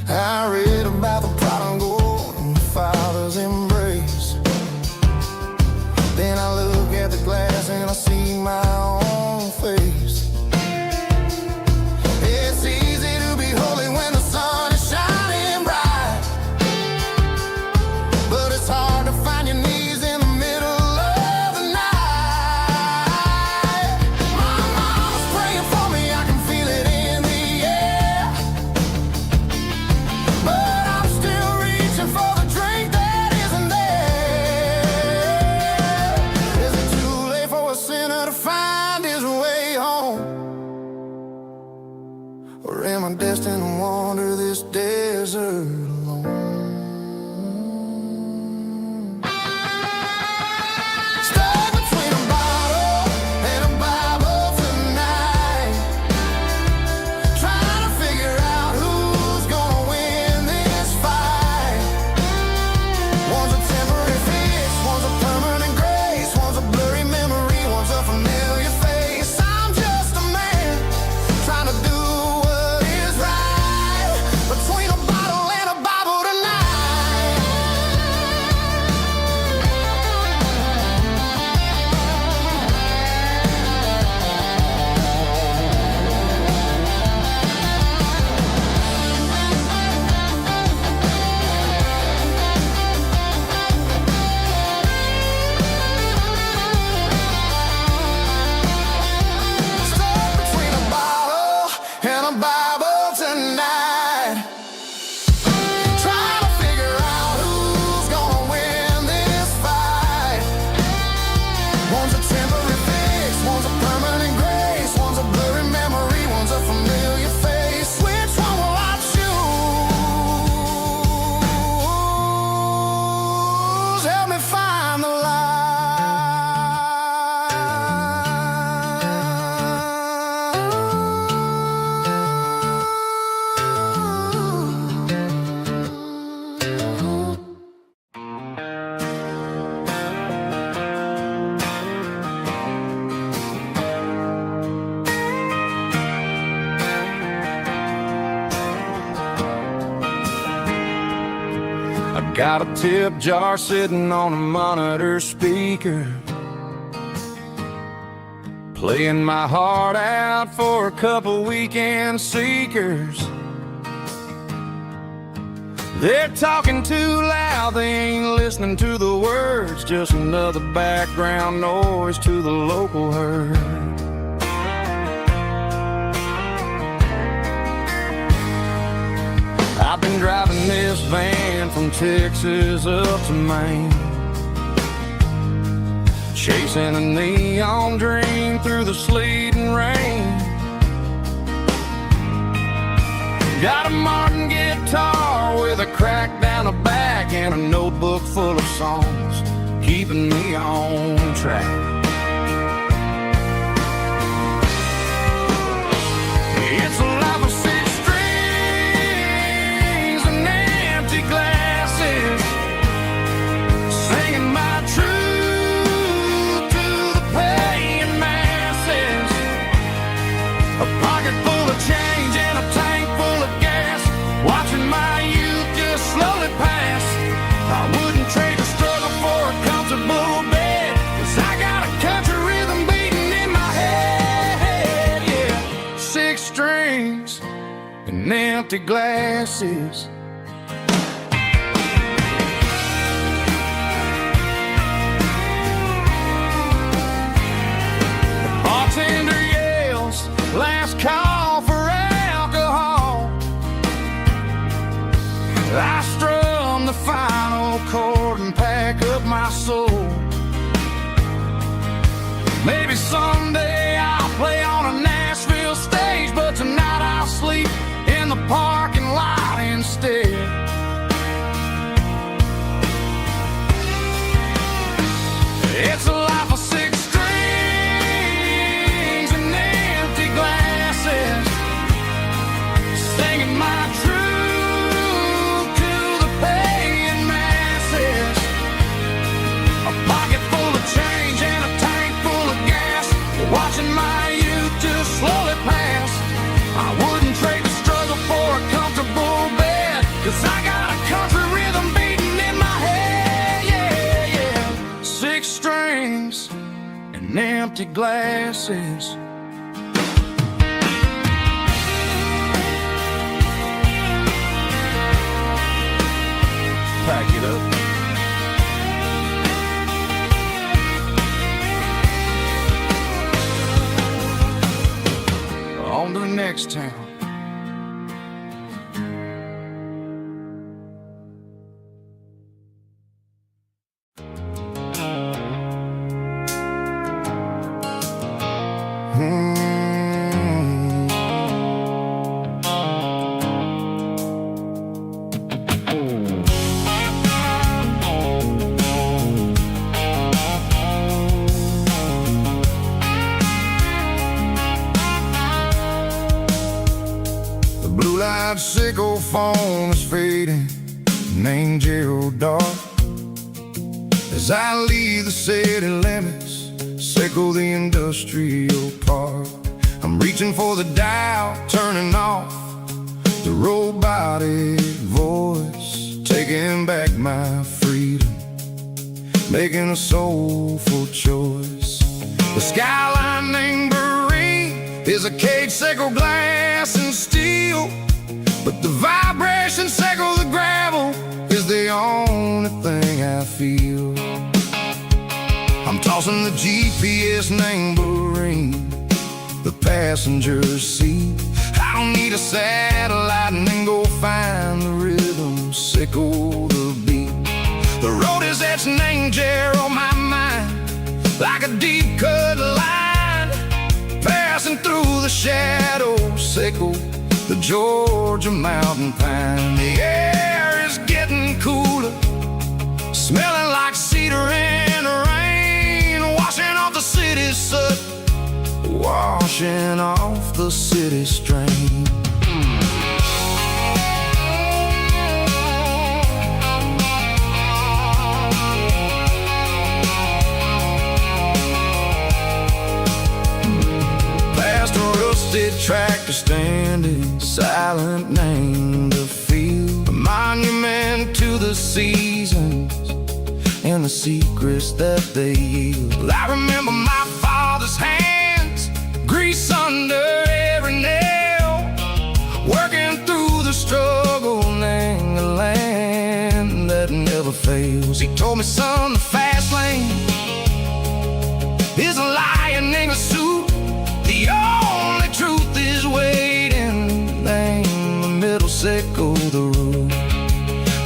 I read about the prodigal and the Father's embrace. Then I look at the glass and I see my own face. It's easy to be holy when the sun is shining bright, but it's hard to find your knees in the middle of the night. My mama's praying for me, I can feel it in the air, but I'm still reaching for the drink that isn't there. Is it too late for a sinner to find his way home? Or am I destined to wander this desert alone? Stuck between a bottle and a Bible tonight, trying to figure out who's gonna win this fight. One's a temporary fix, one's a permanent grace, one's a blurry memory, one's a familiar face. I'm just a man trying to do what is right, between a bottle and a Bible tonight. Stuck between a bottle and a Bible tonight, trying to figure out who's gonna win this fight. One's a temporary fix, one's a permanent grace, one's a blurry memory, one's a familiar face. Which one will I choose? Help me find the light. I got a tip jar sitting on a monitor speaker, playing my heart out for a couple weekend seekers. They're talking too loud, they ain't listening to the words, just another background noise to the local herd. I've been driving this van from Texas up to Maine, chasing a neon dream through the sleet and rain. Got a Martin guitar with a crack down the back and a notebook full of songs, keeping me on track. It's a life of six strings and empty glasses, singing my truth to the paying masses. A pocket full of change and a tank full of gas, watching my youth just slowly pass. I wouldn't trade a struggle for a comfortable strings and empty glasses. The bartender yells, last call for alcohol. I strum the final chord and pack up my soul. Maybe someday I'll play on a Nashville stage, but tonight I'll sleep in the parking lot instead. It's a life of six strings and empty glasses, singing my truth to the paying masses. A pocket full of change and a tank full of gas, watching my youth just slowly pass. I wouldn't trade the struggle for a comfortable bed, 'cause I got a country rhythm beating in my head, yeah, yeah. Six strings and empty glasses. Pack it up. On to the next town. Blue-light sickle phone is fading, named Gerald dark. As I leave the city limits, sickle the industrial park. I'm reaching for the dial, turning off the robotic voice, taking back my freedom, making a soulful choice. The skyline named is a cage, sickle glass and steel, but the vibration sickle the gravel is the only thing I feel. I'm tossing the GPS named Marine, the passenger seat. I don't need a satellite and then go find the rhythm, sickle the beat. The road is etched named Jer on my mind, like a deep cut line, passing through the shadows, sickle the Georgia mountain pine. The air is getting cooler, smelling like cedar in the rain, washing off the city's soot, washing off the city strain. Tractor standing silent, named the field, a monument to the seasons and the secrets that they yield. I remember my father's hands, grease under every nail, working through the struggle, named the land that never fails. He told me, son, the fast lane is a lion in a suit. The only truth is waiting, name the middle, sickle the root.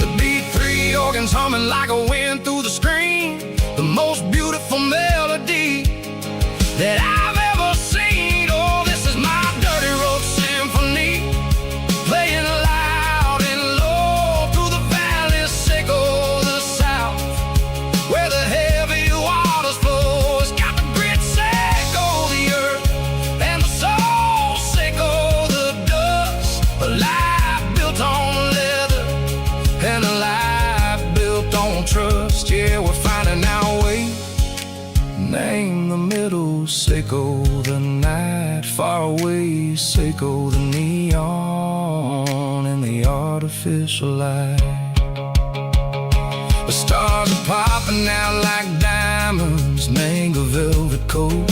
The beat, three organs humming like a wind through the screen, the most beautiful melody that I've ever seen. Oh, this is my dirty road symphony, playing loud and low through the valleys, sickle the south, where the heavy waters flow. It's got the grit, sickle the earth, and the soul, sickle the dust. A life built on leather and a life built on trust. Yeah, we're finding our way, name the middle, sickle the night, far away, sickle the neon and the artificial light. The stars are popping out like diamonds, name a velvet coat.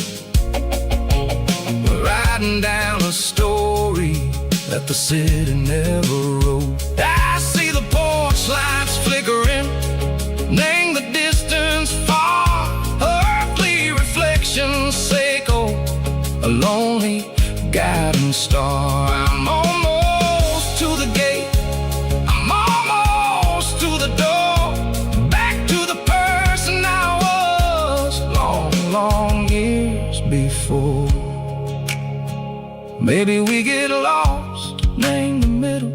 We're riding down a store that the city never wrote. I see the porch lights flickering, name the distance far, earthly reflections echo, a lonely guiding star. I'm almost to the gate, I'm almost to the door, back to the person I was long years before. Maybe we get lost, name the middle,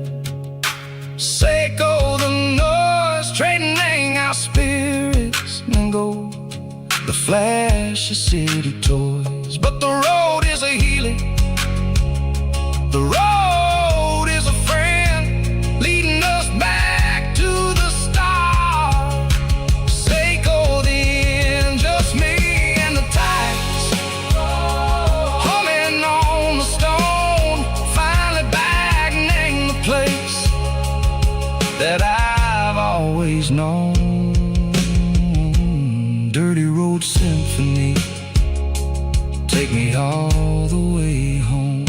Seiko the noise, trading our spirits and go the flash of city toys. But the road is a healing, the road is a friend, leading us back to the start. Seiko the end, just me and the tides, humming on the stone, finally back, name the place that I've always known. Dirty Road Symphony, take me all the way home.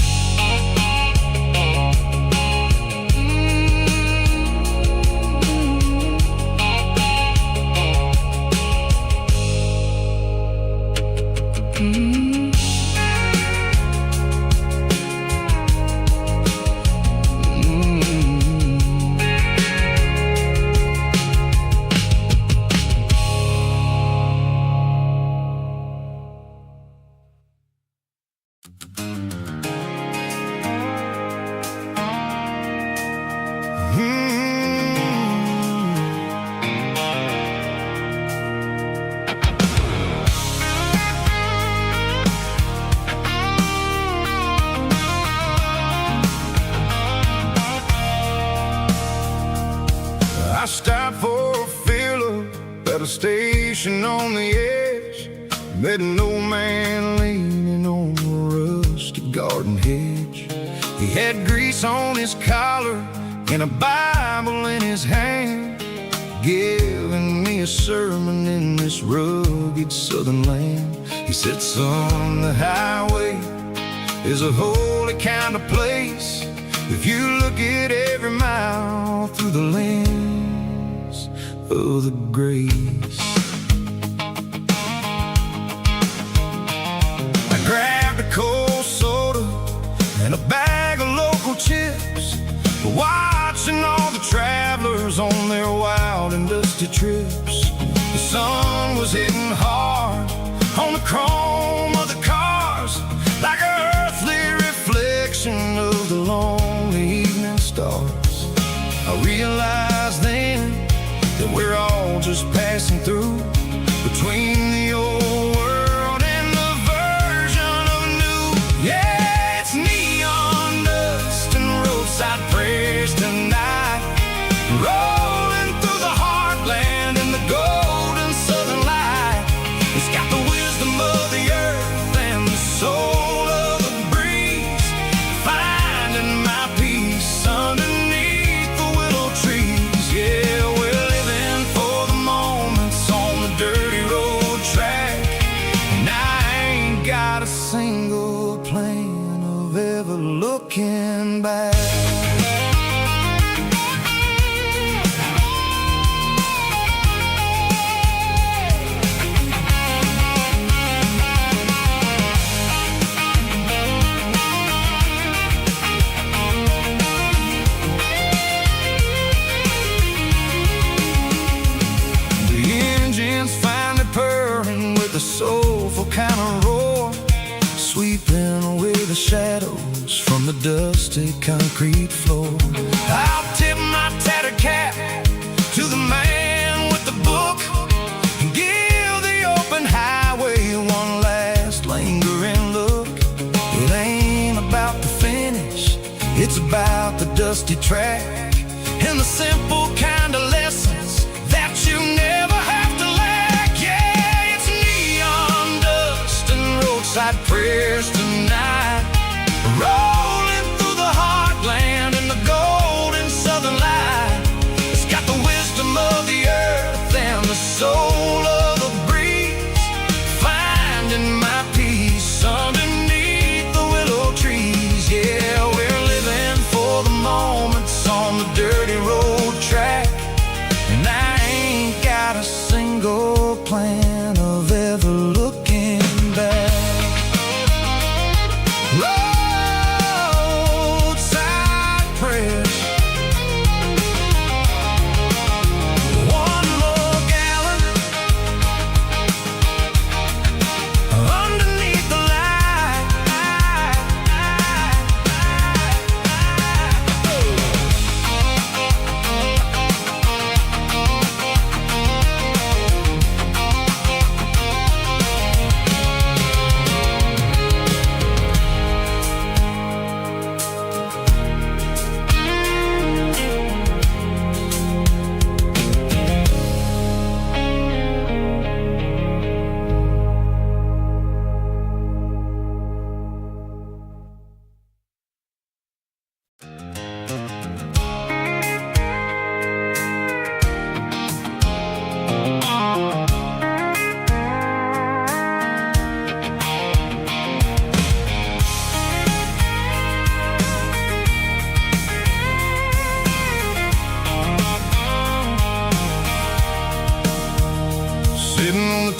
I stopped for a fill-up at a station on the edge. Met an old man leaning on a rusty garden hedge. He had grease on his collar and a Bible in his hand, giving me a sermon in this rugged southern land. He said, son, the highway is a holy kind of place if you look at every mile through the lens of the grace. I grabbed a cold soda and a bag of local chips, watching all the travelers on their wild and dusty trips. The sun was hitting hard on the chrome of the cars, like an earthly reflection of the lonely evening stars. I realized then that we're all just passing through, between the old world and the version of new. Yeah, it's neon dust and roadside prayers tonight, rolling through the heartland in the golden southern light. It's got the wisdom of the earth and the soul of the breeze, finding my peace underneath the willow trees. Yeah, we're living for the moments on the dirty road track, and I ain't got a single plan of ever looking back. The soulful kind of roar, sweeping away the shadows from the dusty concrete floor. I'll tip my tattered cap to the man with the book and give the open highway one last lingering look. It ain't about the finish, it's about the dusty track and the simple kind of lessons that you never have to lack. Yeah, it's neon dust and roadside prayers tonight, rolling through the heartland in the golden southern light. It's got the wisdom of the earth and the soul of the breeze, finding my peace underneath the willow trees. Yeah, we're living for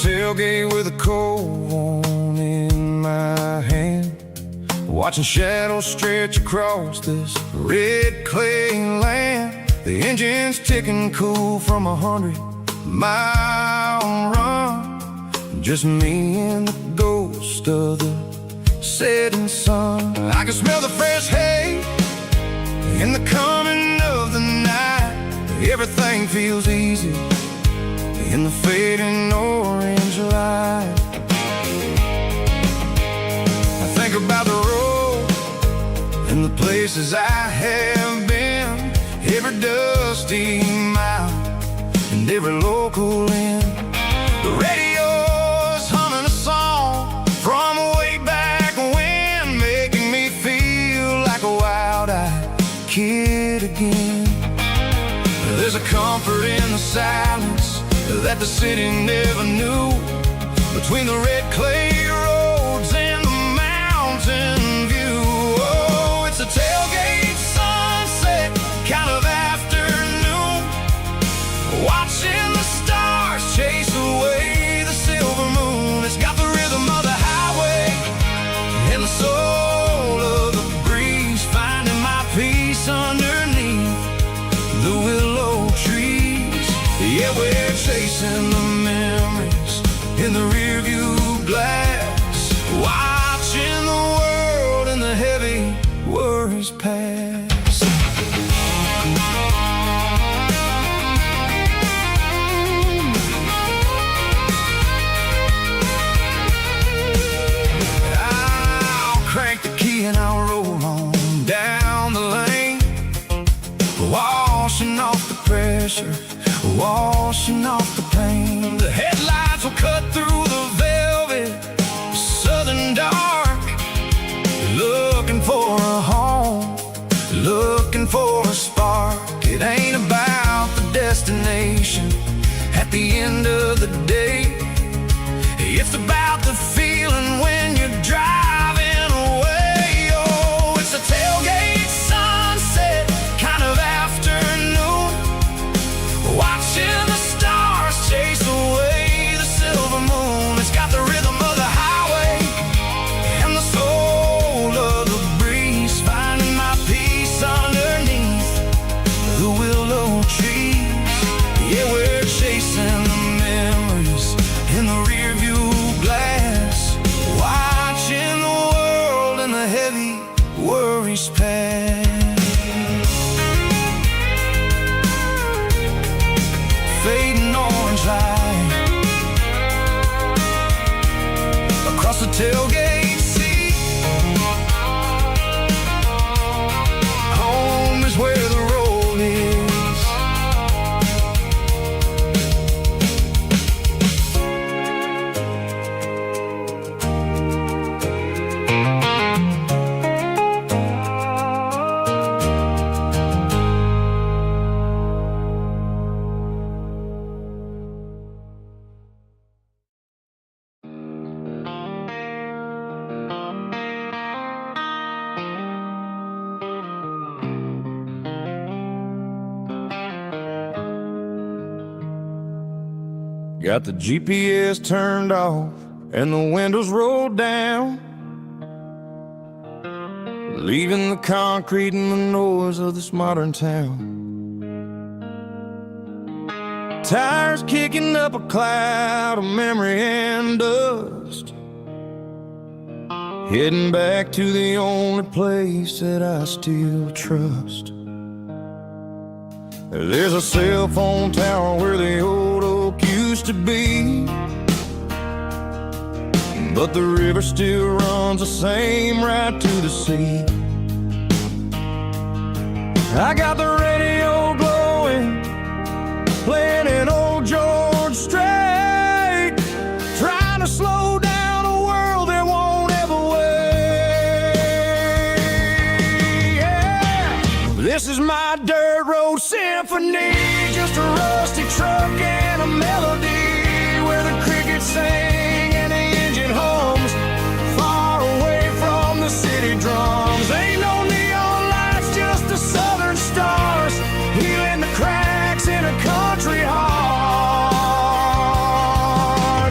tailgate with a cold one in my hand, watching shadows stretch across this red clay land. The engine's ticking cool from 100-mile run. Just me and the ghost of the setting sun. I can smell the fresh hay in the coming of the night. Everything feels easy in the fading orange light. I think about the road and the places I have been, every dusty mile and every local inn. The radio's humming a song from way back when, making me feel like a wild-eyed kid again. There's a comfort in the silence that the city never knew, between the red clay roads and the mountain view. Oh, it's a tailgate sunset kind of afternoon, watching the stars chase away the silver moon. It's got the rhythm of the highway and the soul of the breeze, finding my peace underneath the willow trees. Yeah, we're chasing the memories in the rearview glass, watching the world and the heavy worries pass. I'll crank the key and I'll roll on down the lane, washing off the pressure, washing off the pain. The headlights will cut through the velvet southern dark, looking for a home, looking for a spark. It ain't about the destination at the end of the day, it's about the feeling when you're driving away. Oh, it's a tailgate sunset kind of afternoon, watching the stars chase away the silver moon. It's got the rhythm of the highway and the soul of the breeze, finding my peace underneath the willow trees. Yeah, we're chasing the memories in the rearview glass, watching the world and the heavy worries pass. Fading orange light across the tailgate seat. Home is where the road is. Got the GPS turned off and the windows rolled down, leaving the concrete and the noise of this modern town. Tires kicking up a cloud of memory and dust, heading back to the only place that I still trust. There's a cell phone tower where the old oak used to be, but the river still runs the same right to the sea. I got the radio glowing, playing an old George Strait, trying to slow down a world that won't ever wait. Yeah. This is my dirt road symphony, just a rusty truck and a melody, where the crickets sing and the engine hums, far away from the city drums. Ain't no neon lights, just the southern stars, healing the cracks in a country heart.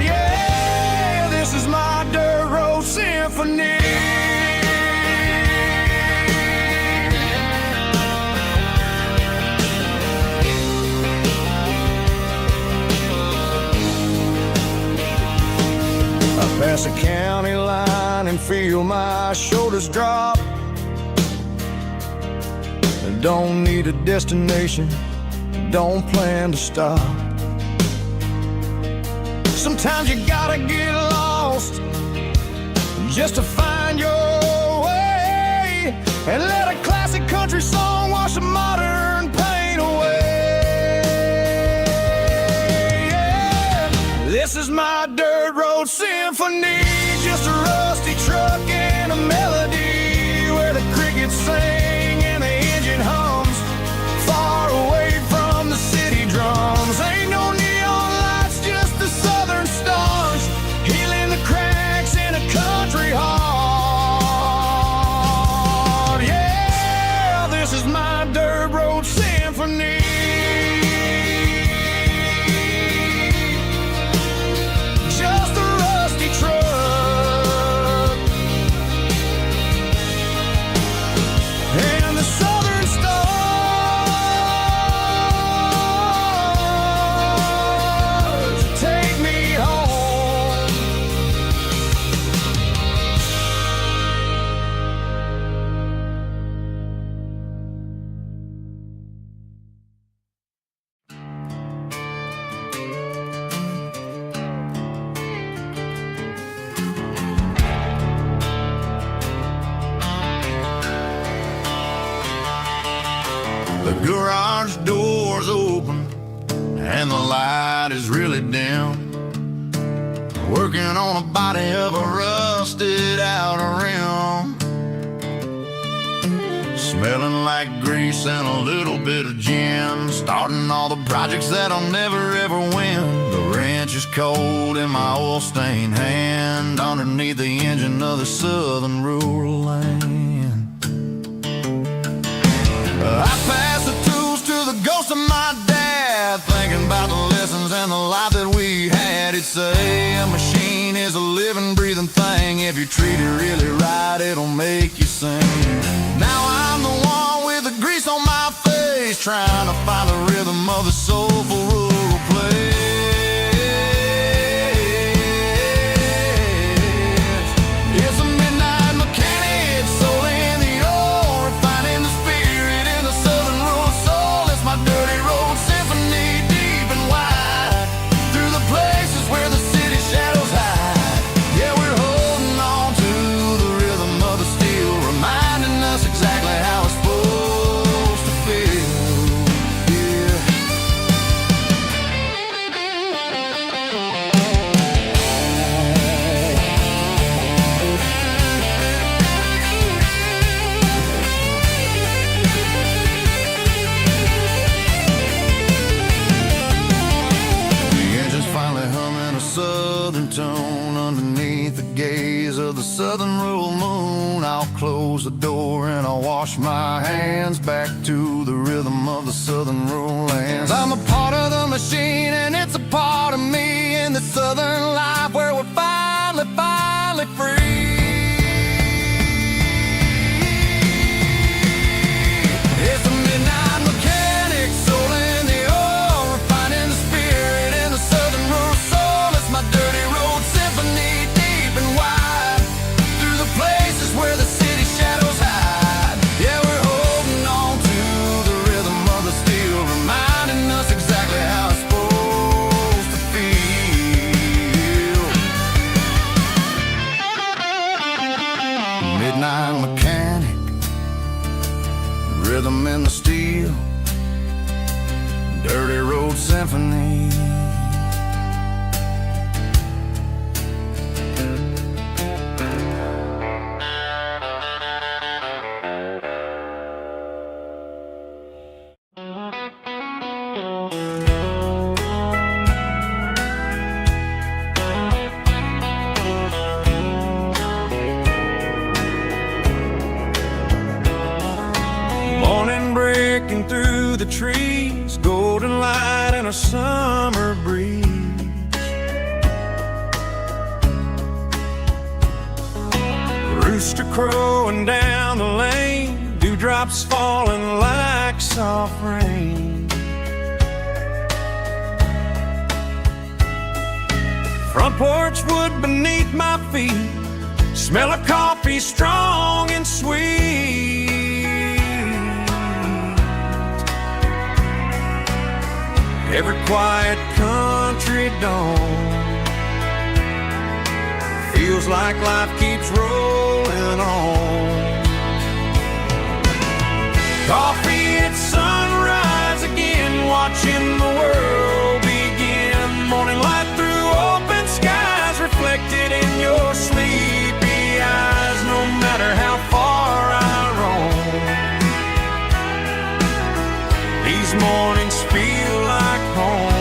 Yeah. and feel my shoulders drop. Don't need a destination, don't plan to stop. Sometimes you gotta get lost just to find your way, and let a classic country song wash a modern pain away. Yeah. This is my dirt road symphony, just a rusty truck and a melody where the crickets sing and the engine hums, far away from the city drums. Ain't no neon lights, just the southern stars, healing the cracks in a country heart. Yeah, this is my dirt road symphony. Just a rusty truck and the southern stars take me home. The garage door's open and the light is really dim. Working on a body of a rusted out rim, smelling like grease and a little bit of gin. Starting all the projects that I'll never ever win. The wrench is cold in my oil-stained hand, underneath the engine of the southern rural land. I pass the tools to the ghost of my dad, thinking about the lessons and the life that we had. He'd say a machine is a living, breathing thing. If you treat it really right, it'll make you sing. Now I'm the one with the grease on my face, trying to find the rhythm of the soulful rural place. It's a midnight mechanic, soul in the ore, refining the spirit in the southern rural soul. It's my dirty road symphony, deep and wide, through the places where the city shadows hide. Yeah, we're holding on to the rhythm of the steel, reminding us exactly how it's supposed to feel. Yeah. The engine's finally humming a southern tone underneath the gaze of the southern rural moon. I'll close the door and I'll wash my hands back to the rhythm of the southern rural lands. I'm a part of the machine and it's a part of me in the southern life where we're finally free. It's a midnight mechanic, soul in the ore, refining the spirit in the southern rural soul. It's my dirty road symphony, deep and wide, through the places where the city shadows hide. Yeah, we're holding on to the rhythm of the steel, reminding us exactly how it's supposed to feel. Midnight mechanic, rhythm in the steel, dirty road symphony. Morning breaking through the trees, golden light and a summer breeze. Rooster crowing down the lane, dewdrops falling like soft rain. Front porch wood beneath my feet, Smell of coffee strong and sweet. Every quiet country dawn feels like life keeps rolling on. Coffee at sunrise again, watching the world begin. Morning light through open skies, reflected in your sleepy eyes. No matter how far I roam, these mornings feel like home.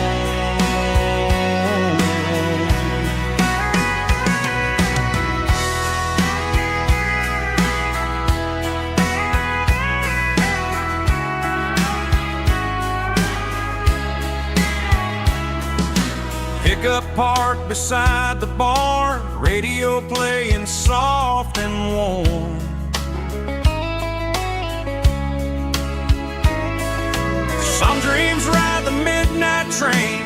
Pickup parked beside the barn, radio playing soft and warm. Some dreams ride the midnight train,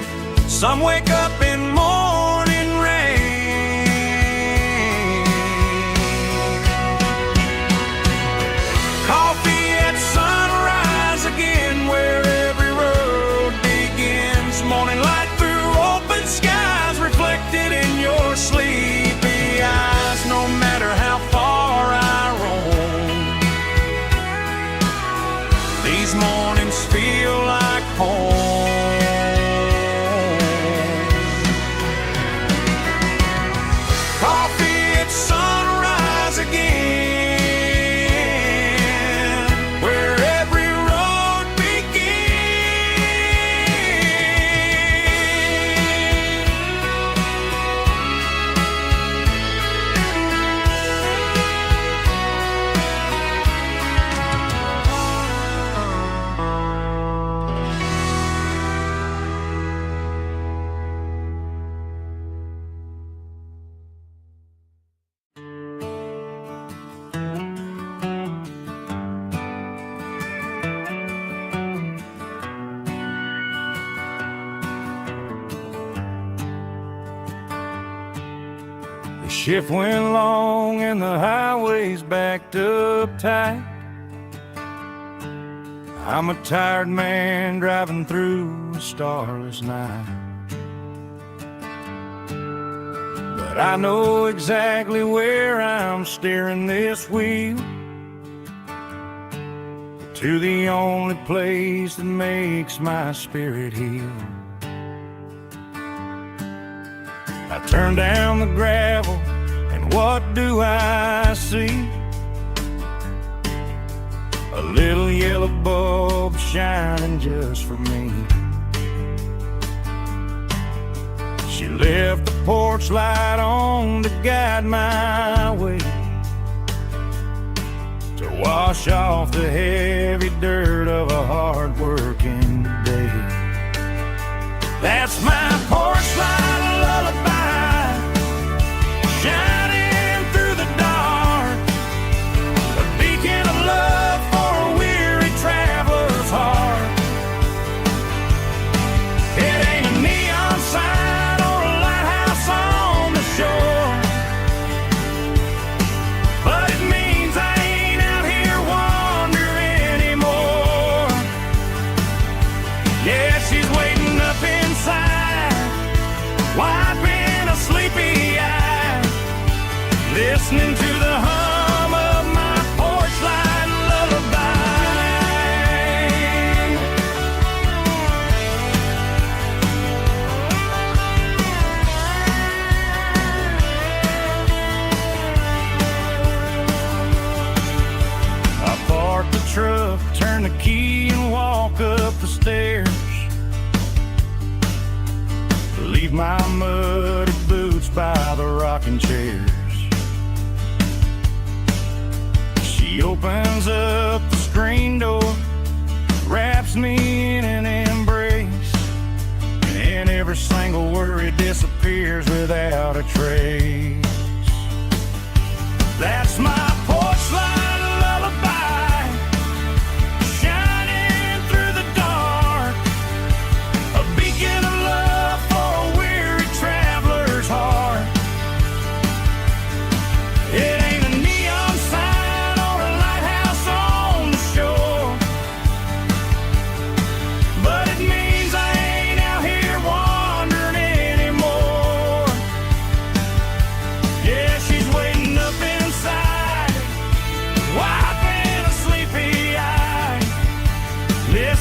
some wake up in morning rain. Coffee at sunrise again, where every road begins. Morning light through open skies, reflected in your sleepy eyes. No matter how far I roam, these mornings feel like home. Coffee at sunrise again, where every road The shift went long and the highway's backed up tight. I'm a tired man driving through a starless night. But I know exactly where I'm steering this wheel, to the only place that makes my spirit heal. I turn down the gravel, and what do I see? A little yellow bulb shining just for me. She left the porch light on to guide my way, to wash off the heavy dirt of a hard-working day. That's my porch light lullaby, shining through the dark, a beacon of love for a weary traveler's heart. It ain't a neon sign or a lighthouse on the shore, but it means I ain't out here wandering anymore. Yeah, she's waiting up inside, wiping a sleepy eye, listening to the hum of my porch light lullaby. I park the truck, turn the key and walk up the stairs, leave my muddy boots by the rocking chairs. She opens up the screen door, wraps me in an embrace, and every single worry disappears without a trace. That's my porch light lullaby, shining through the dark, a beacon of love for a weary traveler's heart.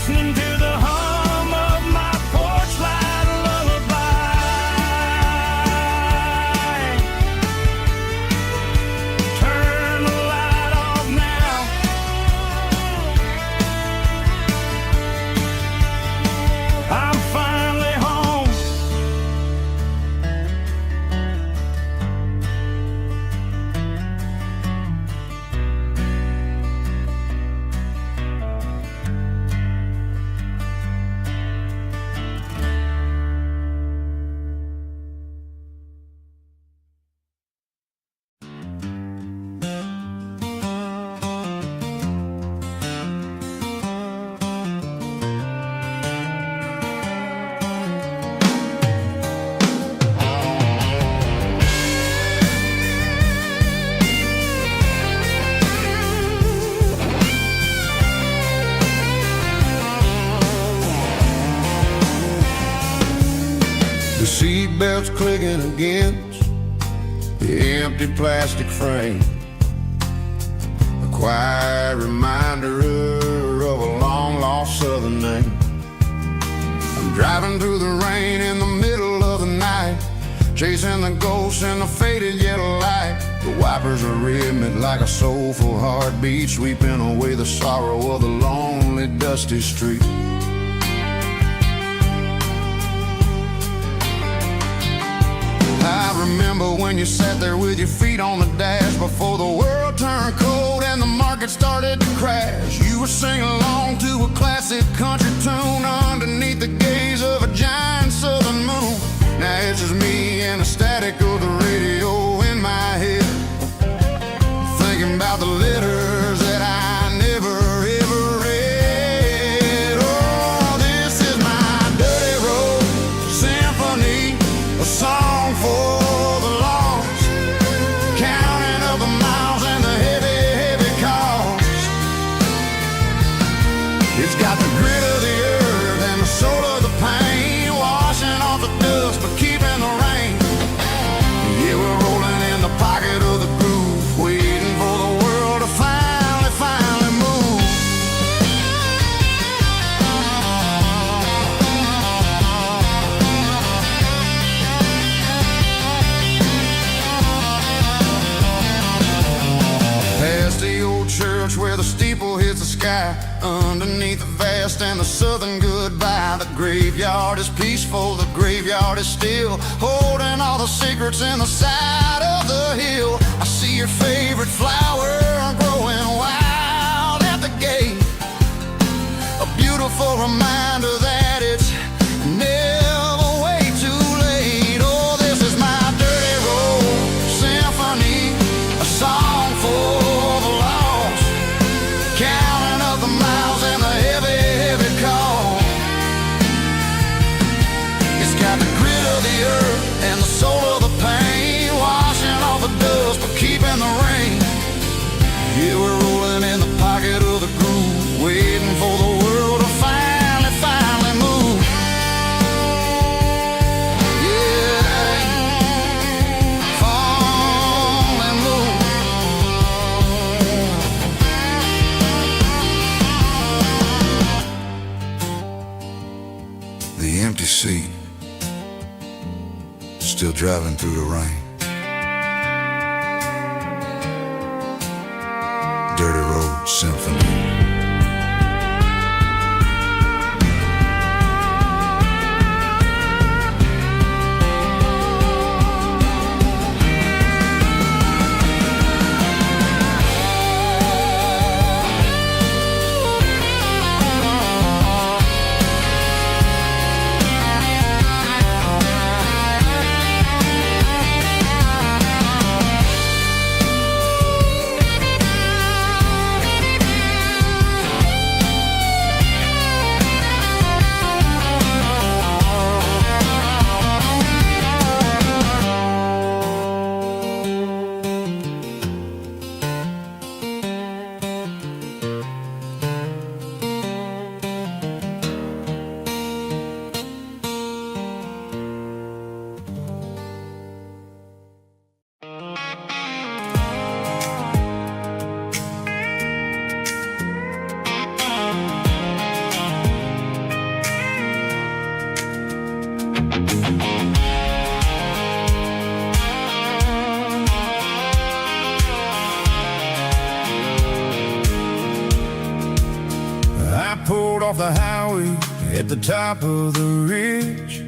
listening to the hum of my porch light lullaby. Turn the light off now. I'm finally home. The seatbelt's clicking against the empty plastic frame, a quiet reminder of a long-lost southern name. I'm driving through the rain in the middle of the night, chasing the ghosts in the faded yellow light. The wipers are rhythmic like a soulful heartbeat, sweeping away the sorrow of the lonely, dusty street. I remember when you sat there with your feet on the dash before the world turned cold and the market started to crash. You were singing along to a classic country tune underneath the gaze of a giant southern moon. Now it's just me and the static of the radio in my head, thinking about the letters that I never ever read. Oh, this is my dirty road symphony, a song for the lost, counting up the miles and the heavy, heavy cost. It's got the grit of the earth and the soul of the pain, washing off the dust but keeping the rain. Yeah, we're rolling in the pocket of the groove, waiting for the world to finally move. Past the old church where the steeple hits the sky, underneath the vast and the southern goodbye. The graveyard is peaceful, the graveyard is still, holding all the secrets in the side of the hill. I see your favorite flower growing wild at the gate, a beautiful reminder that it's never way too late. Oh, this is my dirty road symphony, a song for the lost, counting up the miles and the heavy, heavy call. It's got the grit of the earth and the soul of the pain, washing off the dust but keeping the rain. Yeah, we're rolling in the pocket of the groove, waiting for the world to finally move. Yeah, finally move. The empty seat, still driving through the rain. Dirty Road Symphony. I pulled off the highway at the top of the ridge,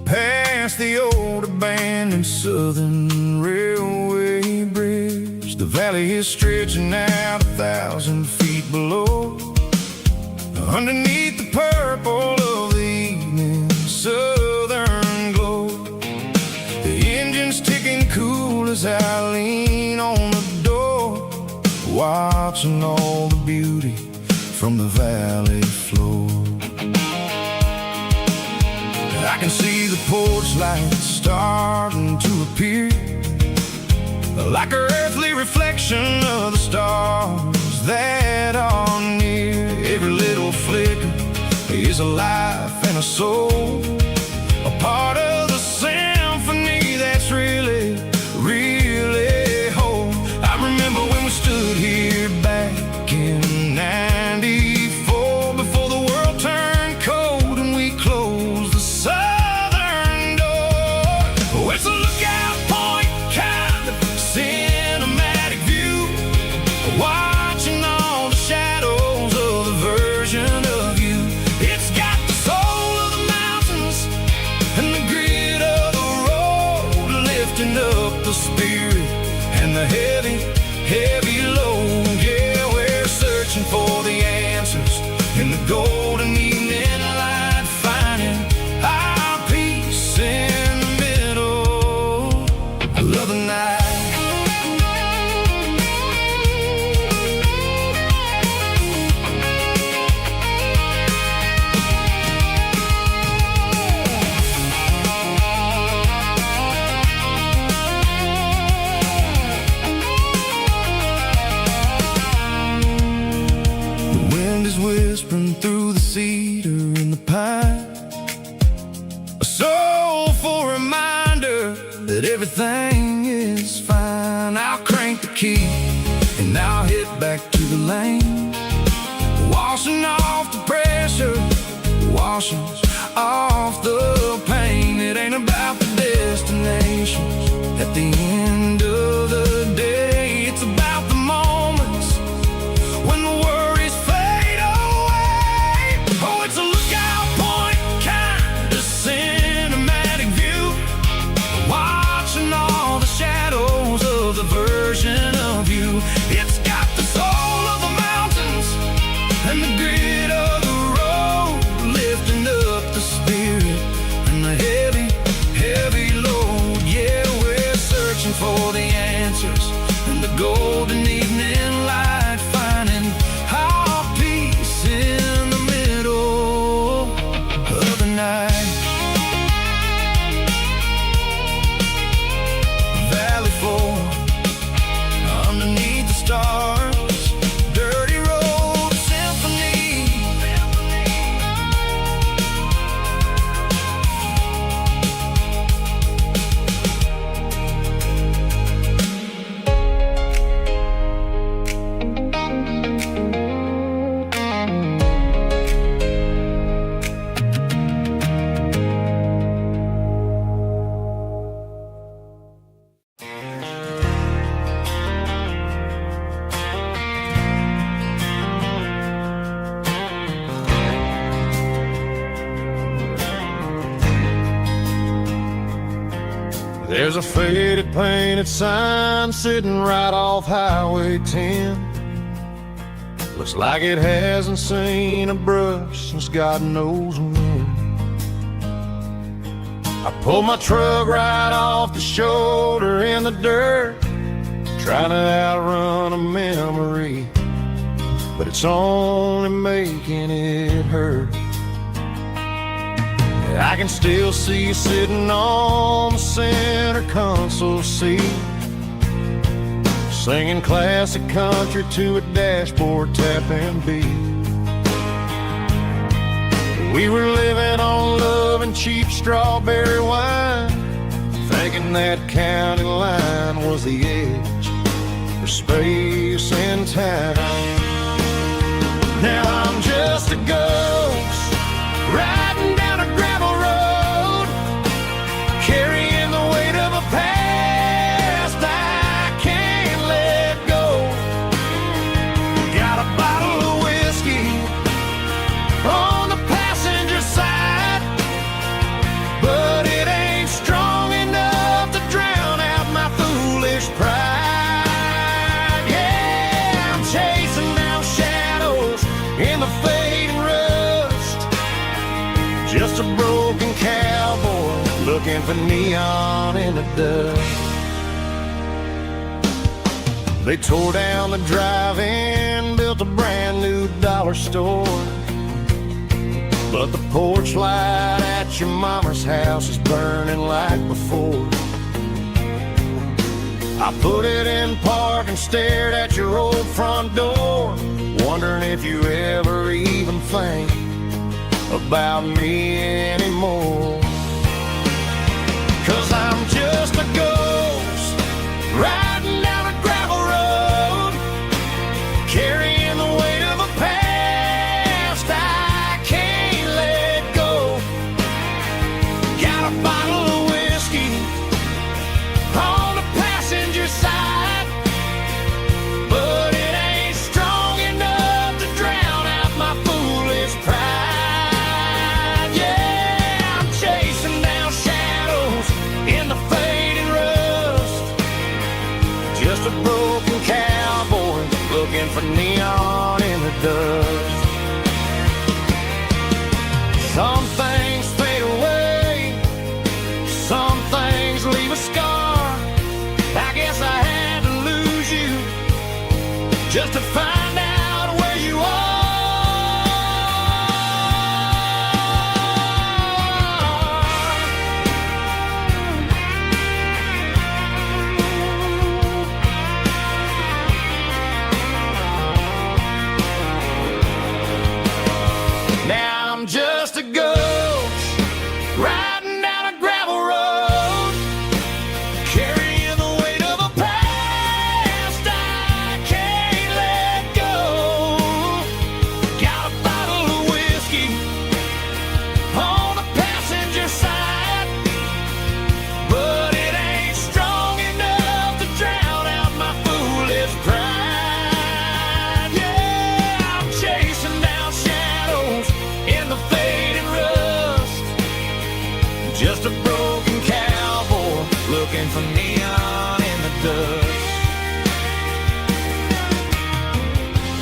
past the old abandoned Southern Railway bridge. The valley is stretching out 1,000 feet below, underneath the purple of the evening southern glow. The engine's ticking cool as I lean on the door, watching all the beauty from the valley floor. I can see the porch lights starting to appear, like an earthly reflection of the stars that are near. Every little flicker is a life and a soul, a part of the symphony that's really, really whole. I remember when we stood here back in '94, before the world turned cold and we closed the southern door. Oh, it's a lookout point, kind of cinematic view, watching all the shadows of the version of you. It's got the soul of the mountains and the grit of the road, lifting up the spirit and the heavy, heavy load. Yeah, we're searching for the answers in the golden evening light, finding our peace in the middle of the night. The wind is whispering through the cedar and the pine, a soulful reminder that everything is fine. I'll crank the key and I'll head back to the lane, washing off the pressure, washing off the pain. It ain't about the destinations at the end of the day, it's about the moments when the worries fade away. Oh, it's a lookout point, kind of cinematic view, watching all the shadows of the version of you. It's got the soul of the mountains and the grit of the road, lifting up the spirit and the heavy, heavy load. Yeah, we're searching for the answers in the golden evening light, finding our peace in the middle of the night. Valley floor, underneath the stars, dirty road symphony. There's a faded painted sign sitting right off Highway 10. Looks like it hasn't seen a brush since God knows when. I pulled my truck right off the shoulder in the dirt, trying to outrun a memory, but it's only making it hurt. I can still see you sitting on the center console seat, singing classic country to a dashboard tapping beat. We were living on love and cheap strawberry wine, thinking that county line was the edge for space and time. Now I'm just a ghost riding down a gravel road, carrying the weight of a past I can't let go. Got a bottle of whiskey in the fading rust. Just a broken cowboy looking for neon in the dust. They tore down the drive-in, built a brand new dollar store. But the porch light at your mama's house is burning like before. I put it in park and stared at your old front door, wondering if you ever even think about me anymore. 'Cause I'm just a ghost riding down a gravel road, carrying the weight of a past I can't let go. Got a bottle of whiskey on the passenger side, but it ain't strong enough to drown out my foolish pride. Yeah, I'm chasing down shadows in the fading rust. Just a broken cowboy looking for neon in the dust. Some things fade away, some things leave a scar. I guess I had to lose you just to find out where you are. Now I'm just a ghost riding down a gravel road, carrying the weight of a past I can't let go. Got a bottle of whiskey on the passenger side, but it ain't strong enough to drown out my foolish pride. Yeah, I'm chasing down shadows in the fading rust. Just a broken cowboy looking for neon in the dust.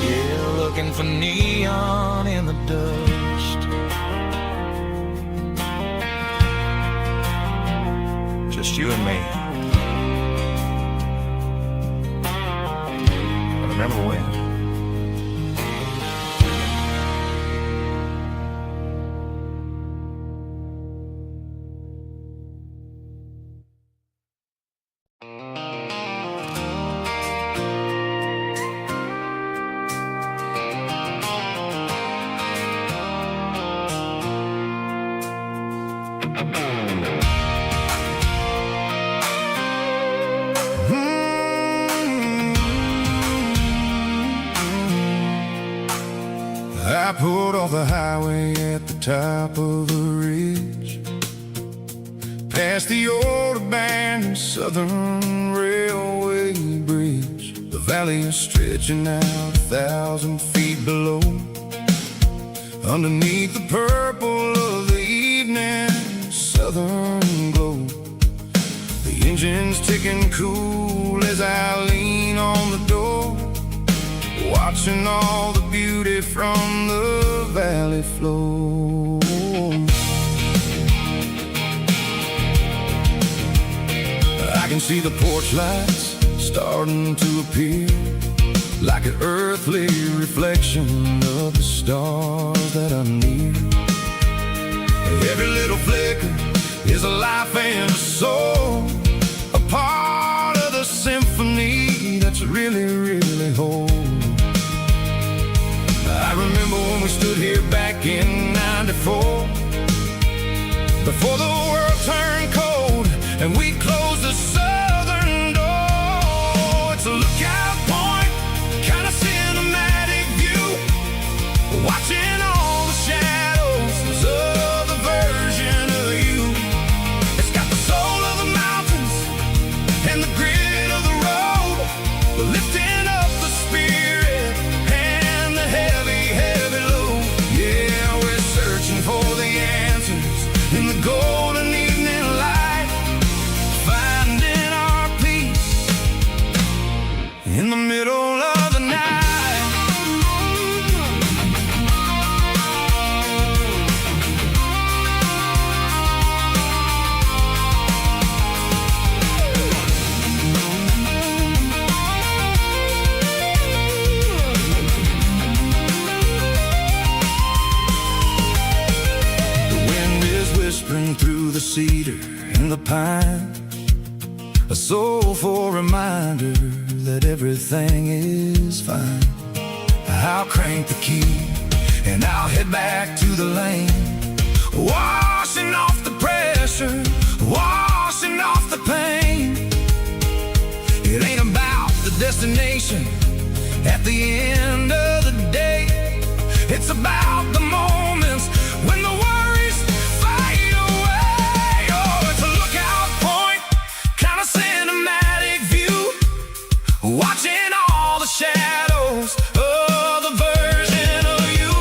Yeah, looking for neon in the dust. Just you and me. I remember when. I pulled off the highway at the top of the ridge, past the old abandoned Southern Railway bridge. The valley is stretching out 1,000 feet below, underneath the purple of the evening southern glow. The engine's ticking cool as I lean on the door, watching all the beauty from the valley flow. I can see the porch lights starting to appear, like an earthly reflection of the stars that are near. Every little flicker is a life and a soul, a part of the symphony that's really, really whole. I remember when we stood here back in '94, before the world turned cold and we closed the southern door. It's a lookout point, kind of cinematic view, watching all the shadows of the version of you. It's got the soul of the mountains and the grit of the road, lifting up the spirit and the heavy, heavy load. Yeah, we're searching for the answers in the golden evening light, finding our peace in the middle of the night. cedar and the pine, a soulful reminder that everything is fine. I'll crank the key and I'll head back to the lane, washing off the pressure, washing off the pain. It ain't about the destination at the end of the day. It's about the moments when the worries fade away. Oh, it's a lookout point, kind of cinematic view, watching all the shadows of the version of you.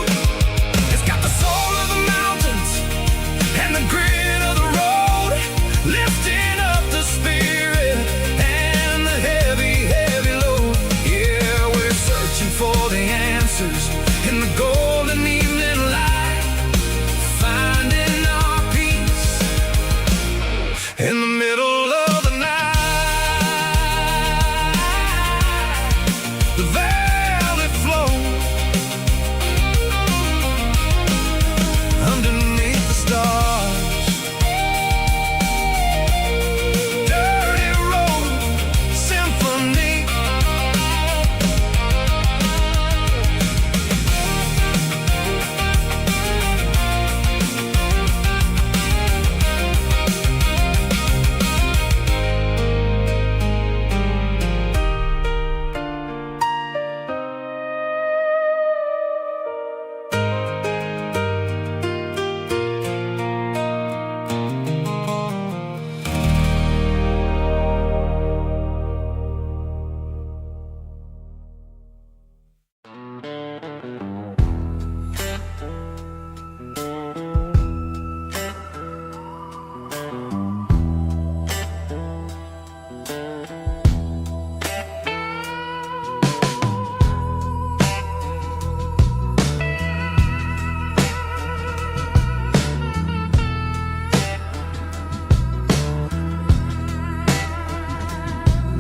It's got the soul of the mountains and the grit of the road, lifting up the spirit and the heavy, heavy load. Yeah, we're searching for the answers in the golden evening light, finding our peace in the middle of the night. The valley flows underneath the stars. Dirty road symphony.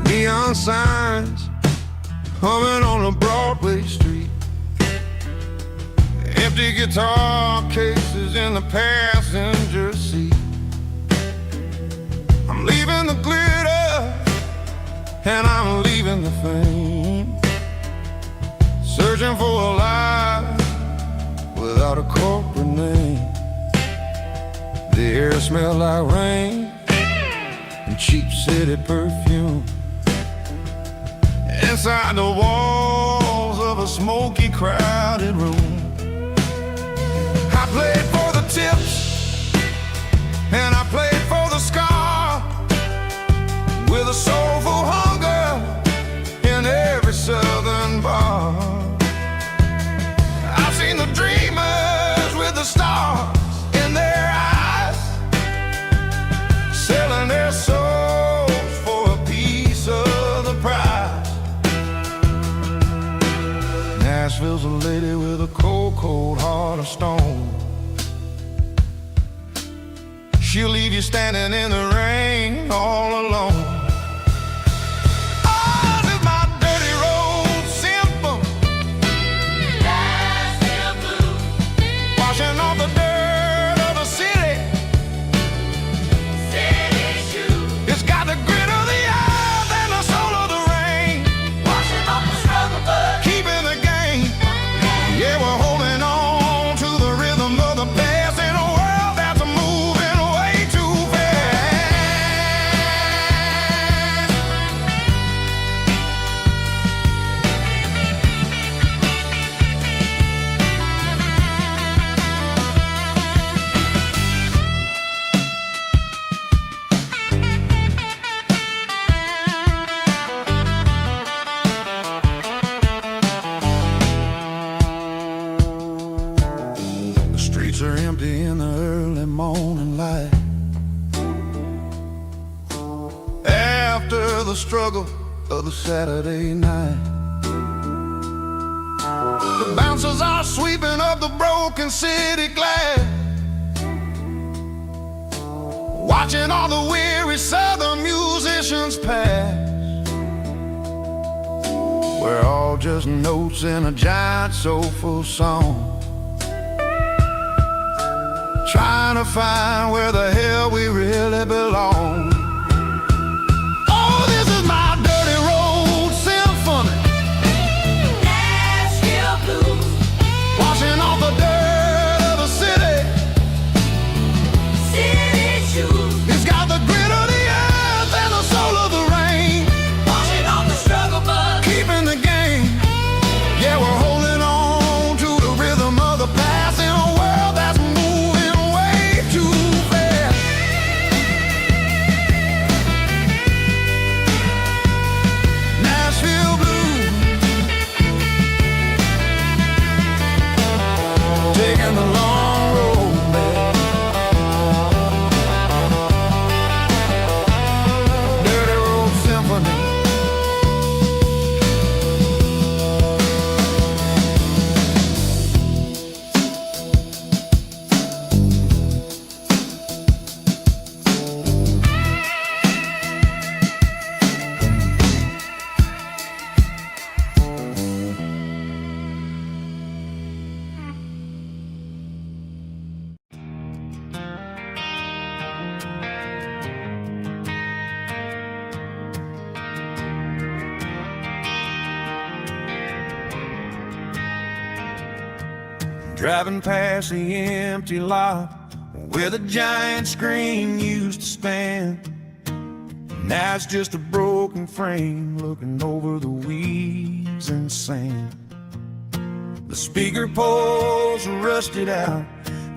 Neon signs humming on a Broadway street, empty guitar cases in the passenger seat. I'm leaving the glitter and I'm leaving the fame, searching for a life without a corporate name. The air smells like rain and cheap city perfume. Inside the walls of a smoky, crowded room, I played for the tips and I played for the scar, with a soulful hunger in every southern bar. I've seen the dreamers with the stars in their eyes, selling their souls for a piece of the prize. Nashville's a lady with a cold, cold heart of stone. She'll leave you standing in the rain all alone. Ours is my dirty road symphony, washing off the dirt of the city. It's got the grit of the earth and the soul of the rain, washing off the struggle, but keeping the game. Yeah, we're holding on to the rhythm of the past in a world that's moving way too fast. The streets are empty in the early morning light, after the struggle of the Saturday night. The bouncers are sweeping up the broken city glass, watching all the weary southern musicians pass. We're all just notes in a giant soulful song, trying to find where the hell we really belong. Oh, this is my dirty road symphony, Nashville blues, washing off the dirt of the city. city shoes, It's got the grit of the earth and the soul of the rain, washing off the struggle bug. keeping the game. Yeah, we're holding on to the rhythm of the past in a world that's moving way too fast. Nashville blues, taking the long road back. Dirty road symphony. Driving past the empty lot where the giant screen used to stand. Now it's just a broken frame looking over the weeds and sand. The speaker poles are rusted out,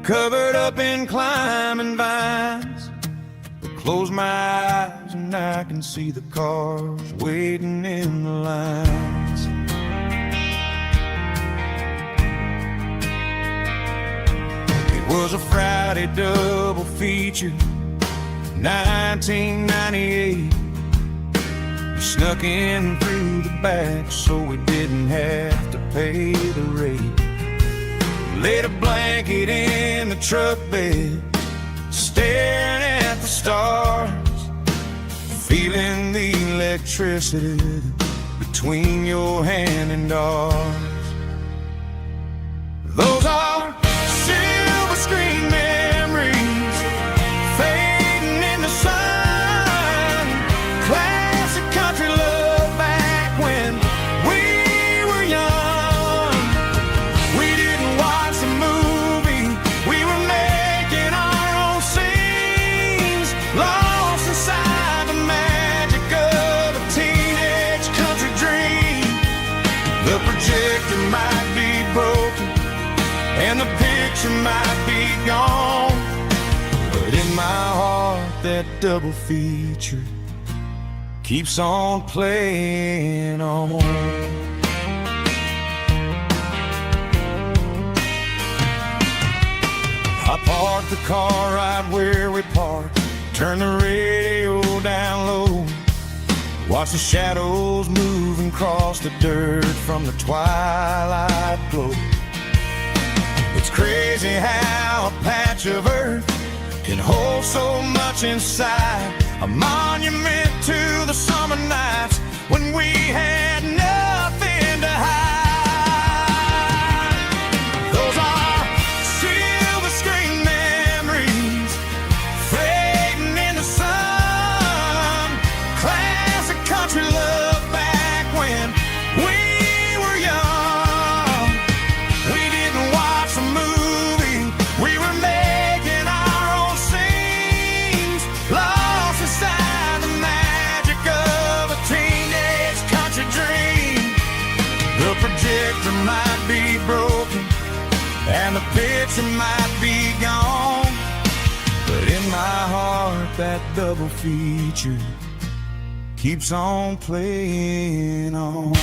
covered up in climbing vines. I close my eyes and I can see the cars waiting in the lines. It was a Friday double feature, 1998. We snuck in through the back so we didn't have to pay the rate. We laid a blanket in the truck bed, staring at the stars, feeling the electricity between your hand and ours. Those are silver screen memories fading in the sun. Classic country love back when we were young. We didn't watch the movie, we were making our own scenes, lost inside the magic of a teenage country dream. The projector might be broken and the picture might be gone, but in my heart that double feature keeps on playing on. I parked the car right where we parked, turned the radio down low, watch the shadows move and cross the dirt from the twilight glow. It's crazy how a patch of earth can hold so much inside, a monument to the summer nights when we had nothing to hide. Those are silver screen memories fading in the sun. Classic country love back when we were young. We didn't watch the movie, we were making our own scenes, lost inside the magic of a teenage country dream. The projector might be broken and the picture might be gone, but in my heart that double feature keeps on playing on.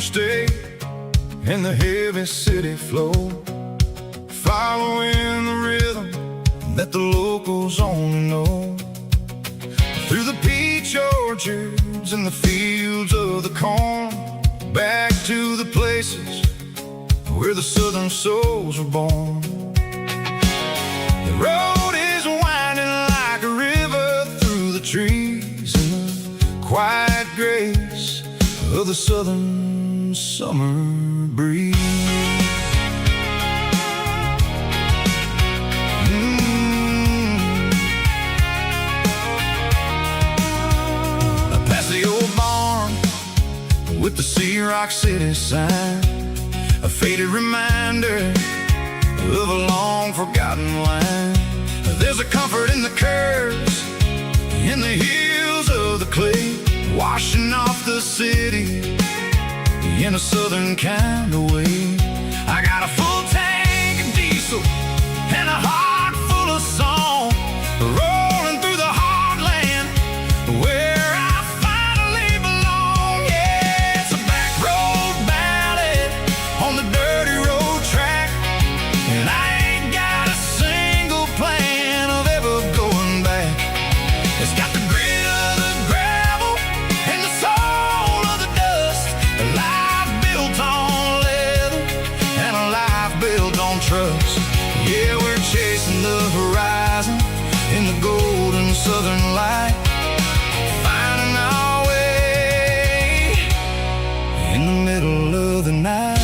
interstate and the heavy city flow, following the rhythm that the locals only know. Through the peach orchards and the fields of the corn, back to the places where the southern souls were born. The road is winding like a river through the trees in the quiet grace of the southern summer breeze. Past the old barn with the Sea Rock City sign, a faded reminder of a long forgotten line. There's a comfort in the curves, in the hills of the clay, washing off the city in a southern kind of way. I got a full tank of diesel and a heart full of song, rolling through the heartland where I finally belong. Yeah, it's a back road ballad on the dirty road track, and I ain't got a single plan of ever going back. It's got the grit of the gravel and the soul of the dust, a life built on leather and a life built on trust. Yeah, we're chasing the horizon in the golden southern light, finding our way in the middle of the night.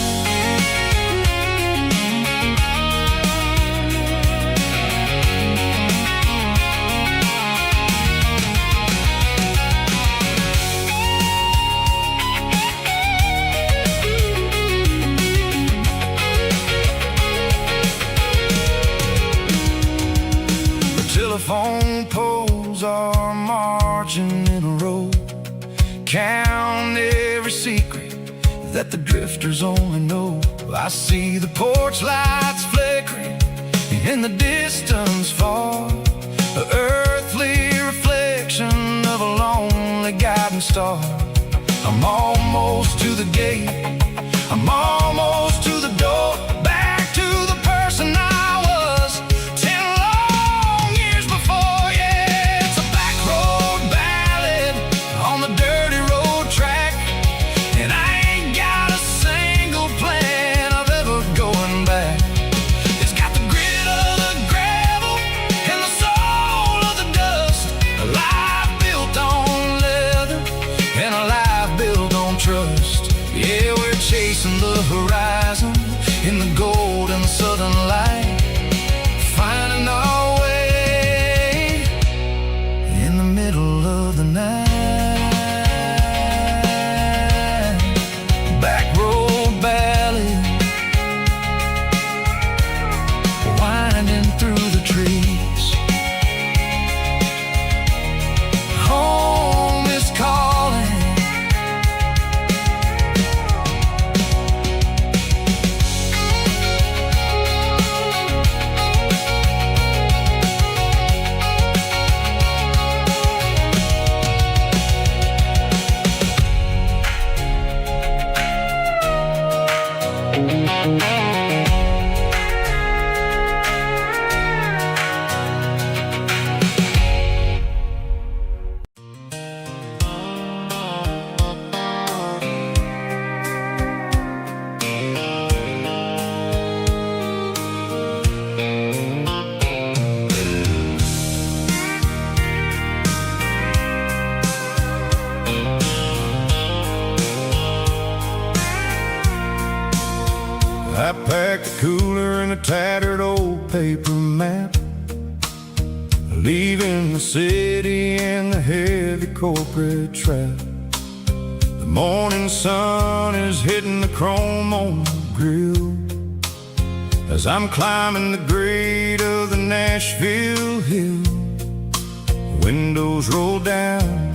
Telephone poles are marching in a row, count every secret that the drifters only know. I see the porch lights flickering in the distance far, an earthly reflection of a lonely guiding star. I'm almost to the gate, I'm almost to the door, back to the person I was 10 long years before. Yeah, it's a back road ballad on the dirty road track, and I ain't got a single plan of ever going back. It's got the grit of the gravel and the soul of the dust, a life built on leather and a life built on trust. Yeah, we're chasing the horizon in the golden southern light, finding our way in the middle of the night. Back road ballad, winding through the trees. Home is calling. I packed a cooler and a tattered old paper map, leaving the city and the heavy corporate trap. The morning sun is hitting the chrome on the grill as I'm climbing the grade of the Nashville hill. Windows roll down,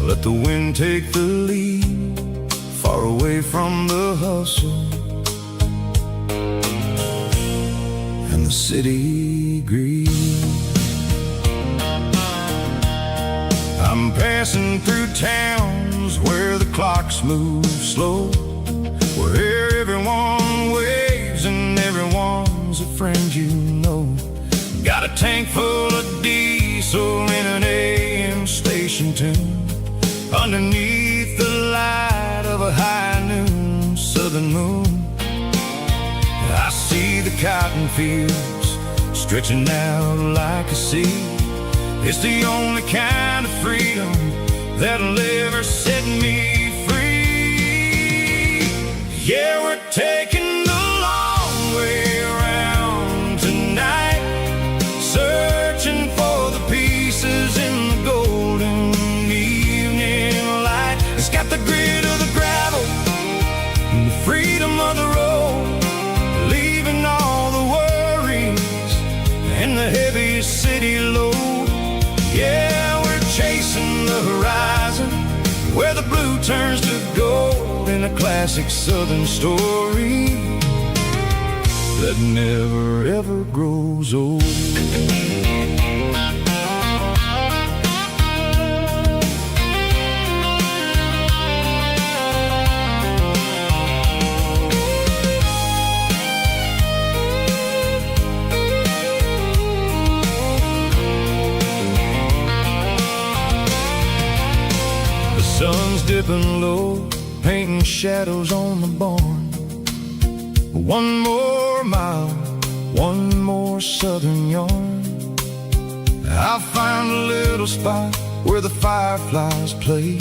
let the wind take the lead, far away from the hustle and the city greed. I'm passing through towns where the clocks move slow, one's a friend you know. Got a tank full of diesel in an AM station tune, underneath the light of a high noon southern moon. I see the cotton fields stretching out like a sea. It's the only kind of freedom that'll ever set me free. Yeah, we're taking the long way around tonight, searching for the pieces in the golden evening light. It's got the grit of the gravel and the freedom of the road, leaving all the worries and the heavy city load. Yeah, we're chasing the horizon, where the blue turns to gold, in a classic southern story that never ever grows old. Sun's dipping low, painting shadows on the barn. One more mile, one more southern yarn. I'll find a little spot where the fireflies play,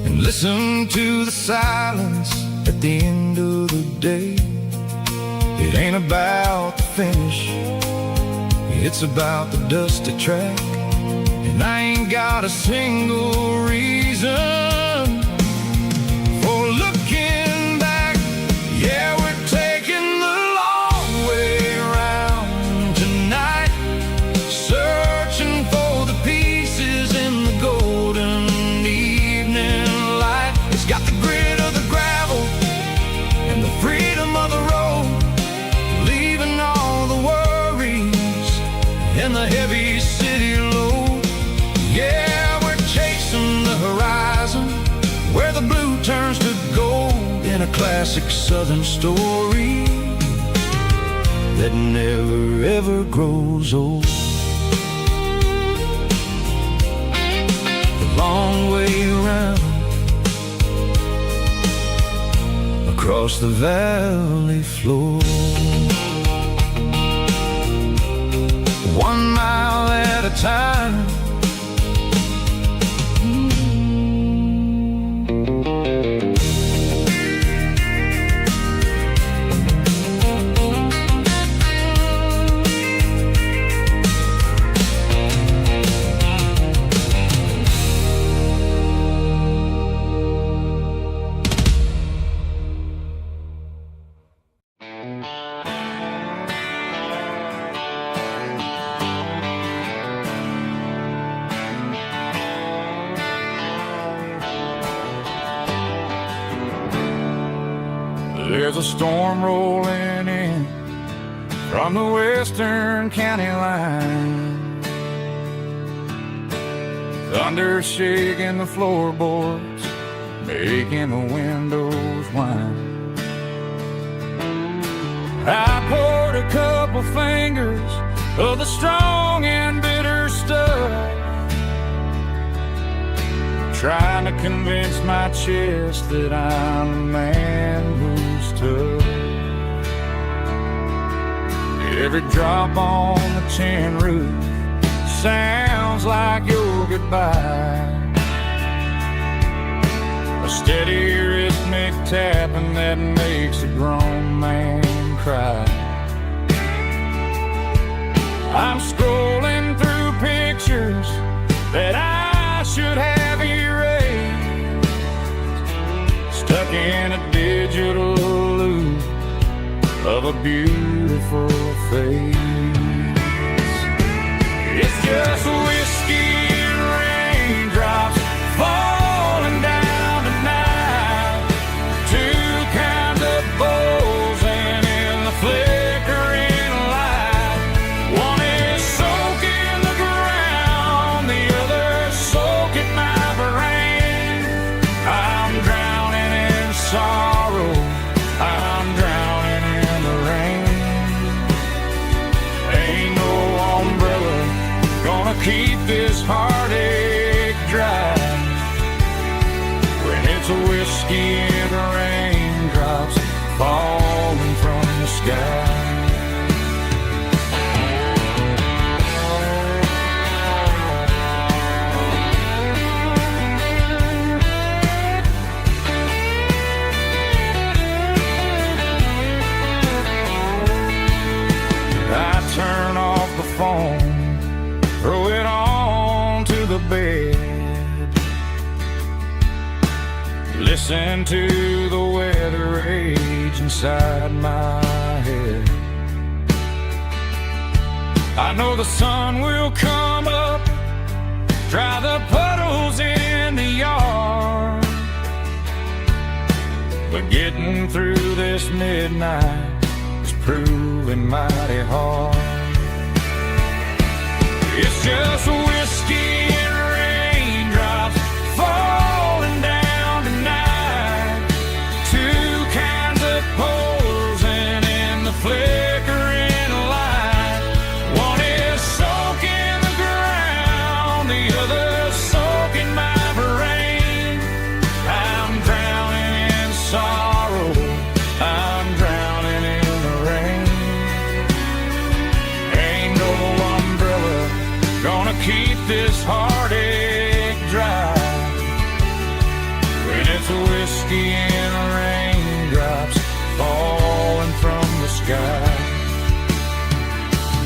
and listen to the silence at the end of the day. It ain't about the finish, it's about the dusty track. And I ain't got a single reason for looking back. Yeah, we're taking the long way around tonight, searching for the pieces in the golden evening light. It's got the grit of the gravel and the freedom of the road, leaving all the worries and the heavy city load. Yeah, we're chasing the horizon, where the blue turns to gold, in a classic southern story that never ever grows old. The long way around, across the valley floor, 1 mile at a time. There's a storm rolling in from the western county line, thunder shaking the floorboards, making the windows whine. I poured a couple fingers of the strong and bitter stuff, trying to convince my chest that I'm a man who's tough. Every drop on the tin roof sounds like your goodbye, a steady rhythmic tapping that makes a grown man cry. I'm scrolling through pictures that I should have erased, stuck in a digital loop of a beautiful face. It's just whiskey and raindrops falling down tonight, two kinds of bowls and in the flickering light. One is soaking the ground, the other soaking my brain. I'm drowning in sorrow, I'm drowning in the rain. drive when it's a whiskey and raindrops falling from the sky. Turn off the phone, throw it on to the bed, listen to the weather rage inside my head. I know the sun will come up, dry the puddles in the yard, but getting through this midnight proving mighty hard. It's just whiskey and raindrops falling down tonight. Two kinds of posing in the flickering light. One is soaking the ground, the other soaking my brain. I'm drowning in sorrow, I'm drowning in the rain. Ain't no umbrella gonna keep this heartache dry when it's whiskey and raindrops falling from the sky.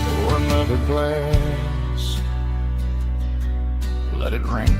Pour another glass, let it rain.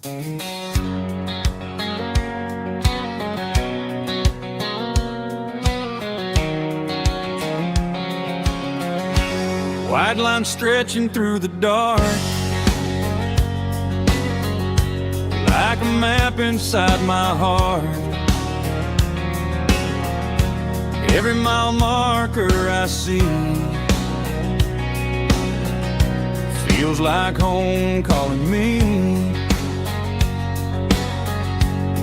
White line stretching through the dark, like a map inside my heart. Every mile marker I see feels like home calling me.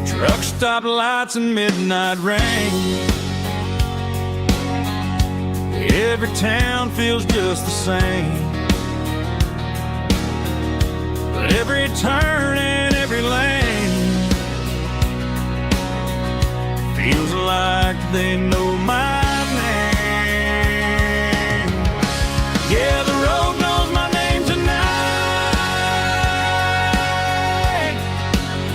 Truck stop lights and midnight rain. Every town feels just the same, but every turn and every lane feels like they know my name. Yeah, the road knows my name tonight,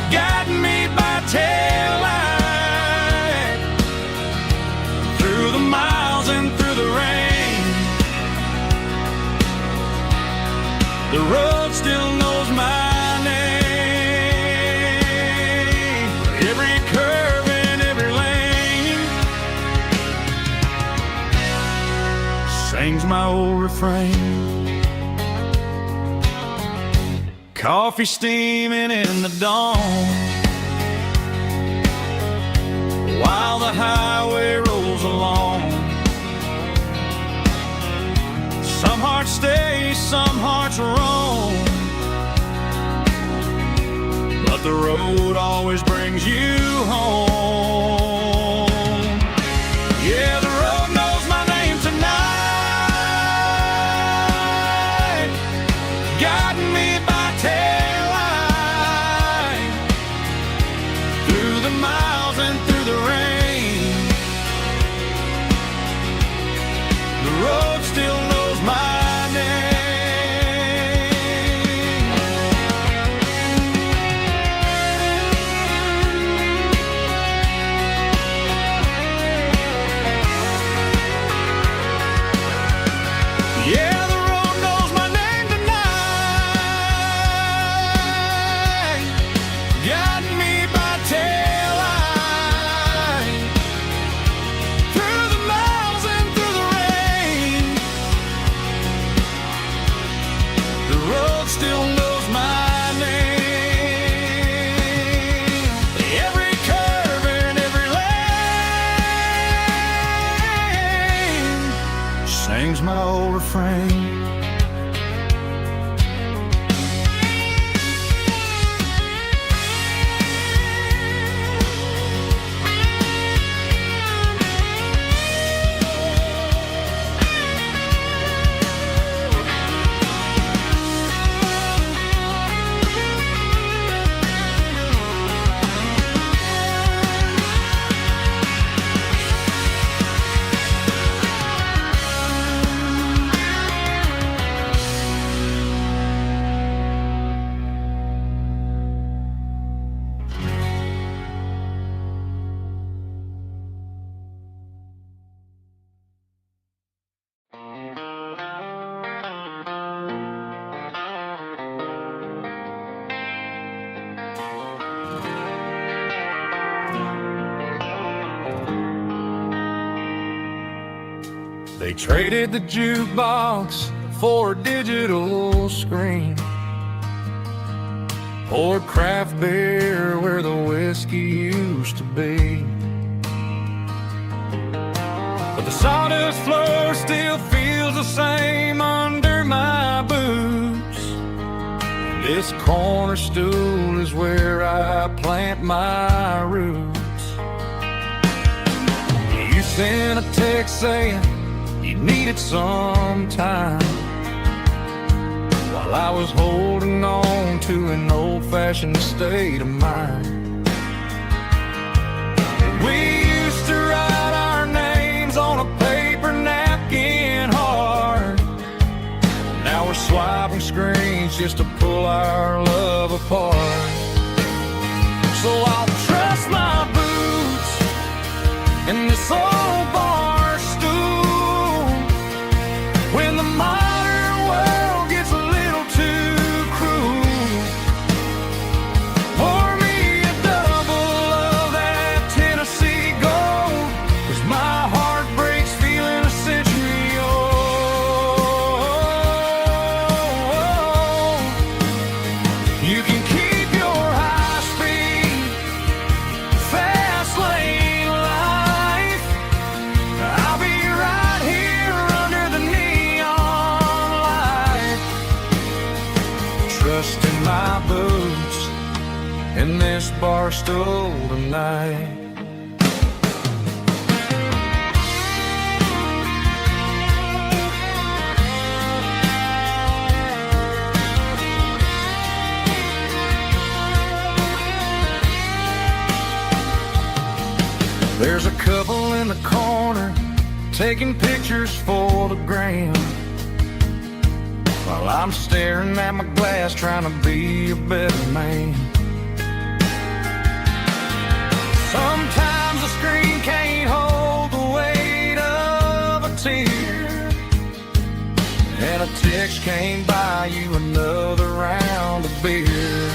guiding me by taillight through the miles and through the rain. The road still knows my name. Every curve and every lane sings my old refrain. Coffee steaming in the dawn, while the highway rolls along. Some hearts stay, some hearts roam, but the road always brings you home. Yeah, the road knows my name tonight, guiding me by taillight through the miles and through the rain. The road still knows my name. Yeah, the road knows my name tonight, guiding me by taillight through the miles and through the rain. The road still knows my name. Every curve and every lane sings my old refrain. They traded the jukebox for a digital screen, poured craft beer where the whiskey used to be. But the sawdust floor still feels the same under my boots. This corner stool is where I plant my roots. You sent a text saying you needed some time, while I was holding on to an old-fashioned state of mind. We used to write our names on a paper napkin hard. Now we're swiping screens just to pull our love apart. So I'll trust my boots in this old bar stool when the modern world gets a little too cruel. You can keep your high-speed, fast lane life. I'll be right here under the neon light, trusting my boots in this bar stool tonight. There's a couple in the corner taking pictures for the gram, while I'm staring at my glass trying to be a better man. Sometimes the screen can't hold the weight of a tear, and a text can't buy you another round of beer.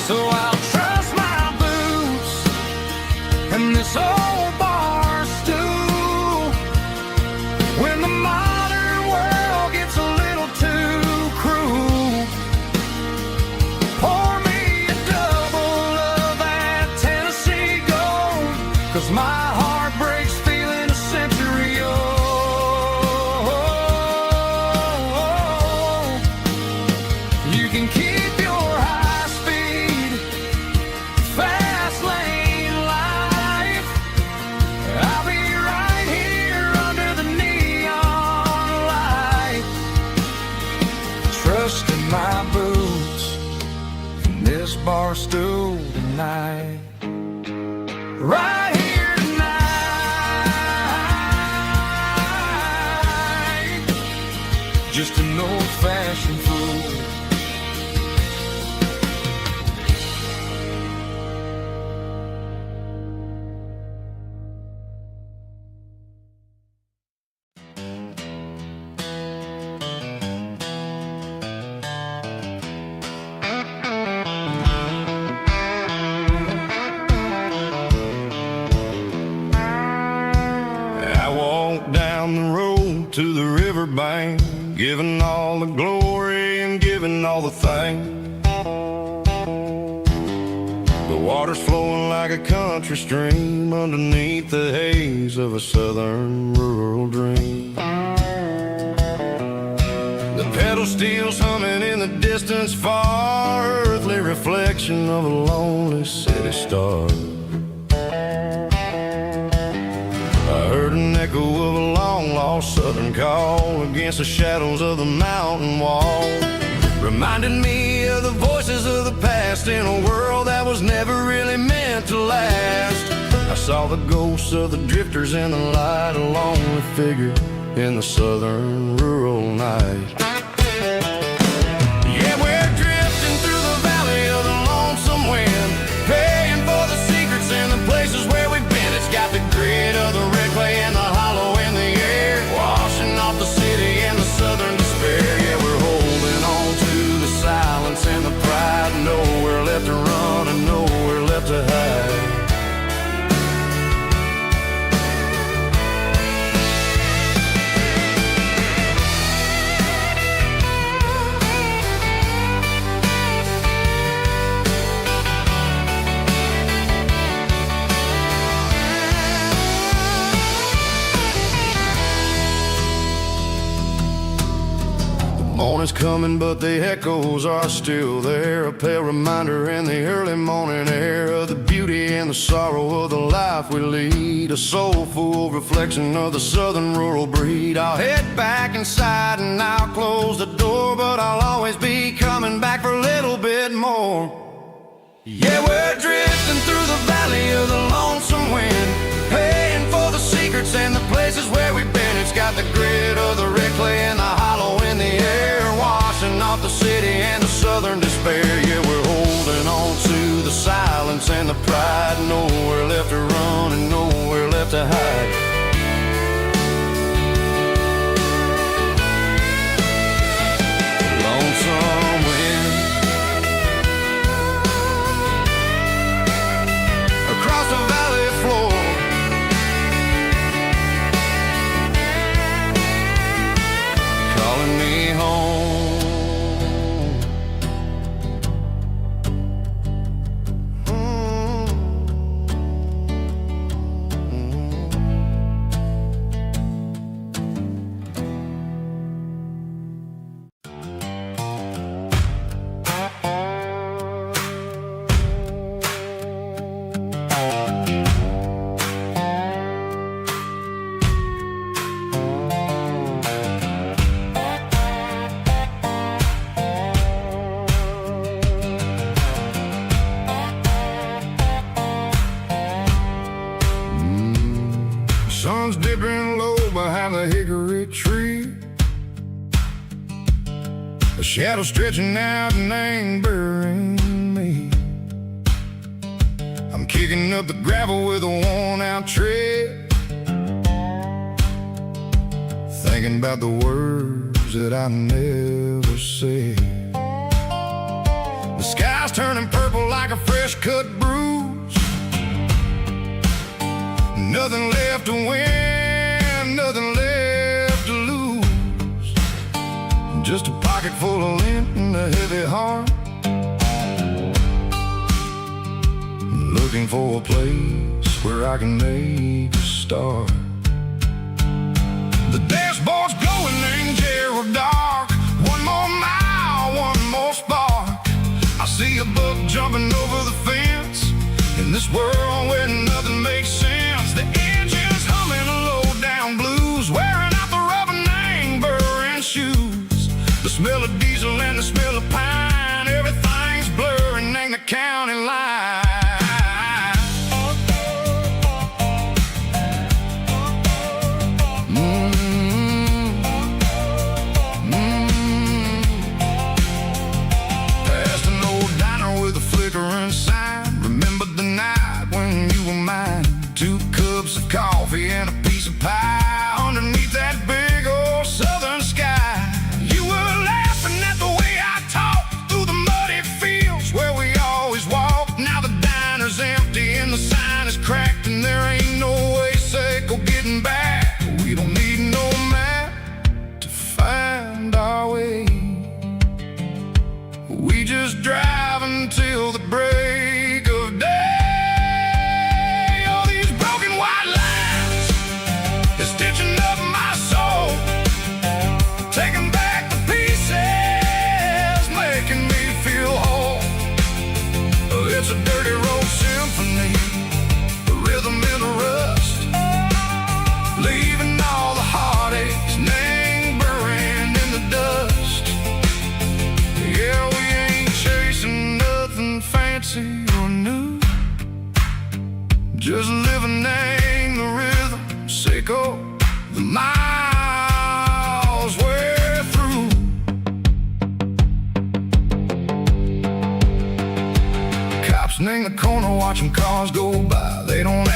So I'll trust my boots and this old bar stool when the modern world gets a little too cruel. Pour me a double of that Tennessee Gold, 'cause my heart breaks feeling a century old. You can keep your high speed, fast lane life. I'll be right here under the neon light, trusting my boots in this bar stool tonight. Right here tonight, just an old-fashioned fool. I walked down the road to the riverbank, giving all the glory and giving all the thanks. The water's flowing like a country stream underneath the haze of a southern rural dream. The pedal steel's humming in the distance far, earthly reflection of a lonely city star. I heard an echo of a long-lost southern call against the shadows of the mountain wall, reminding me of the voices of the past in a world that was never really meant to last. I saw the ghosts of the drifters in the light, a lonely figure in the southern rural night. Yeah, we're drifting through the valley of the lonesome wind, paying for the secrets and the places where we've been. It's got the grit of the red clay and the hollow in the air, washing off the city and the southern despair. Yeah, we're holding on to the silence and the pride, nowhere left to run and nowhere left to hide. Morning's coming, but the echoes are still there, a pale reminder in the early morning air of the beauty and the sorrow of the life we lead, a soulful reflection of the southern rural breed. I'll head back inside and I'll close the door, but I'll always be coming back for a little bit more. Yeah, we're drifting through the valley of the lonesome wind, paying for the secrets and the places where we've been. It's got the grit of the red clay and the hollow in the air, washing off the city and the southern despair. Yeah, we're holding on to the silence and the pride, nowhere left to run and nowhere left to hide. Lonesome wind across the valley floor, calling me home. The shadow stretching out and angering me. I'm kicking up the gravel with a worn-out tread, thinking about the words that I never said. The sky's turning purple like a fresh-cut bruise. Nothing left to win, nothing left to lose. Just a pocket full of lint and a heavy heart, looking for a place where I can make a start. The dashboard's glowing in Gerald dark. One more mile, one more spark. I see a buck jumping over the fence in this world where nothing makes sense. The engine's humming a low-down blues, wearing out the rubber-name burring shoes. The smell of diesel and the smell of pine, everything's blurring in the county line. Remembered the night when you were mine. 2 cups of coffee and a piece of pie underneath that big old southern sky. You were laughing at the way I talked through the muddy fields where we always walked. Now the diner's empty and the sign is cracked, and there ain't no way safe or getting back. We don't need no map to find our way. We just drive until the break of day. All these broken white lines is stitching up my soul, taking back the pieces, making me feel whole. It's a dirty road symphony, a rhythm in the rust, leaving all the heartaches lingering in the dust. Yeah, we ain't chasing nothing fancy or new, just living in the rhythm, sick of the miles we're through. Cops in the corner watching cars go by, they don't